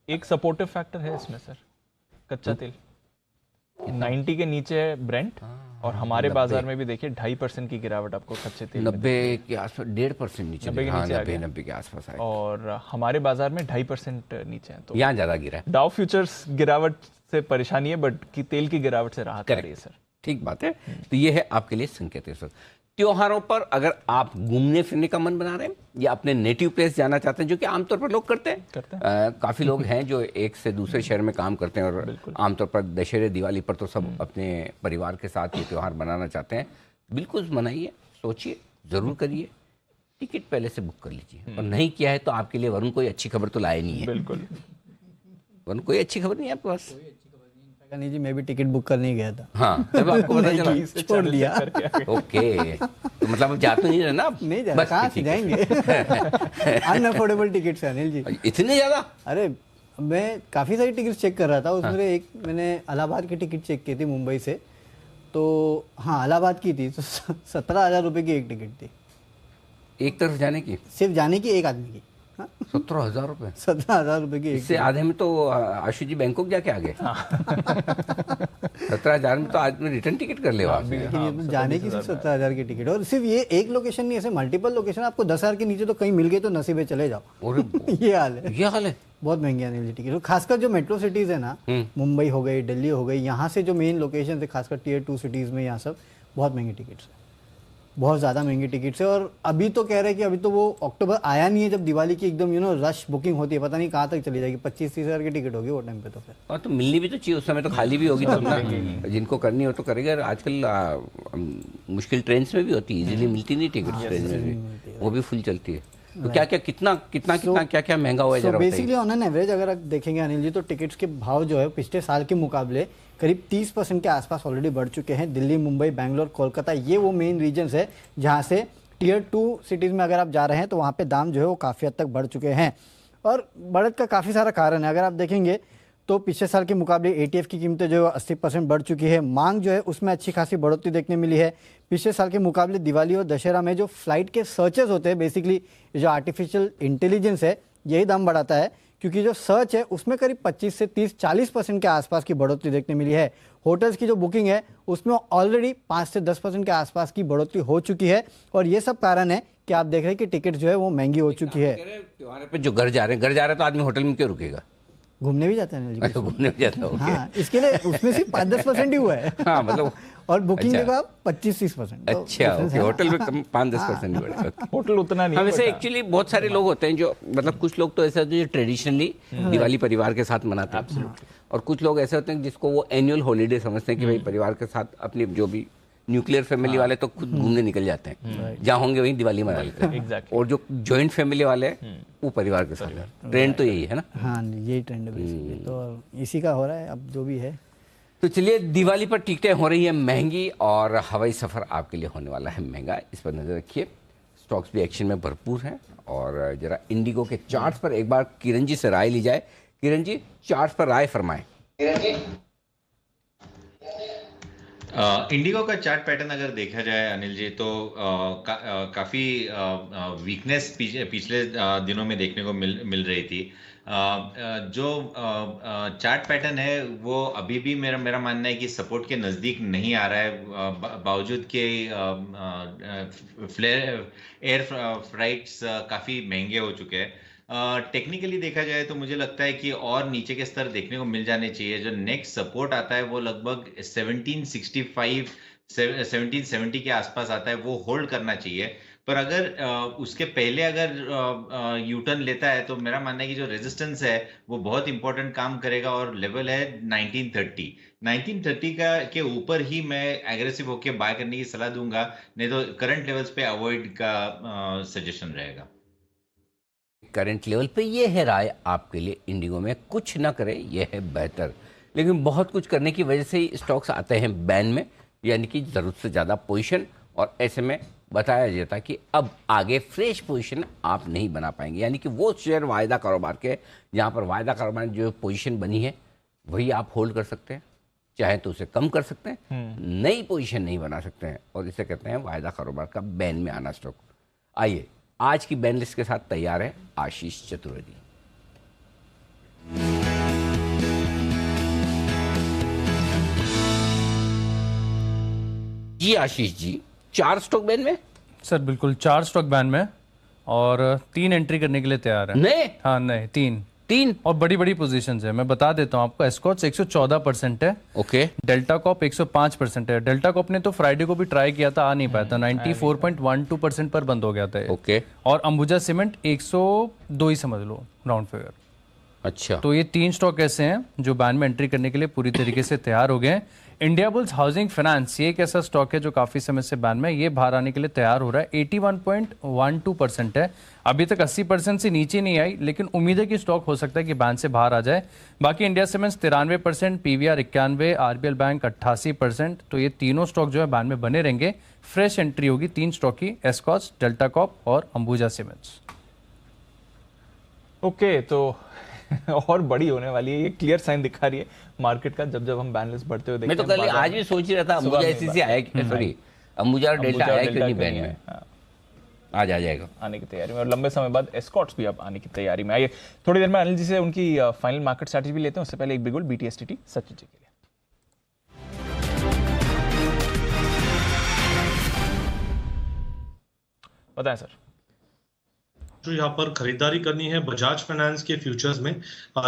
एक सपोर्टिव फैक्टर है इसमें सर, कच्चा तेल 90 के नीचे है ब्रेंट, और हमारे बाजार में भी देखिए 2.5% की गिरावट आपको कच्चे तेल 90 के आसपास, 1.5% नीचे, 90 के आसपास आएगा। और हमारे बाजार में 2.5% नीचे है। तो यहाँ ज्यादा गिरा है। डाउ फ्यूचर्स गिरावट से परेशानी है, बट की तेल की गिरावट से राहत आ रही है सर। ठीक बात है। तो ये है आपके लिए संकेत है सर। त्योहारों पर अगर आप घूमने फिरने का मन बना रहे हैं या अपने नेटिव प्लेस जाना चाहते हैं, जो कि आमतौर पर लोग करते हैं, काफ़ी लोग हैं जो एक से दूसरे शहर में काम करते हैं और आमतौर पर दशहरे दिवाली पर तो सब अपने परिवार के साथ ये त्यौहार मनाना चाहते हैं। बिल्कुल मनाइए, सोचिए, ज़रूर करिए, टिकट पहले से बुक कर लीजिए। और नहीं किया है तो आपके लिए वरुण कोई अच्छी खबर तो लाए नहीं है। बिल्कुल वरुण कोई अच्छी खबर नहीं है आपके पास? नहीं जी, मैं भी टिकट बुक करने गया था। हाँ, तब आपको पता चला, छोड़ दिया। ओके, तो मतलब आप जा तो नहीं रहे ना? नहीं जा रहा, कहाँ से जाएंगे? अनअफोर्डेबल टिकट है अनिल जी। इतने ज्यादा? अरे मैं काफ़ी सारी टिकट चेक कर रहा था, उसमें एक मैंने इलाहाबाद की टिकट चेक की थी मुंबई से, तो हाँ इलाहाबाद की थी, तो 17,000 रुपये की एक टिकट थी। एक तरफ जाने की? सिर्फ जाने की, एक आदमी की। 17,000 रुपये? 17,000 रुपये की। इससे आधे में तो आशु जी बैंकॉक जाके आ गए। 17,000 में तो आदमी रिटर्न टिकट कर ले वहाँ से। लेकिन जाने की सिर्फ 17,000 की टिकट, और सिर्फ ये एक लोकेशन नहीं, ऐसे मल्टीपल लोकेशन। आपको 10,000 के नीचे तो कहीं मिल गए तो नसीबे चले जाओ। ये हाल है, ये हाल है। बहुत महंगी आने वाली टिकट। खासकर जो मेट्रो सिटीज है ना, मुंबई हो गई, दिल्ली हो गई, यहाँ से जो मेन लोकेशन है, खासकर टियर 2 सिटीज में, यहाँ सब बहुत महंगी टिकट्स है, बहुत ज़्यादा महंगी टिकट्स है। और अभी तो कह रहे हैं कि अभी तो वो अक्टूबर आया नहीं है जब दिवाली की एकदम रश बुकिंग होती है, पता नहीं कहाँ तक चली जाएगी। 25-30 हज़ार की टिकट होगी वो टाइम पे तो फिर। और तो मिलनी भी तो चाहिए उस समय, तो खाली भी होगी तब ना। जिनको करनी हो तो करेगा। आजकल मुश्किल ट्रेन में भी होती है, इजीली मिलती नहीं टिकट ट्रेन में भी, वो भी फुल चलती है। तो क्या क्या कितना क्या महंगा हुआ है जरा बताइए। बेसिकली ऑन एन एवरेज अगर आप देखेंगे अनिल जी, तो टिकट्स के भाव जो है पिछले साल के मुकाबले करीब 30% के आसपास ऑलरेडी बढ़ चुके हैं। दिल्ली, मुंबई, बेंगलोर, कोलकाता, ये वो मेन रीजन्स है जहाँ से टियर 2 सिटीज़ में अगर आप जा रहे हैं तो वहाँ पे दाम जो है वो काफ़ी हद तक बढ़ चुके हैं। और बढ़त का काफ़ी सारा कारण है। अगर आप देखेंगे तो पिछले साल के मुकाबले ATF की कीमतें जो है 80% बढ़ चुकी है। मांग जो है उसमें अच्छी खासी बढ़ोतरी देखने मिली है। पिछले साल के मुकाबले दिवाली और दशहरा में जो फ्लाइट के सर्चेस होते हैं, बेसिकली जो आर्टिफिशियल इंटेलिजेंस है, यही दाम बढ़ाता है, क्योंकि जो सर्च है उसमें करीब 25 से 30-40% के आसपास की बढ़ोतरी देखने मिली है। होटल्स की जो बुकिंग है उसमें ऑलरेडी 5 से 10% के आसपास की बढ़ोतरी हो चुकी है। और ये सब कारण है कि आप देख रहे हैं कि टिकट जो है वो महंगी हो चुकी है। त्योहार पे जो घर जा रहे हैं तो आदमी होटल में क्यों रुकेगा? घूमने भी जाते हैं। घूमने भी जाता है। हाँ, इसके लिए उसमें सिर्फ 5-10% ही हुआ है। हाँ, मतलब और बुकिंग देखो आप 25-30%। अच्छा, ओके, होटल में 5-10% ही बढ़ेगा। होटल उतना नहीं। वैसे एक्चुअली बहुत सारे लोग होते हैं जो, मतलब कुछ लोग तो ऐसे होते हैं जो ट्रेडिशनली दिवाली परिवार के साथ मनाते हैं, और कुछ लोग ऐसे होते हैं जिसको वो एनुअल हॉलीडे समझते हैं कि भाई परिवार के साथ अपनी जो भी न्यूक्लियर फैमिली वाले तो खुद घूमने निकल जाते हैं, जहाँ होंगे वहीं दिवाली मना लेते हैं। और जो जॉइंट फैमिली वाले हैं वो परिवार के साथ। ट्रेंड तो यही है ना? हाँ, यही ट्रेंड है बेसिकली। तो इसी का हो रहा है अब जो भी है। तो चलिए, दिवाली पर टिकटें हो रही है महंगी और हवाई सफ़र आपके लिए होने वाला है महंगा, इस पर नज़र रखिए। स्टॉक्स भी एक्शन में भरपूर हैं और जरा इंडिगो के चार्ट्स पर एक बार किरण जी से राय ली जाए। किरण जी, चार्ट्स पर राय फरमाएं। इंडिगो का चार्ट पैटर्न अगर देखा जाए अनिल जी तो काफ़ी वीकनेस पिछले दिनों में देखने को मिल रही थी। जो चार्ट पैटर्न है वो अभी भी मेरा मानना है कि सपोर्ट के नज़दीक नहीं आ रहा है, बावजूद के एयर फ्राइट्स काफ़ी महंगे हो चुके हैं। टेक्निकली देखा जाए तो मुझे लगता है कि और नीचे के स्तर देखने को मिल जाने चाहिए। जो नेक्स्ट सपोर्ट आता है वो लगभग 1765 1770 के आसपास आता है, वो होल्ड करना चाहिए। पर अगर उसके पहले अगर यू टर्न लेता है तो मेरा मानना है कि जो रेजिस्टेंस है वो बहुत इंपॉर्टेंट काम करेगा और लेवल है 1930 के ऊपर ही मैं एग्रेसिव होकर बाय करने की सलाह दूंगा, नहीं तो करंट लेवल्स पे अवॉइड का सजेशन रहेगा। करंट लेवल पे ये है राय आपके लिए, इंडिगो में कुछ ना करे ये है बेहतर, लेकिन बहुत कुछ करने की वजह से ही स्टॉक्स आते हैं बैन में, यानी कि ज़रूरत से ज़्यादा पोजीशन, और ऐसे में बताया जाता कि अब आगे फ्रेश पोजीशन आप नहीं बना पाएंगे, यानी कि वो शेयर वायदा कारोबार के जहाँ पर वायदा कारोबार में जो पोजीशन बनी है वही आप होल्ड कर सकते हैं, चाहे तो उसे कम कर सकते हैं, नई पोजीशन नहीं बना सकते हैं, और इसे कहते हैं वायदा कारोबार का बैन में आना स्टॉक। आइए, आज की बैन लिस्ट के साथ तैयार है आशीष चतुर्वेदी। जी आशीष जी, 4 स्टॉक बैन में? सर बिल्कुल 4 स्टॉक बैन में और 3 एंट्री करने के लिए तैयार है। नहीं? हाँ नहीं, 3 और बड़ी पोजीशंस है। मैं बता देता हूँ आपको। एस्कॉर्ट्स 114% है। ओके। डेल्टा कॉप 105% है। डेल्टा कॉप ने तो फ्राइडे को भी ट्राई किया था, आ नहीं पाया था, 94.12% पर बंद हो गया था। ओके। और अंबुजा सीमेंट 102 ही समझ लो, राउंड फिगर। अच्छा, तो ये 3 स्टॉक ऐसे हैं जो बैन में एंट्री करने के लिए पूरी तरीके से तैयार हो गए हैं। इंडिया बुल्स हाउसिंग फाइनेंस, ये एक ऐसा स्टॉक है जो काफी समय से बैन में, ये बाहर आने के लिए तैयार हो रहा है। 81.12% है। अभी तक 80% से नीचे नहीं आई, लेकिन उम्मीद है कि स्टॉक हो सकता है कि बैन से बाहर आ जाए। बाकी India cements 93%, PVR 91%, RBL bank 88%। तो ये तीनों स्टॉक जो है बैन में बने रहेंगे। फ्रेश एंट्री होगी 3 स्टॉक की, एस्कॉर्ट्स, डेल्टा कॉप और अंबुजा सीमेंट्स। ओके, तो और बड़ी होने वाली है, ये क्लियर साइन दिखा रही है मार्केट का जब हम बैन लिस्ट बढ़ते हुए देखते हैं। मैं तो कल आज भी सोच ही रहा था अंबुजा ऐसी आया, सॉरी अंबुजा और डेल्टा आया क्यों नहीं बैन में। आज आ जाएगा, आने की तैयारी में, और लंबे समय बाद एस्कॉर्ट्स भी अब आने की तैयारी में। आइए थोड़ी देर में अनिल जी से उनकी फाइनल मार्केट स्ट्रैटेजी भी लेते हैं, उससे पहले एक बिग बुल बीटीएसटीटी सचिन जी के लिए। बताएं सर। जो यहाँ पर खरीदारी करनी है बजाज फाइनेंस के फ्यूचर्स में,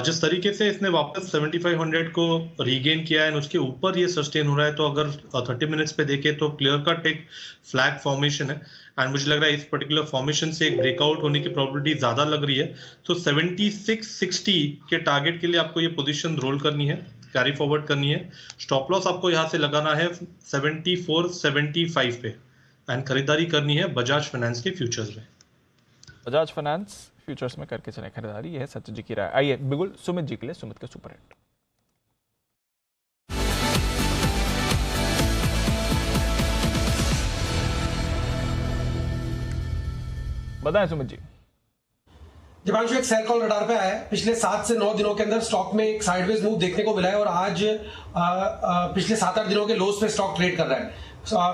जिस तरीके से इसने वापस 7500 को रीगेन किया है, उसके ऊपर ये सस्टेन हो रहा है, तो अगर 30 मिनट्स पे देखें तो क्लियर कट एक फ्लैग फॉर्मेशन है, एंड मुझे लग रहा है इस पर्टिकुलर फॉर्मेशन से एक ब्रेकआउट होने की प्रोबेबिलिटी ज्यादा लग रही है। तो 7660 के टारगेट के लिए आपको ये पोजीशन रोल करनी है, कैरी फॉरवर्ड करनी है। स्टॉप लॉस आपको यहाँ से लगाना है 7475 पे, एंड खरीदारी करनी है बजाज फाइनेंस के फ्यूचर्स में। बजाज फाइनेंस फ्यूचर्स में करके चले खरीदारी, ये है सचिन जी की राय। आइए बिल्कुल सुमित जी के लिए, सुमित के सुपर हिट। बताएं सुमित जी। दिपांशु, एक सेल कॉल रडार पे आया है। पिछले 7 से 9 दिनों के अंदर स्टॉक में एक साइडवेज मूव देखने को मिला है और आज पिछले 7-8 दिनों के लोज पे स्टॉक ट्रेड कर रहा है।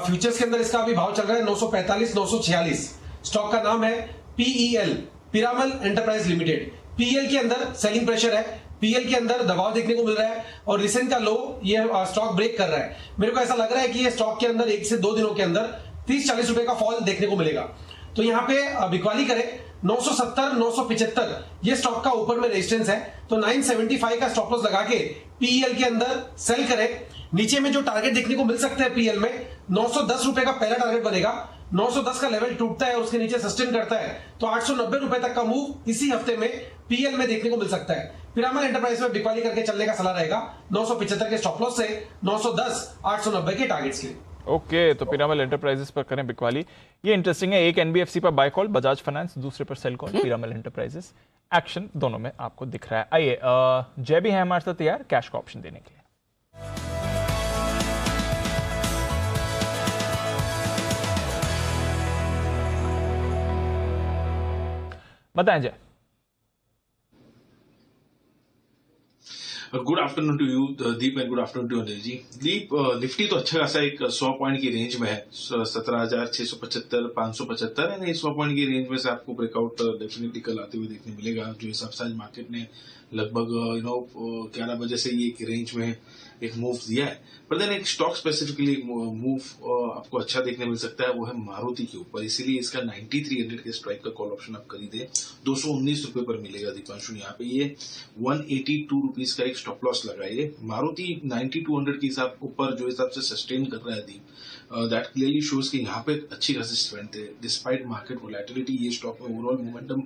फ्यूचर्स के अंदर इसका अभी भाव चल रहा है 945, 946। स्टॉक का नाम है PEL, Piramal enterprise limited. PEL के अंदर सेलिंग प्रेशर है, PEL के अंदर दबाव देखने को मिल रहा है और रिसेंट का लो ये स्टॉक ब्रेक कर रहा है। मेरे को ऐसा लग रहा है कि ये स्टॉक के अंदर 1 से 2 दिनों के अंदर 30-40 रुपए का फॉल देखने को मिलेगा। तो यहाँ पे बिकवाली करें 970, 975 ये स्टॉक का ऊपर में रेजिस्टेंस है, तो 975 का स्टॉप लॉस लगा के PEL के अंदर सेल करें। नीचे में जो टारगेट देखने को मिल सकते हैं PEL में 910 रुपए का पहला टारगेट बनेगा। 910 का लेवल टूटता है और उसके नीचे सस्टेन करता है तो 890 रुपए तक का मूव इसी हफ्ते में PEL में देखने को मिल सकता है। पिरामल एंटरप्राइज में बिकवाली करके चलने का सलाह रहेगा 975 के स्टॉप लॉस से 910, 890 के टारगेट्स के लिए। ओके, तो पिरामल एंटरप्राइजेस पर करें बिकवाली। ये इंटरेस्टिंग है, एक NBFC पर बाय कॉल, बजाज फाइनेंस दूसरे पर sell call, Piramal enterprises. Action दोनों में आपको दिख रहा है। आइए जय भी है हमारे साथ तैयार कैश का ऑप्शन देने के लिए। बताएं Jay. Good afternoon to you Deep and good afternoon to Anil ji. Deep, Nifty तो अच्छा खासा एक 100 पॉइंट की रेंज में है, 17,675 575 एंड 100 पॉइंट की रेंज में से आपको ब्रेकआउट डेफिनेटली कल आते हुए देखने मिलेगा। जो हिसाब से आज मार्केट ने लगभग 11 बजे से ये एक रेंज में एक मूव दिया है, पर देन एक स्टॉक स्पेसिफिकली मूव आपको अच्छा देखने मिल सकता है, वो है मारुति के ऊपर। इसीलिए इसका 9300 के स्ट्राइक का कॉल ऑप्शन आप खरीदे, 219 रुपए पर मिलेगा दीपांशु। यहाँ पे ये 182 रुपीज का एक स्टॉप लॉस लगाइए। मारुति 9200 के हिसाब ऊपर जो हिसाब से सस्टेन कर रहा है दीप, दैट क्लियरली शोज कि यहाँ पे अच्छी खासी स्ट्रेंथ है डिस्पाइट मार्केट वोलेटिलिटी। ये स्टॉक में ओवरऑल मोमेंटम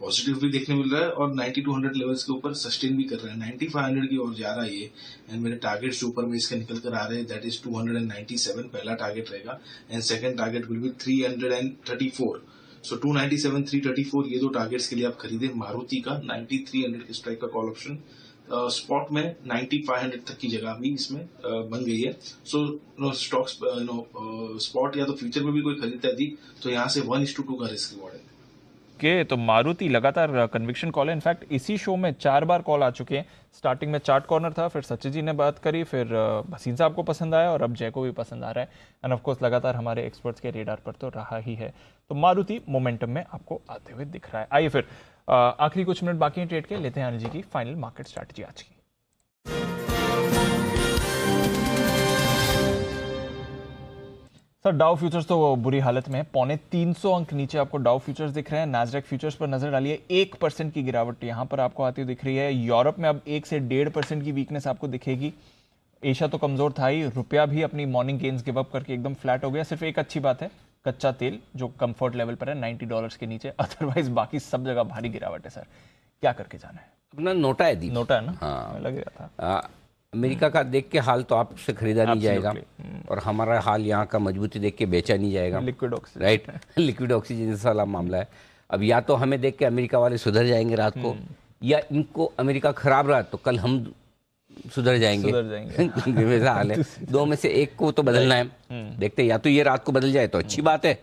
पॉजिटिव भी देखने मिल रहा है और 9200 लेवल्स के ऊपर सस्टेन भी कर रहा है। 9500 की ओर जा रहा है ये, एंड मेरे टारगेट्स ऊपर में इसके निकल कर आ रहे हैं, दैट इज 297 पहला टारगेट रहेगा and second target will be 334। सो 297 334 ये दो टारगेट्स के लिए आप खरीदे मारुति का। 9300 के स्ट्राइक का कॉल ऑप्शन स्पॉट में 9500 तक की जगह भी इसमें बन गई है। सो स्टॉक्स स्पॉट या तो फ्यूचर में भी कोई खरीदता है तो यहाँ से 1:2 का रिस्क रिवॉर्ड है। के तो मारुति लगातार कन्विक्शन कॉल है। इनफैक्ट इसी शो में 4 बार कॉल आ चुके हैं। स्टार्टिंग में चार्ट कॉर्नर था, फिर सचिन जी ने बात करी, फिर भसीन साहब को पसंद आया और अब जय को भी पसंद आ रहा है। एंड ऑफ कोर्स लगातार हमारे एक्सपर्ट्स के रेडार पर तो रहा ही है। तो मारुति मोमेंटम में आपको आते हुए दिख रहा है। आइए फिर आखिरी कुछ मिनट बाकी हैं ट्रेड के, लेते हैं अनिल जी की फाइनल मार्केट स्ट्रैटेजी आज की। सर डाउ फ्यूचर्स तो बुरी हालत में है, 325 अंक नीचे आपको डाउ फ्यूचर्स दिख रहे हैं। नैस्डैक फ्यूचर्स पर नजर डालिए, 1% की गिरावट यहां पर आपको आती हुई दिख रही है। यूरोप में अब 1 से 1.5% की वीकनेस आपको दिखेगी। एशिया तो कमजोर था ही, रुपया भी अपनी मॉर्निंग गेन्स गिव अप करके एकदम फ्लैट हो गया। सिर्फ एक अच्छी बात है, कच्चा तेल जो कंफर्ट लेवल पर है $90 के नीचे, अदरवाइज बाकी सब जगह भारी गिरावट है। सर क्या करके जाना है? अपना नोटा है दी, नोटा है ना? हाँ, लग रहा था। अमेरिका का देख के हाल तो आपसे खरीदा नहीं जाएगा और हमारा हाल यहाँ का मजबूती देख के बेचा नहीं जाएगा। Liquid oxygen, right, liquid oxygen वाला मामला है। अब या तो हमें देख के अमेरिका वाले सुधर जाएंगे रात को, या इनको अमेरिका खराब रहा तो कल हम सुधर जाएंगे। वैसा हाल है, दो में से एक को तो बदलना है। देखते हैं, या तो ये रात को बदल जाए तो अच्छी बात है,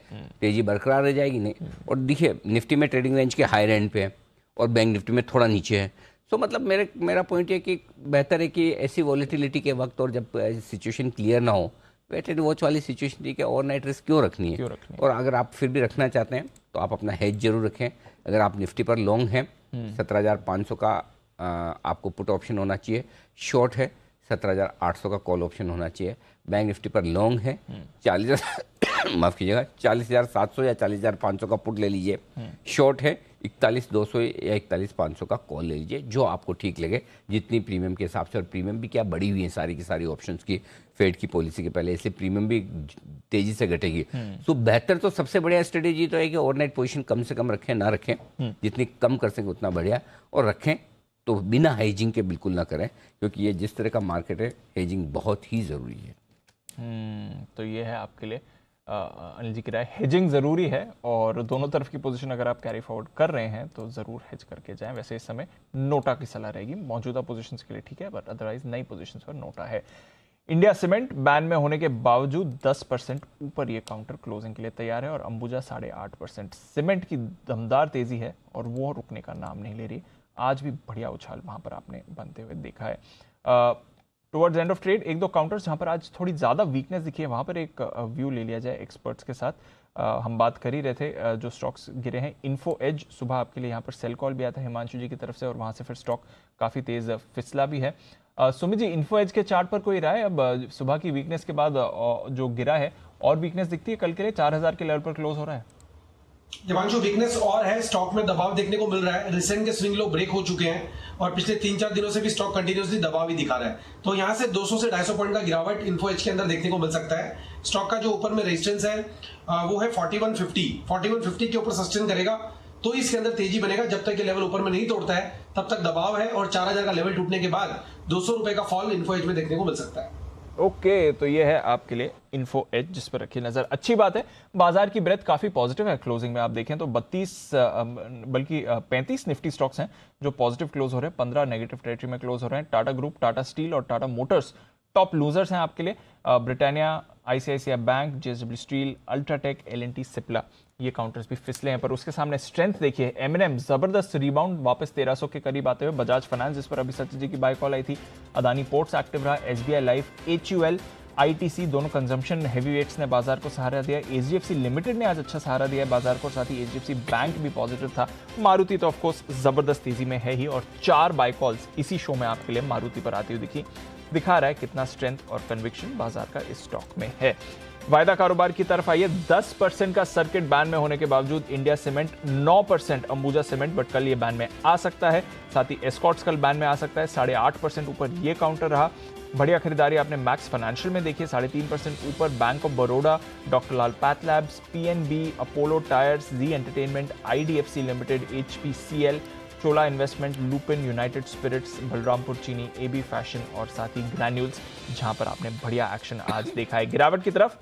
तेजी बरकरार रह जाएगी। नहीं, और देखिए निफ्टी में ट्रेडिंग रेंज के हायर एंड पे है और बैंक निफ्टी में थोड़ा नीचे है। सो मतलब मेरा पॉइंट है कि बेहतर है कि ऐसी वॉलेटिलिटी के वक्त और जब सिचुएशन क्लियर ना हो, वेट एंड वॉच वाली सिचुएशन ठीक है, ओवरनाइट रिस्क क्यों रखनी है? और अगर आप फिर भी रखना चाहते हैं तो आप अपना हेज जरूर रखें। अगर आप निफ्टी पर लॉन्ग हैं, 17,500 का आपको पुट ऑप्शन होना चाहिए। शॉर्ट है 17,800 का कॉल ऑप्शन होना चाहिए। बैंक निफ्टी पर लॉन्ग है 40,000 माफ कीजिएगा 40,700 या 40,500 का पुट ले लीजिए। शॉर्ट है 41,200 या 41,500 का कॉल ले लीजिए, जो आपको ठीक लगे जितनी प्रीमियम के हिसाब से। और प्रीमियम भी क्या बढ़ी हुई है सारी की सारी ऑप्शंस की, फेड की पॉलिसी के पहले, इसलिए प्रीमियम भी तेजी से घटेगी। तो बेहतर तो सबसे बढ़िया स्ट्रेटेजी तो है कि ओवरनाइट पोजीशन कम से कम रखें, ना रखें, जितनी कम कर सकें उतना बढ़िया, और रखें तो बिना हेजिंग के बिल्कुल ना करें, क्योंकि ये जिस तरह का मार्केट है हेजिंग बहुत ही ज़रूरी है। तो ये है आपके लिए अनिल जी की राय, हेजिंग ज़रूरी है और दोनों तरफ की पोजीशन अगर आप कैरी फॉरवर्ड कर रहे हैं तो ज़रूर हेज करके जाएं। वैसे इस समय नोटा की सलाह रहेगी मौजूदा पोजीशंस के लिए, ठीक है, बट अदरवाइज नई पोजीशंस पर नोटा है। इंडिया सीमेंट बैन में होने के बावजूद 10% ऊपर ये काउंटर क्लोजिंग के लिए तैयार है और अंबुजा 8.5%। सीमेंट की दमदार तेजी है और वो रुकने का नाम नहीं ले रही। आज भी बढ़िया उछाल वहां पर आपने बनते हुए देखा है। टुवर्ड्स एंड ऑफ ट्रेड एक दो काउंटर्स जहां पर आज थोड़ी ज़्यादा वीकनेस दिखी है, वहां पर एक व्यू ले लिया जाए एक्सपर्ट्स के साथ। हम बात कर ही रहे थे जो स्टॉक्स गिरे हैं। इन्फो एज सुबह आपके लिए यहाँ पर सेल कॉल भी आता है हिमांशु जी की तरफ से और वहां से फिर स्टॉक काफ़ी तेज़ फिसला भी है। सुमित जी, इन्फो एज के चार्ट पर कोई राय? अब सुबह की वीकनेस के बाद जो गिरा है और वीकनेस दिखती है कल के लिए? 4,000 के लेवल पर क्लोज हो रहा है। दिवांशु, वीकनेस और है, स्टॉक में दबाव देखने को मिल रहा है। रिसेंट के स्विंग लो ब्रेक हो चुके हैं और पिछले 3-4 दिनों से भी स्टॉक कंटिन्यूसली दबाव ही दिखा रहा है। तो यहां से 200 से 250 पॉइंट का गिरावट इन्फो एज के अंदर देखने को मिल सकता है। स्टॉक का जो ऊपर में रेजिस्टेंस है वो है 4150 के ऊपर सस्टेन करेगा तो इसके अंदर तेजी बनेगा। जब तक ये लेवल ऊपर में नहीं तोड़ता है तब तक दबाव है और 4,000 का लेवल टूटने के बाद 200 रुपए का फॉल इन्फो एज में देखने को मिल सकता है। ओके, तो ये है आपके लिए इन्फो एज जिस पर रखिए नजर। अच्छी बात है, बाजार की ब्रेथ काफी पॉजिटिव है। क्लोजिंग में आप देखें तो 35 निफ्टी स्टॉक्स हैं जो पॉजिटिव क्लोज हो रहे हैं, 15 नेगेटिव टेरिटरी में क्लोज हो रहे हैं। टाटा ग्रुप, टाटा स्टील और टाटा मोटर्स टॉप लूजर्स हैं आपके लिए Britannia, ICICI bank, JSW steel, UltraTech, LNT, Cipla, ये काउंटर्स भी फिसले हैं। पर उसके सामने स्ट्रेंथ देखिए, एमएनएम जबरदस्त रिबाउंड, वापस 1300 के करीब आते हुए। बजाज फाइनेंस, जिस पर अभी सचिन जी की बाय कॉल आई थी, अदानी पोर्ट्स एक्टिव रहा, एसबीआई लाइफ, एचयूएल, आईटीसी, दोनों कंजम्पशन हेवी वेट्स ने बाजार को सहारा दिया। एचडीएफसी लिमिटेड ने आज अच्छा सहारा दिया है बाजार को, साथ ही एचडीएफसी बैंक भी पॉजिटिव था। मारुति तो ऑफकोर्स जबरदस्त तेजी में है ही, और 4 बाय कॉल्स इसी शो में आपके लिए मारुति पर आती हुई दिखा रहा है कितना स्ट्रेंथ और कन्विक्शन बाजार का इस स्टॉक में है। वायदा कारोबार की तरफ आइए। 10% का सर्किट बैन में होने के बावजूद India cement 9%, Ambuja cement but कल ये बैन में आ सकता है। साथ ही एस्कॉर्ट्स कल बैन में आ सकता है। 8.5% ऊपर ये काउंटर रहा। बढ़िया खरीदारी आपने मैक्स फाइनेंशियल में देखी, 3.5% ऊपर bank of Baroda, doctor Lal pathlabs, PNB, Apollo tyres, Zee entertainment, IDFC limited, HPCL, Chola investment, Lupin, united spirits, Balrampur Chini, AB fashion और साथ ही ग्रैन्यूल्स, जहां पर आपने बढ़िया एक्शन आज देखा है। गिरावट की तरफ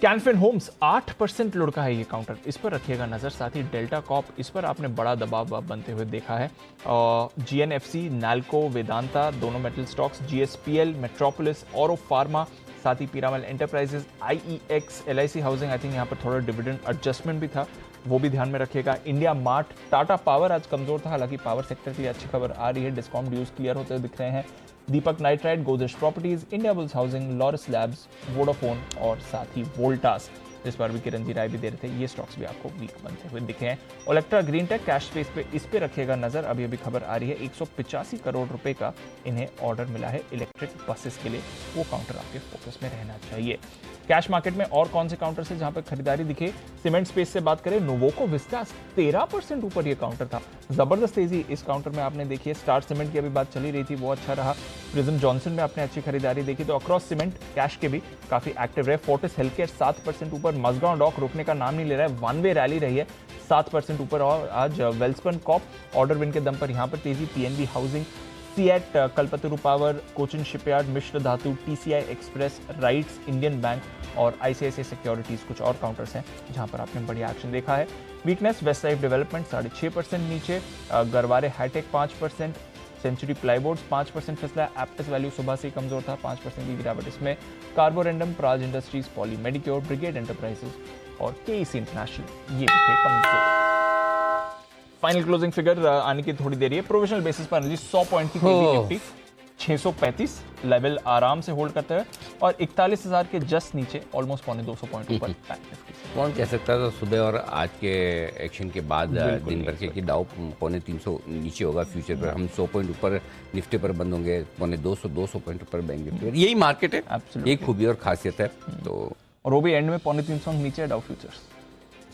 कैनफिन होम्स 8% लुढ़का है ये काउंटर, इस पर रखिएगा नजर। साथ ही डेल्टा कॉप, इस पर आपने बड़ा दबाव बनते हुए देखा है। जीएनएफसी, नैल्को, वेदांता, दोनों metal stocks, GSPL, Metropolis, Auro Pharma, साथ ही Piramal Enterprises, IEX, LIC Housing, I think यहाँ पर थोड़ा डिविडेंड एडजस्टमेंट भी था, वो भी ध्यान में रखिएगा। इंडिया मार्ट, टाटा पावर आज कमजोर था, हालांकि पावर सेक्टर की अच्छी खबर आ रही है, डिस्कॉम ड्यूज क्लियर होते हुए दिख रहे हैं। Deepak Nitrite, Godrej Properties, Indiabulls Housing, Laurus Labs, Vodafone और साथ ही वोल्टास, जिस पर भी किरण जी राय भी दे रहे थे, ये स्टॉक्स भी आपको वीक बनते हुए दिखे हैं। Olectra green tech cash space पे, इस पे रखिएगा नजर। अभी अभी खबर आ रही है 185 करोड़ रुपए का इन्हें ऑर्डर मिला है इलेक्ट्रिक बसेस के लिए, वो काउंटर आपके फोकस में रहना चाहिए। कैश मार्केट में और कौन से काउंटर से जहां पर खरीदारी दिखे, सीमेंट स्पेस से बात करें, नोवोको विस्टास 13% ऊपर ये काउंटर था, जबरदस्त तेजी इस काउंटर में आपने देखी है। स्टार सीमेंट की अभी बात चली रही थी, वो अच्छा रहा। प्रिज्म जॉनसन में आपने अच्छी खरीदारी देखी, तो अक्रॉस सीमेंट कैश के भी काफी एक्टिव रहे। फोर्टिस हेल्थकेयर 7% ऊपर, मजगांव डॉक रुकने का नाम नहीं ले रहा है, वन वे रैली रही है 7% ऊपर। और आज वेल्सपन कॉप ऑर्डर विन के दम पर यहां पर तेजी। PNB Housing, CEAT, Kalpataru Power, Cochin Shipyard, Mishra Dhatu, TCI Express, RITES, Indian Bank और आईसीआईसीआई सिक्योरिटीज कुछ और काउंटर्स हैं जहां पर आपने बढ़िया एक्शन देखा है। वीकनेस, वेस्ट लाइफ डेवलपमेंट 6.5% नीचे, गरवारे हाईटेक 5%, सेंचुरी प्लाईबोर्ड्स 5% फिसला। एप्टिस वैल्यू सुबह से ही कमजोर था, 5% की गिरावट इसमें। Carborundum, Praj Industries, Poly Medicure, Brigade Enterprises और केईसी इंटरनेशनल, ये भी थे कमजोर। फाइनल क्लोजिंग फिगर आने की थोड़ी देर है। प्रोविजनल बेसिस पर 100 पॉइंट की तेजी, निफ्टी 635 लेवल आराम से होल्ड करते हुए और 41,000 के जस्ट नीचे, ऑलमोस्ट 250 पॉइंट ऊपर बैंक निफ्टी। कौन कह सकता था सुबह और आज के एक्शन के बाद दिन भर के कि डाउ 350 नीचे होगा फ्यूचर पर, हम 100 पॉइंट ऊपर निफ्टी पर बंद होंगे, 200 पॉइंट ऊपर बैंक निफ्टी पर। यही मार्केट है, यही खूबी और खासियत है। तो और वो भी एंड में 350 नीचे डाउ फ्यूचर्स,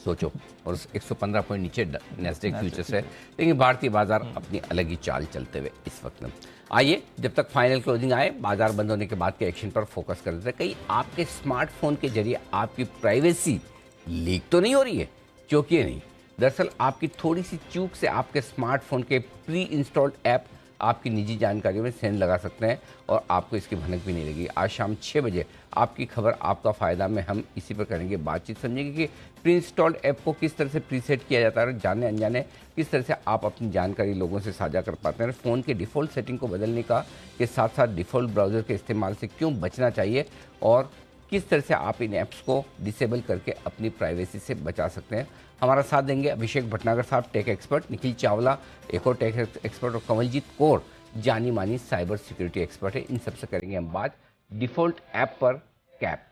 सोचो, और 115 पॉइंट नीचे नेस्डेक फ्यूचर्स है। लेकिन भारतीय बाजार अपनी अलग ही चाल चलते हुए इस वक्त में। आइए, जब तक फाइनल क्लोजिंग आए, बाजार बंद होने के बाद के एक्शन पर फोकस कर देते हैं। कहीं आपके स्मार्टफोन के जरिए आपकी प्राइवेसी लीक तो नहीं हो रही है? क्योंकि नहीं, दरअसल आपकी थोड़ी सी चूक से आपके स्मार्टफोन के प्री इंस्टॉल्ड ऐप आपकी निजी जानकारियों में सेंध लगा सकते हैं और आपको इसकी भनक भी नहीं लगी। आज शाम 6 बजे आपकी खबर आपका फ़ायदा में हम इसी पर करेंगे बातचीत, समझेंगे कि प्री इंस्टॉल्ड ऐप को किस तरह से प्रीसेट किया जाता है और जाने अनजाने किस तरह से आप अपनी जानकारी लोगों से साझा कर पाते हैं। फ़ोन के डिफ़ॉल्ट सेटिंग को बदलने का के साथ साथ डिफ़ॉल्ट ब्राउज़र के इस्तेमाल से क्यों बचना चाहिए और किस तरह से आप इन ऐप्स को डिसेबल करके अपनी प्राइवेसी से बचा सकते हैं। हमारा साथ देंगे अभिषेक भटनागर साहब, टेक एक्सपर्ट, निखिल चावला, एक और टेक एक्सपर्ट, और कमलजीत कौर, जानी मानी साइबर सिक्योरिटी एक्सपर्ट है। इन सबसे करेंगे हम बात डिफ़ॉल्ट ऐप पर कैप।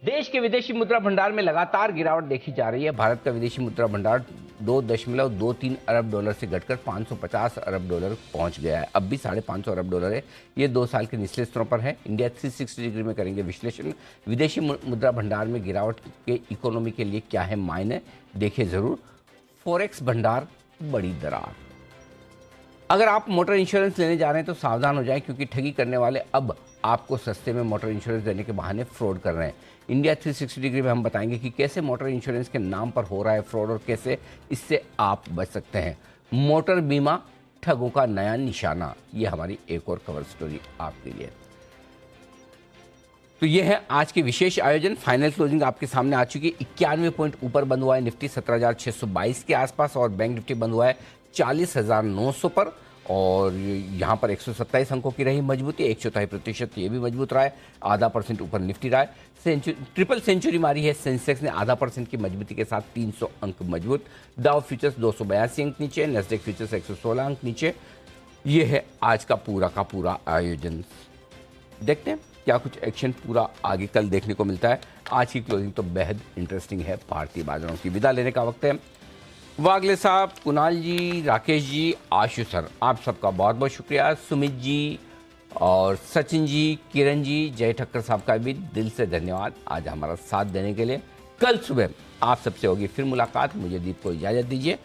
देश के विदेशी मुद्रा भंडार में लगातार गिरावट देखी जा रही है। भारत का विदेशी मुद्रा भंडार 2.23 अरब डॉलर से घटकर 550 अरब डॉलर पहुंच गया है। अब भी 550 अरब डॉलर है, ये 2 साल के निचले स्तरों पर है। इंडिया 360 डिग्री में करेंगे विश्लेषण। विदेशी मुद्रा भंडार में गिरावट के इकोनॉमी के लिए क्या है मायने, देखिए जरूर। फॉरेक्स भंडार बड़ी दरार। अगर आप मोटर इंश्योरेंस लेने जा रहे हैं तो सावधान हो जाएं, क्योंकि ठगी करने वाले अब आपको सस्ते में मोटर इंश्योरेंस देने के बहाने फ्रॉड कर रहे हैं। इंडिया 360 डिग्री में हम बताएंगे कि कैसे मोटर इंश्योरेंस के नाम पर हो रहा है फ्रॉड और कैसे इससे आप बच सकते हैं। मोटर बीमा ठगों का नया निशाना, ये हमारी एक और कवर स्टोरी आपके लिए। तो ये है आज के विशेष आयोजन। फाइनल क्लोजिंग आपके सामने आ चुकी है। 91 पॉइंट ऊपर बंद हुआ है निफ्टी 17,622 के आसपास, और बैंक निफ्टी बंद हुआ है 40,900 पर, और यहाँ पर 127 अंकों की रही मजबूती, 1/4% ये भी मजबूत रहा है, आधा % ऊपर निफ्टी रहा है। ट्रिपल सेंचुरी मारी है सेंसेक्स ने, आधा % की मजबूती के साथ 300 अंक मजबूत। डाउ फ्यूचर्स 282 अंक नीचे, नेस्डेक फ्यूचर्स 116 अंक नीचे। ये है आज का पूरा आयोजन। देखते हैं क्या कुछ एक्शन पूरा आगे कल देखने को मिलता है। आज की क्लोजिंग तो बेहद इंटरेस्टिंग है। भारतीय बाजारों की विदा लेने का वक्त है। वागले साहब, कुणाल जी, राकेश जी, आशु सर, आप सबका बहुत बहुत शुक्रिया। सुमित जी और सचिन जी, किरण जी, जय ठक्कर साहब का भी दिल से धन्यवाद आज हमारा साथ देने के लिए। कल सुबह आप सबसे होगी फिर मुलाकात। मुझे दीप को इजाज़त दीजिए।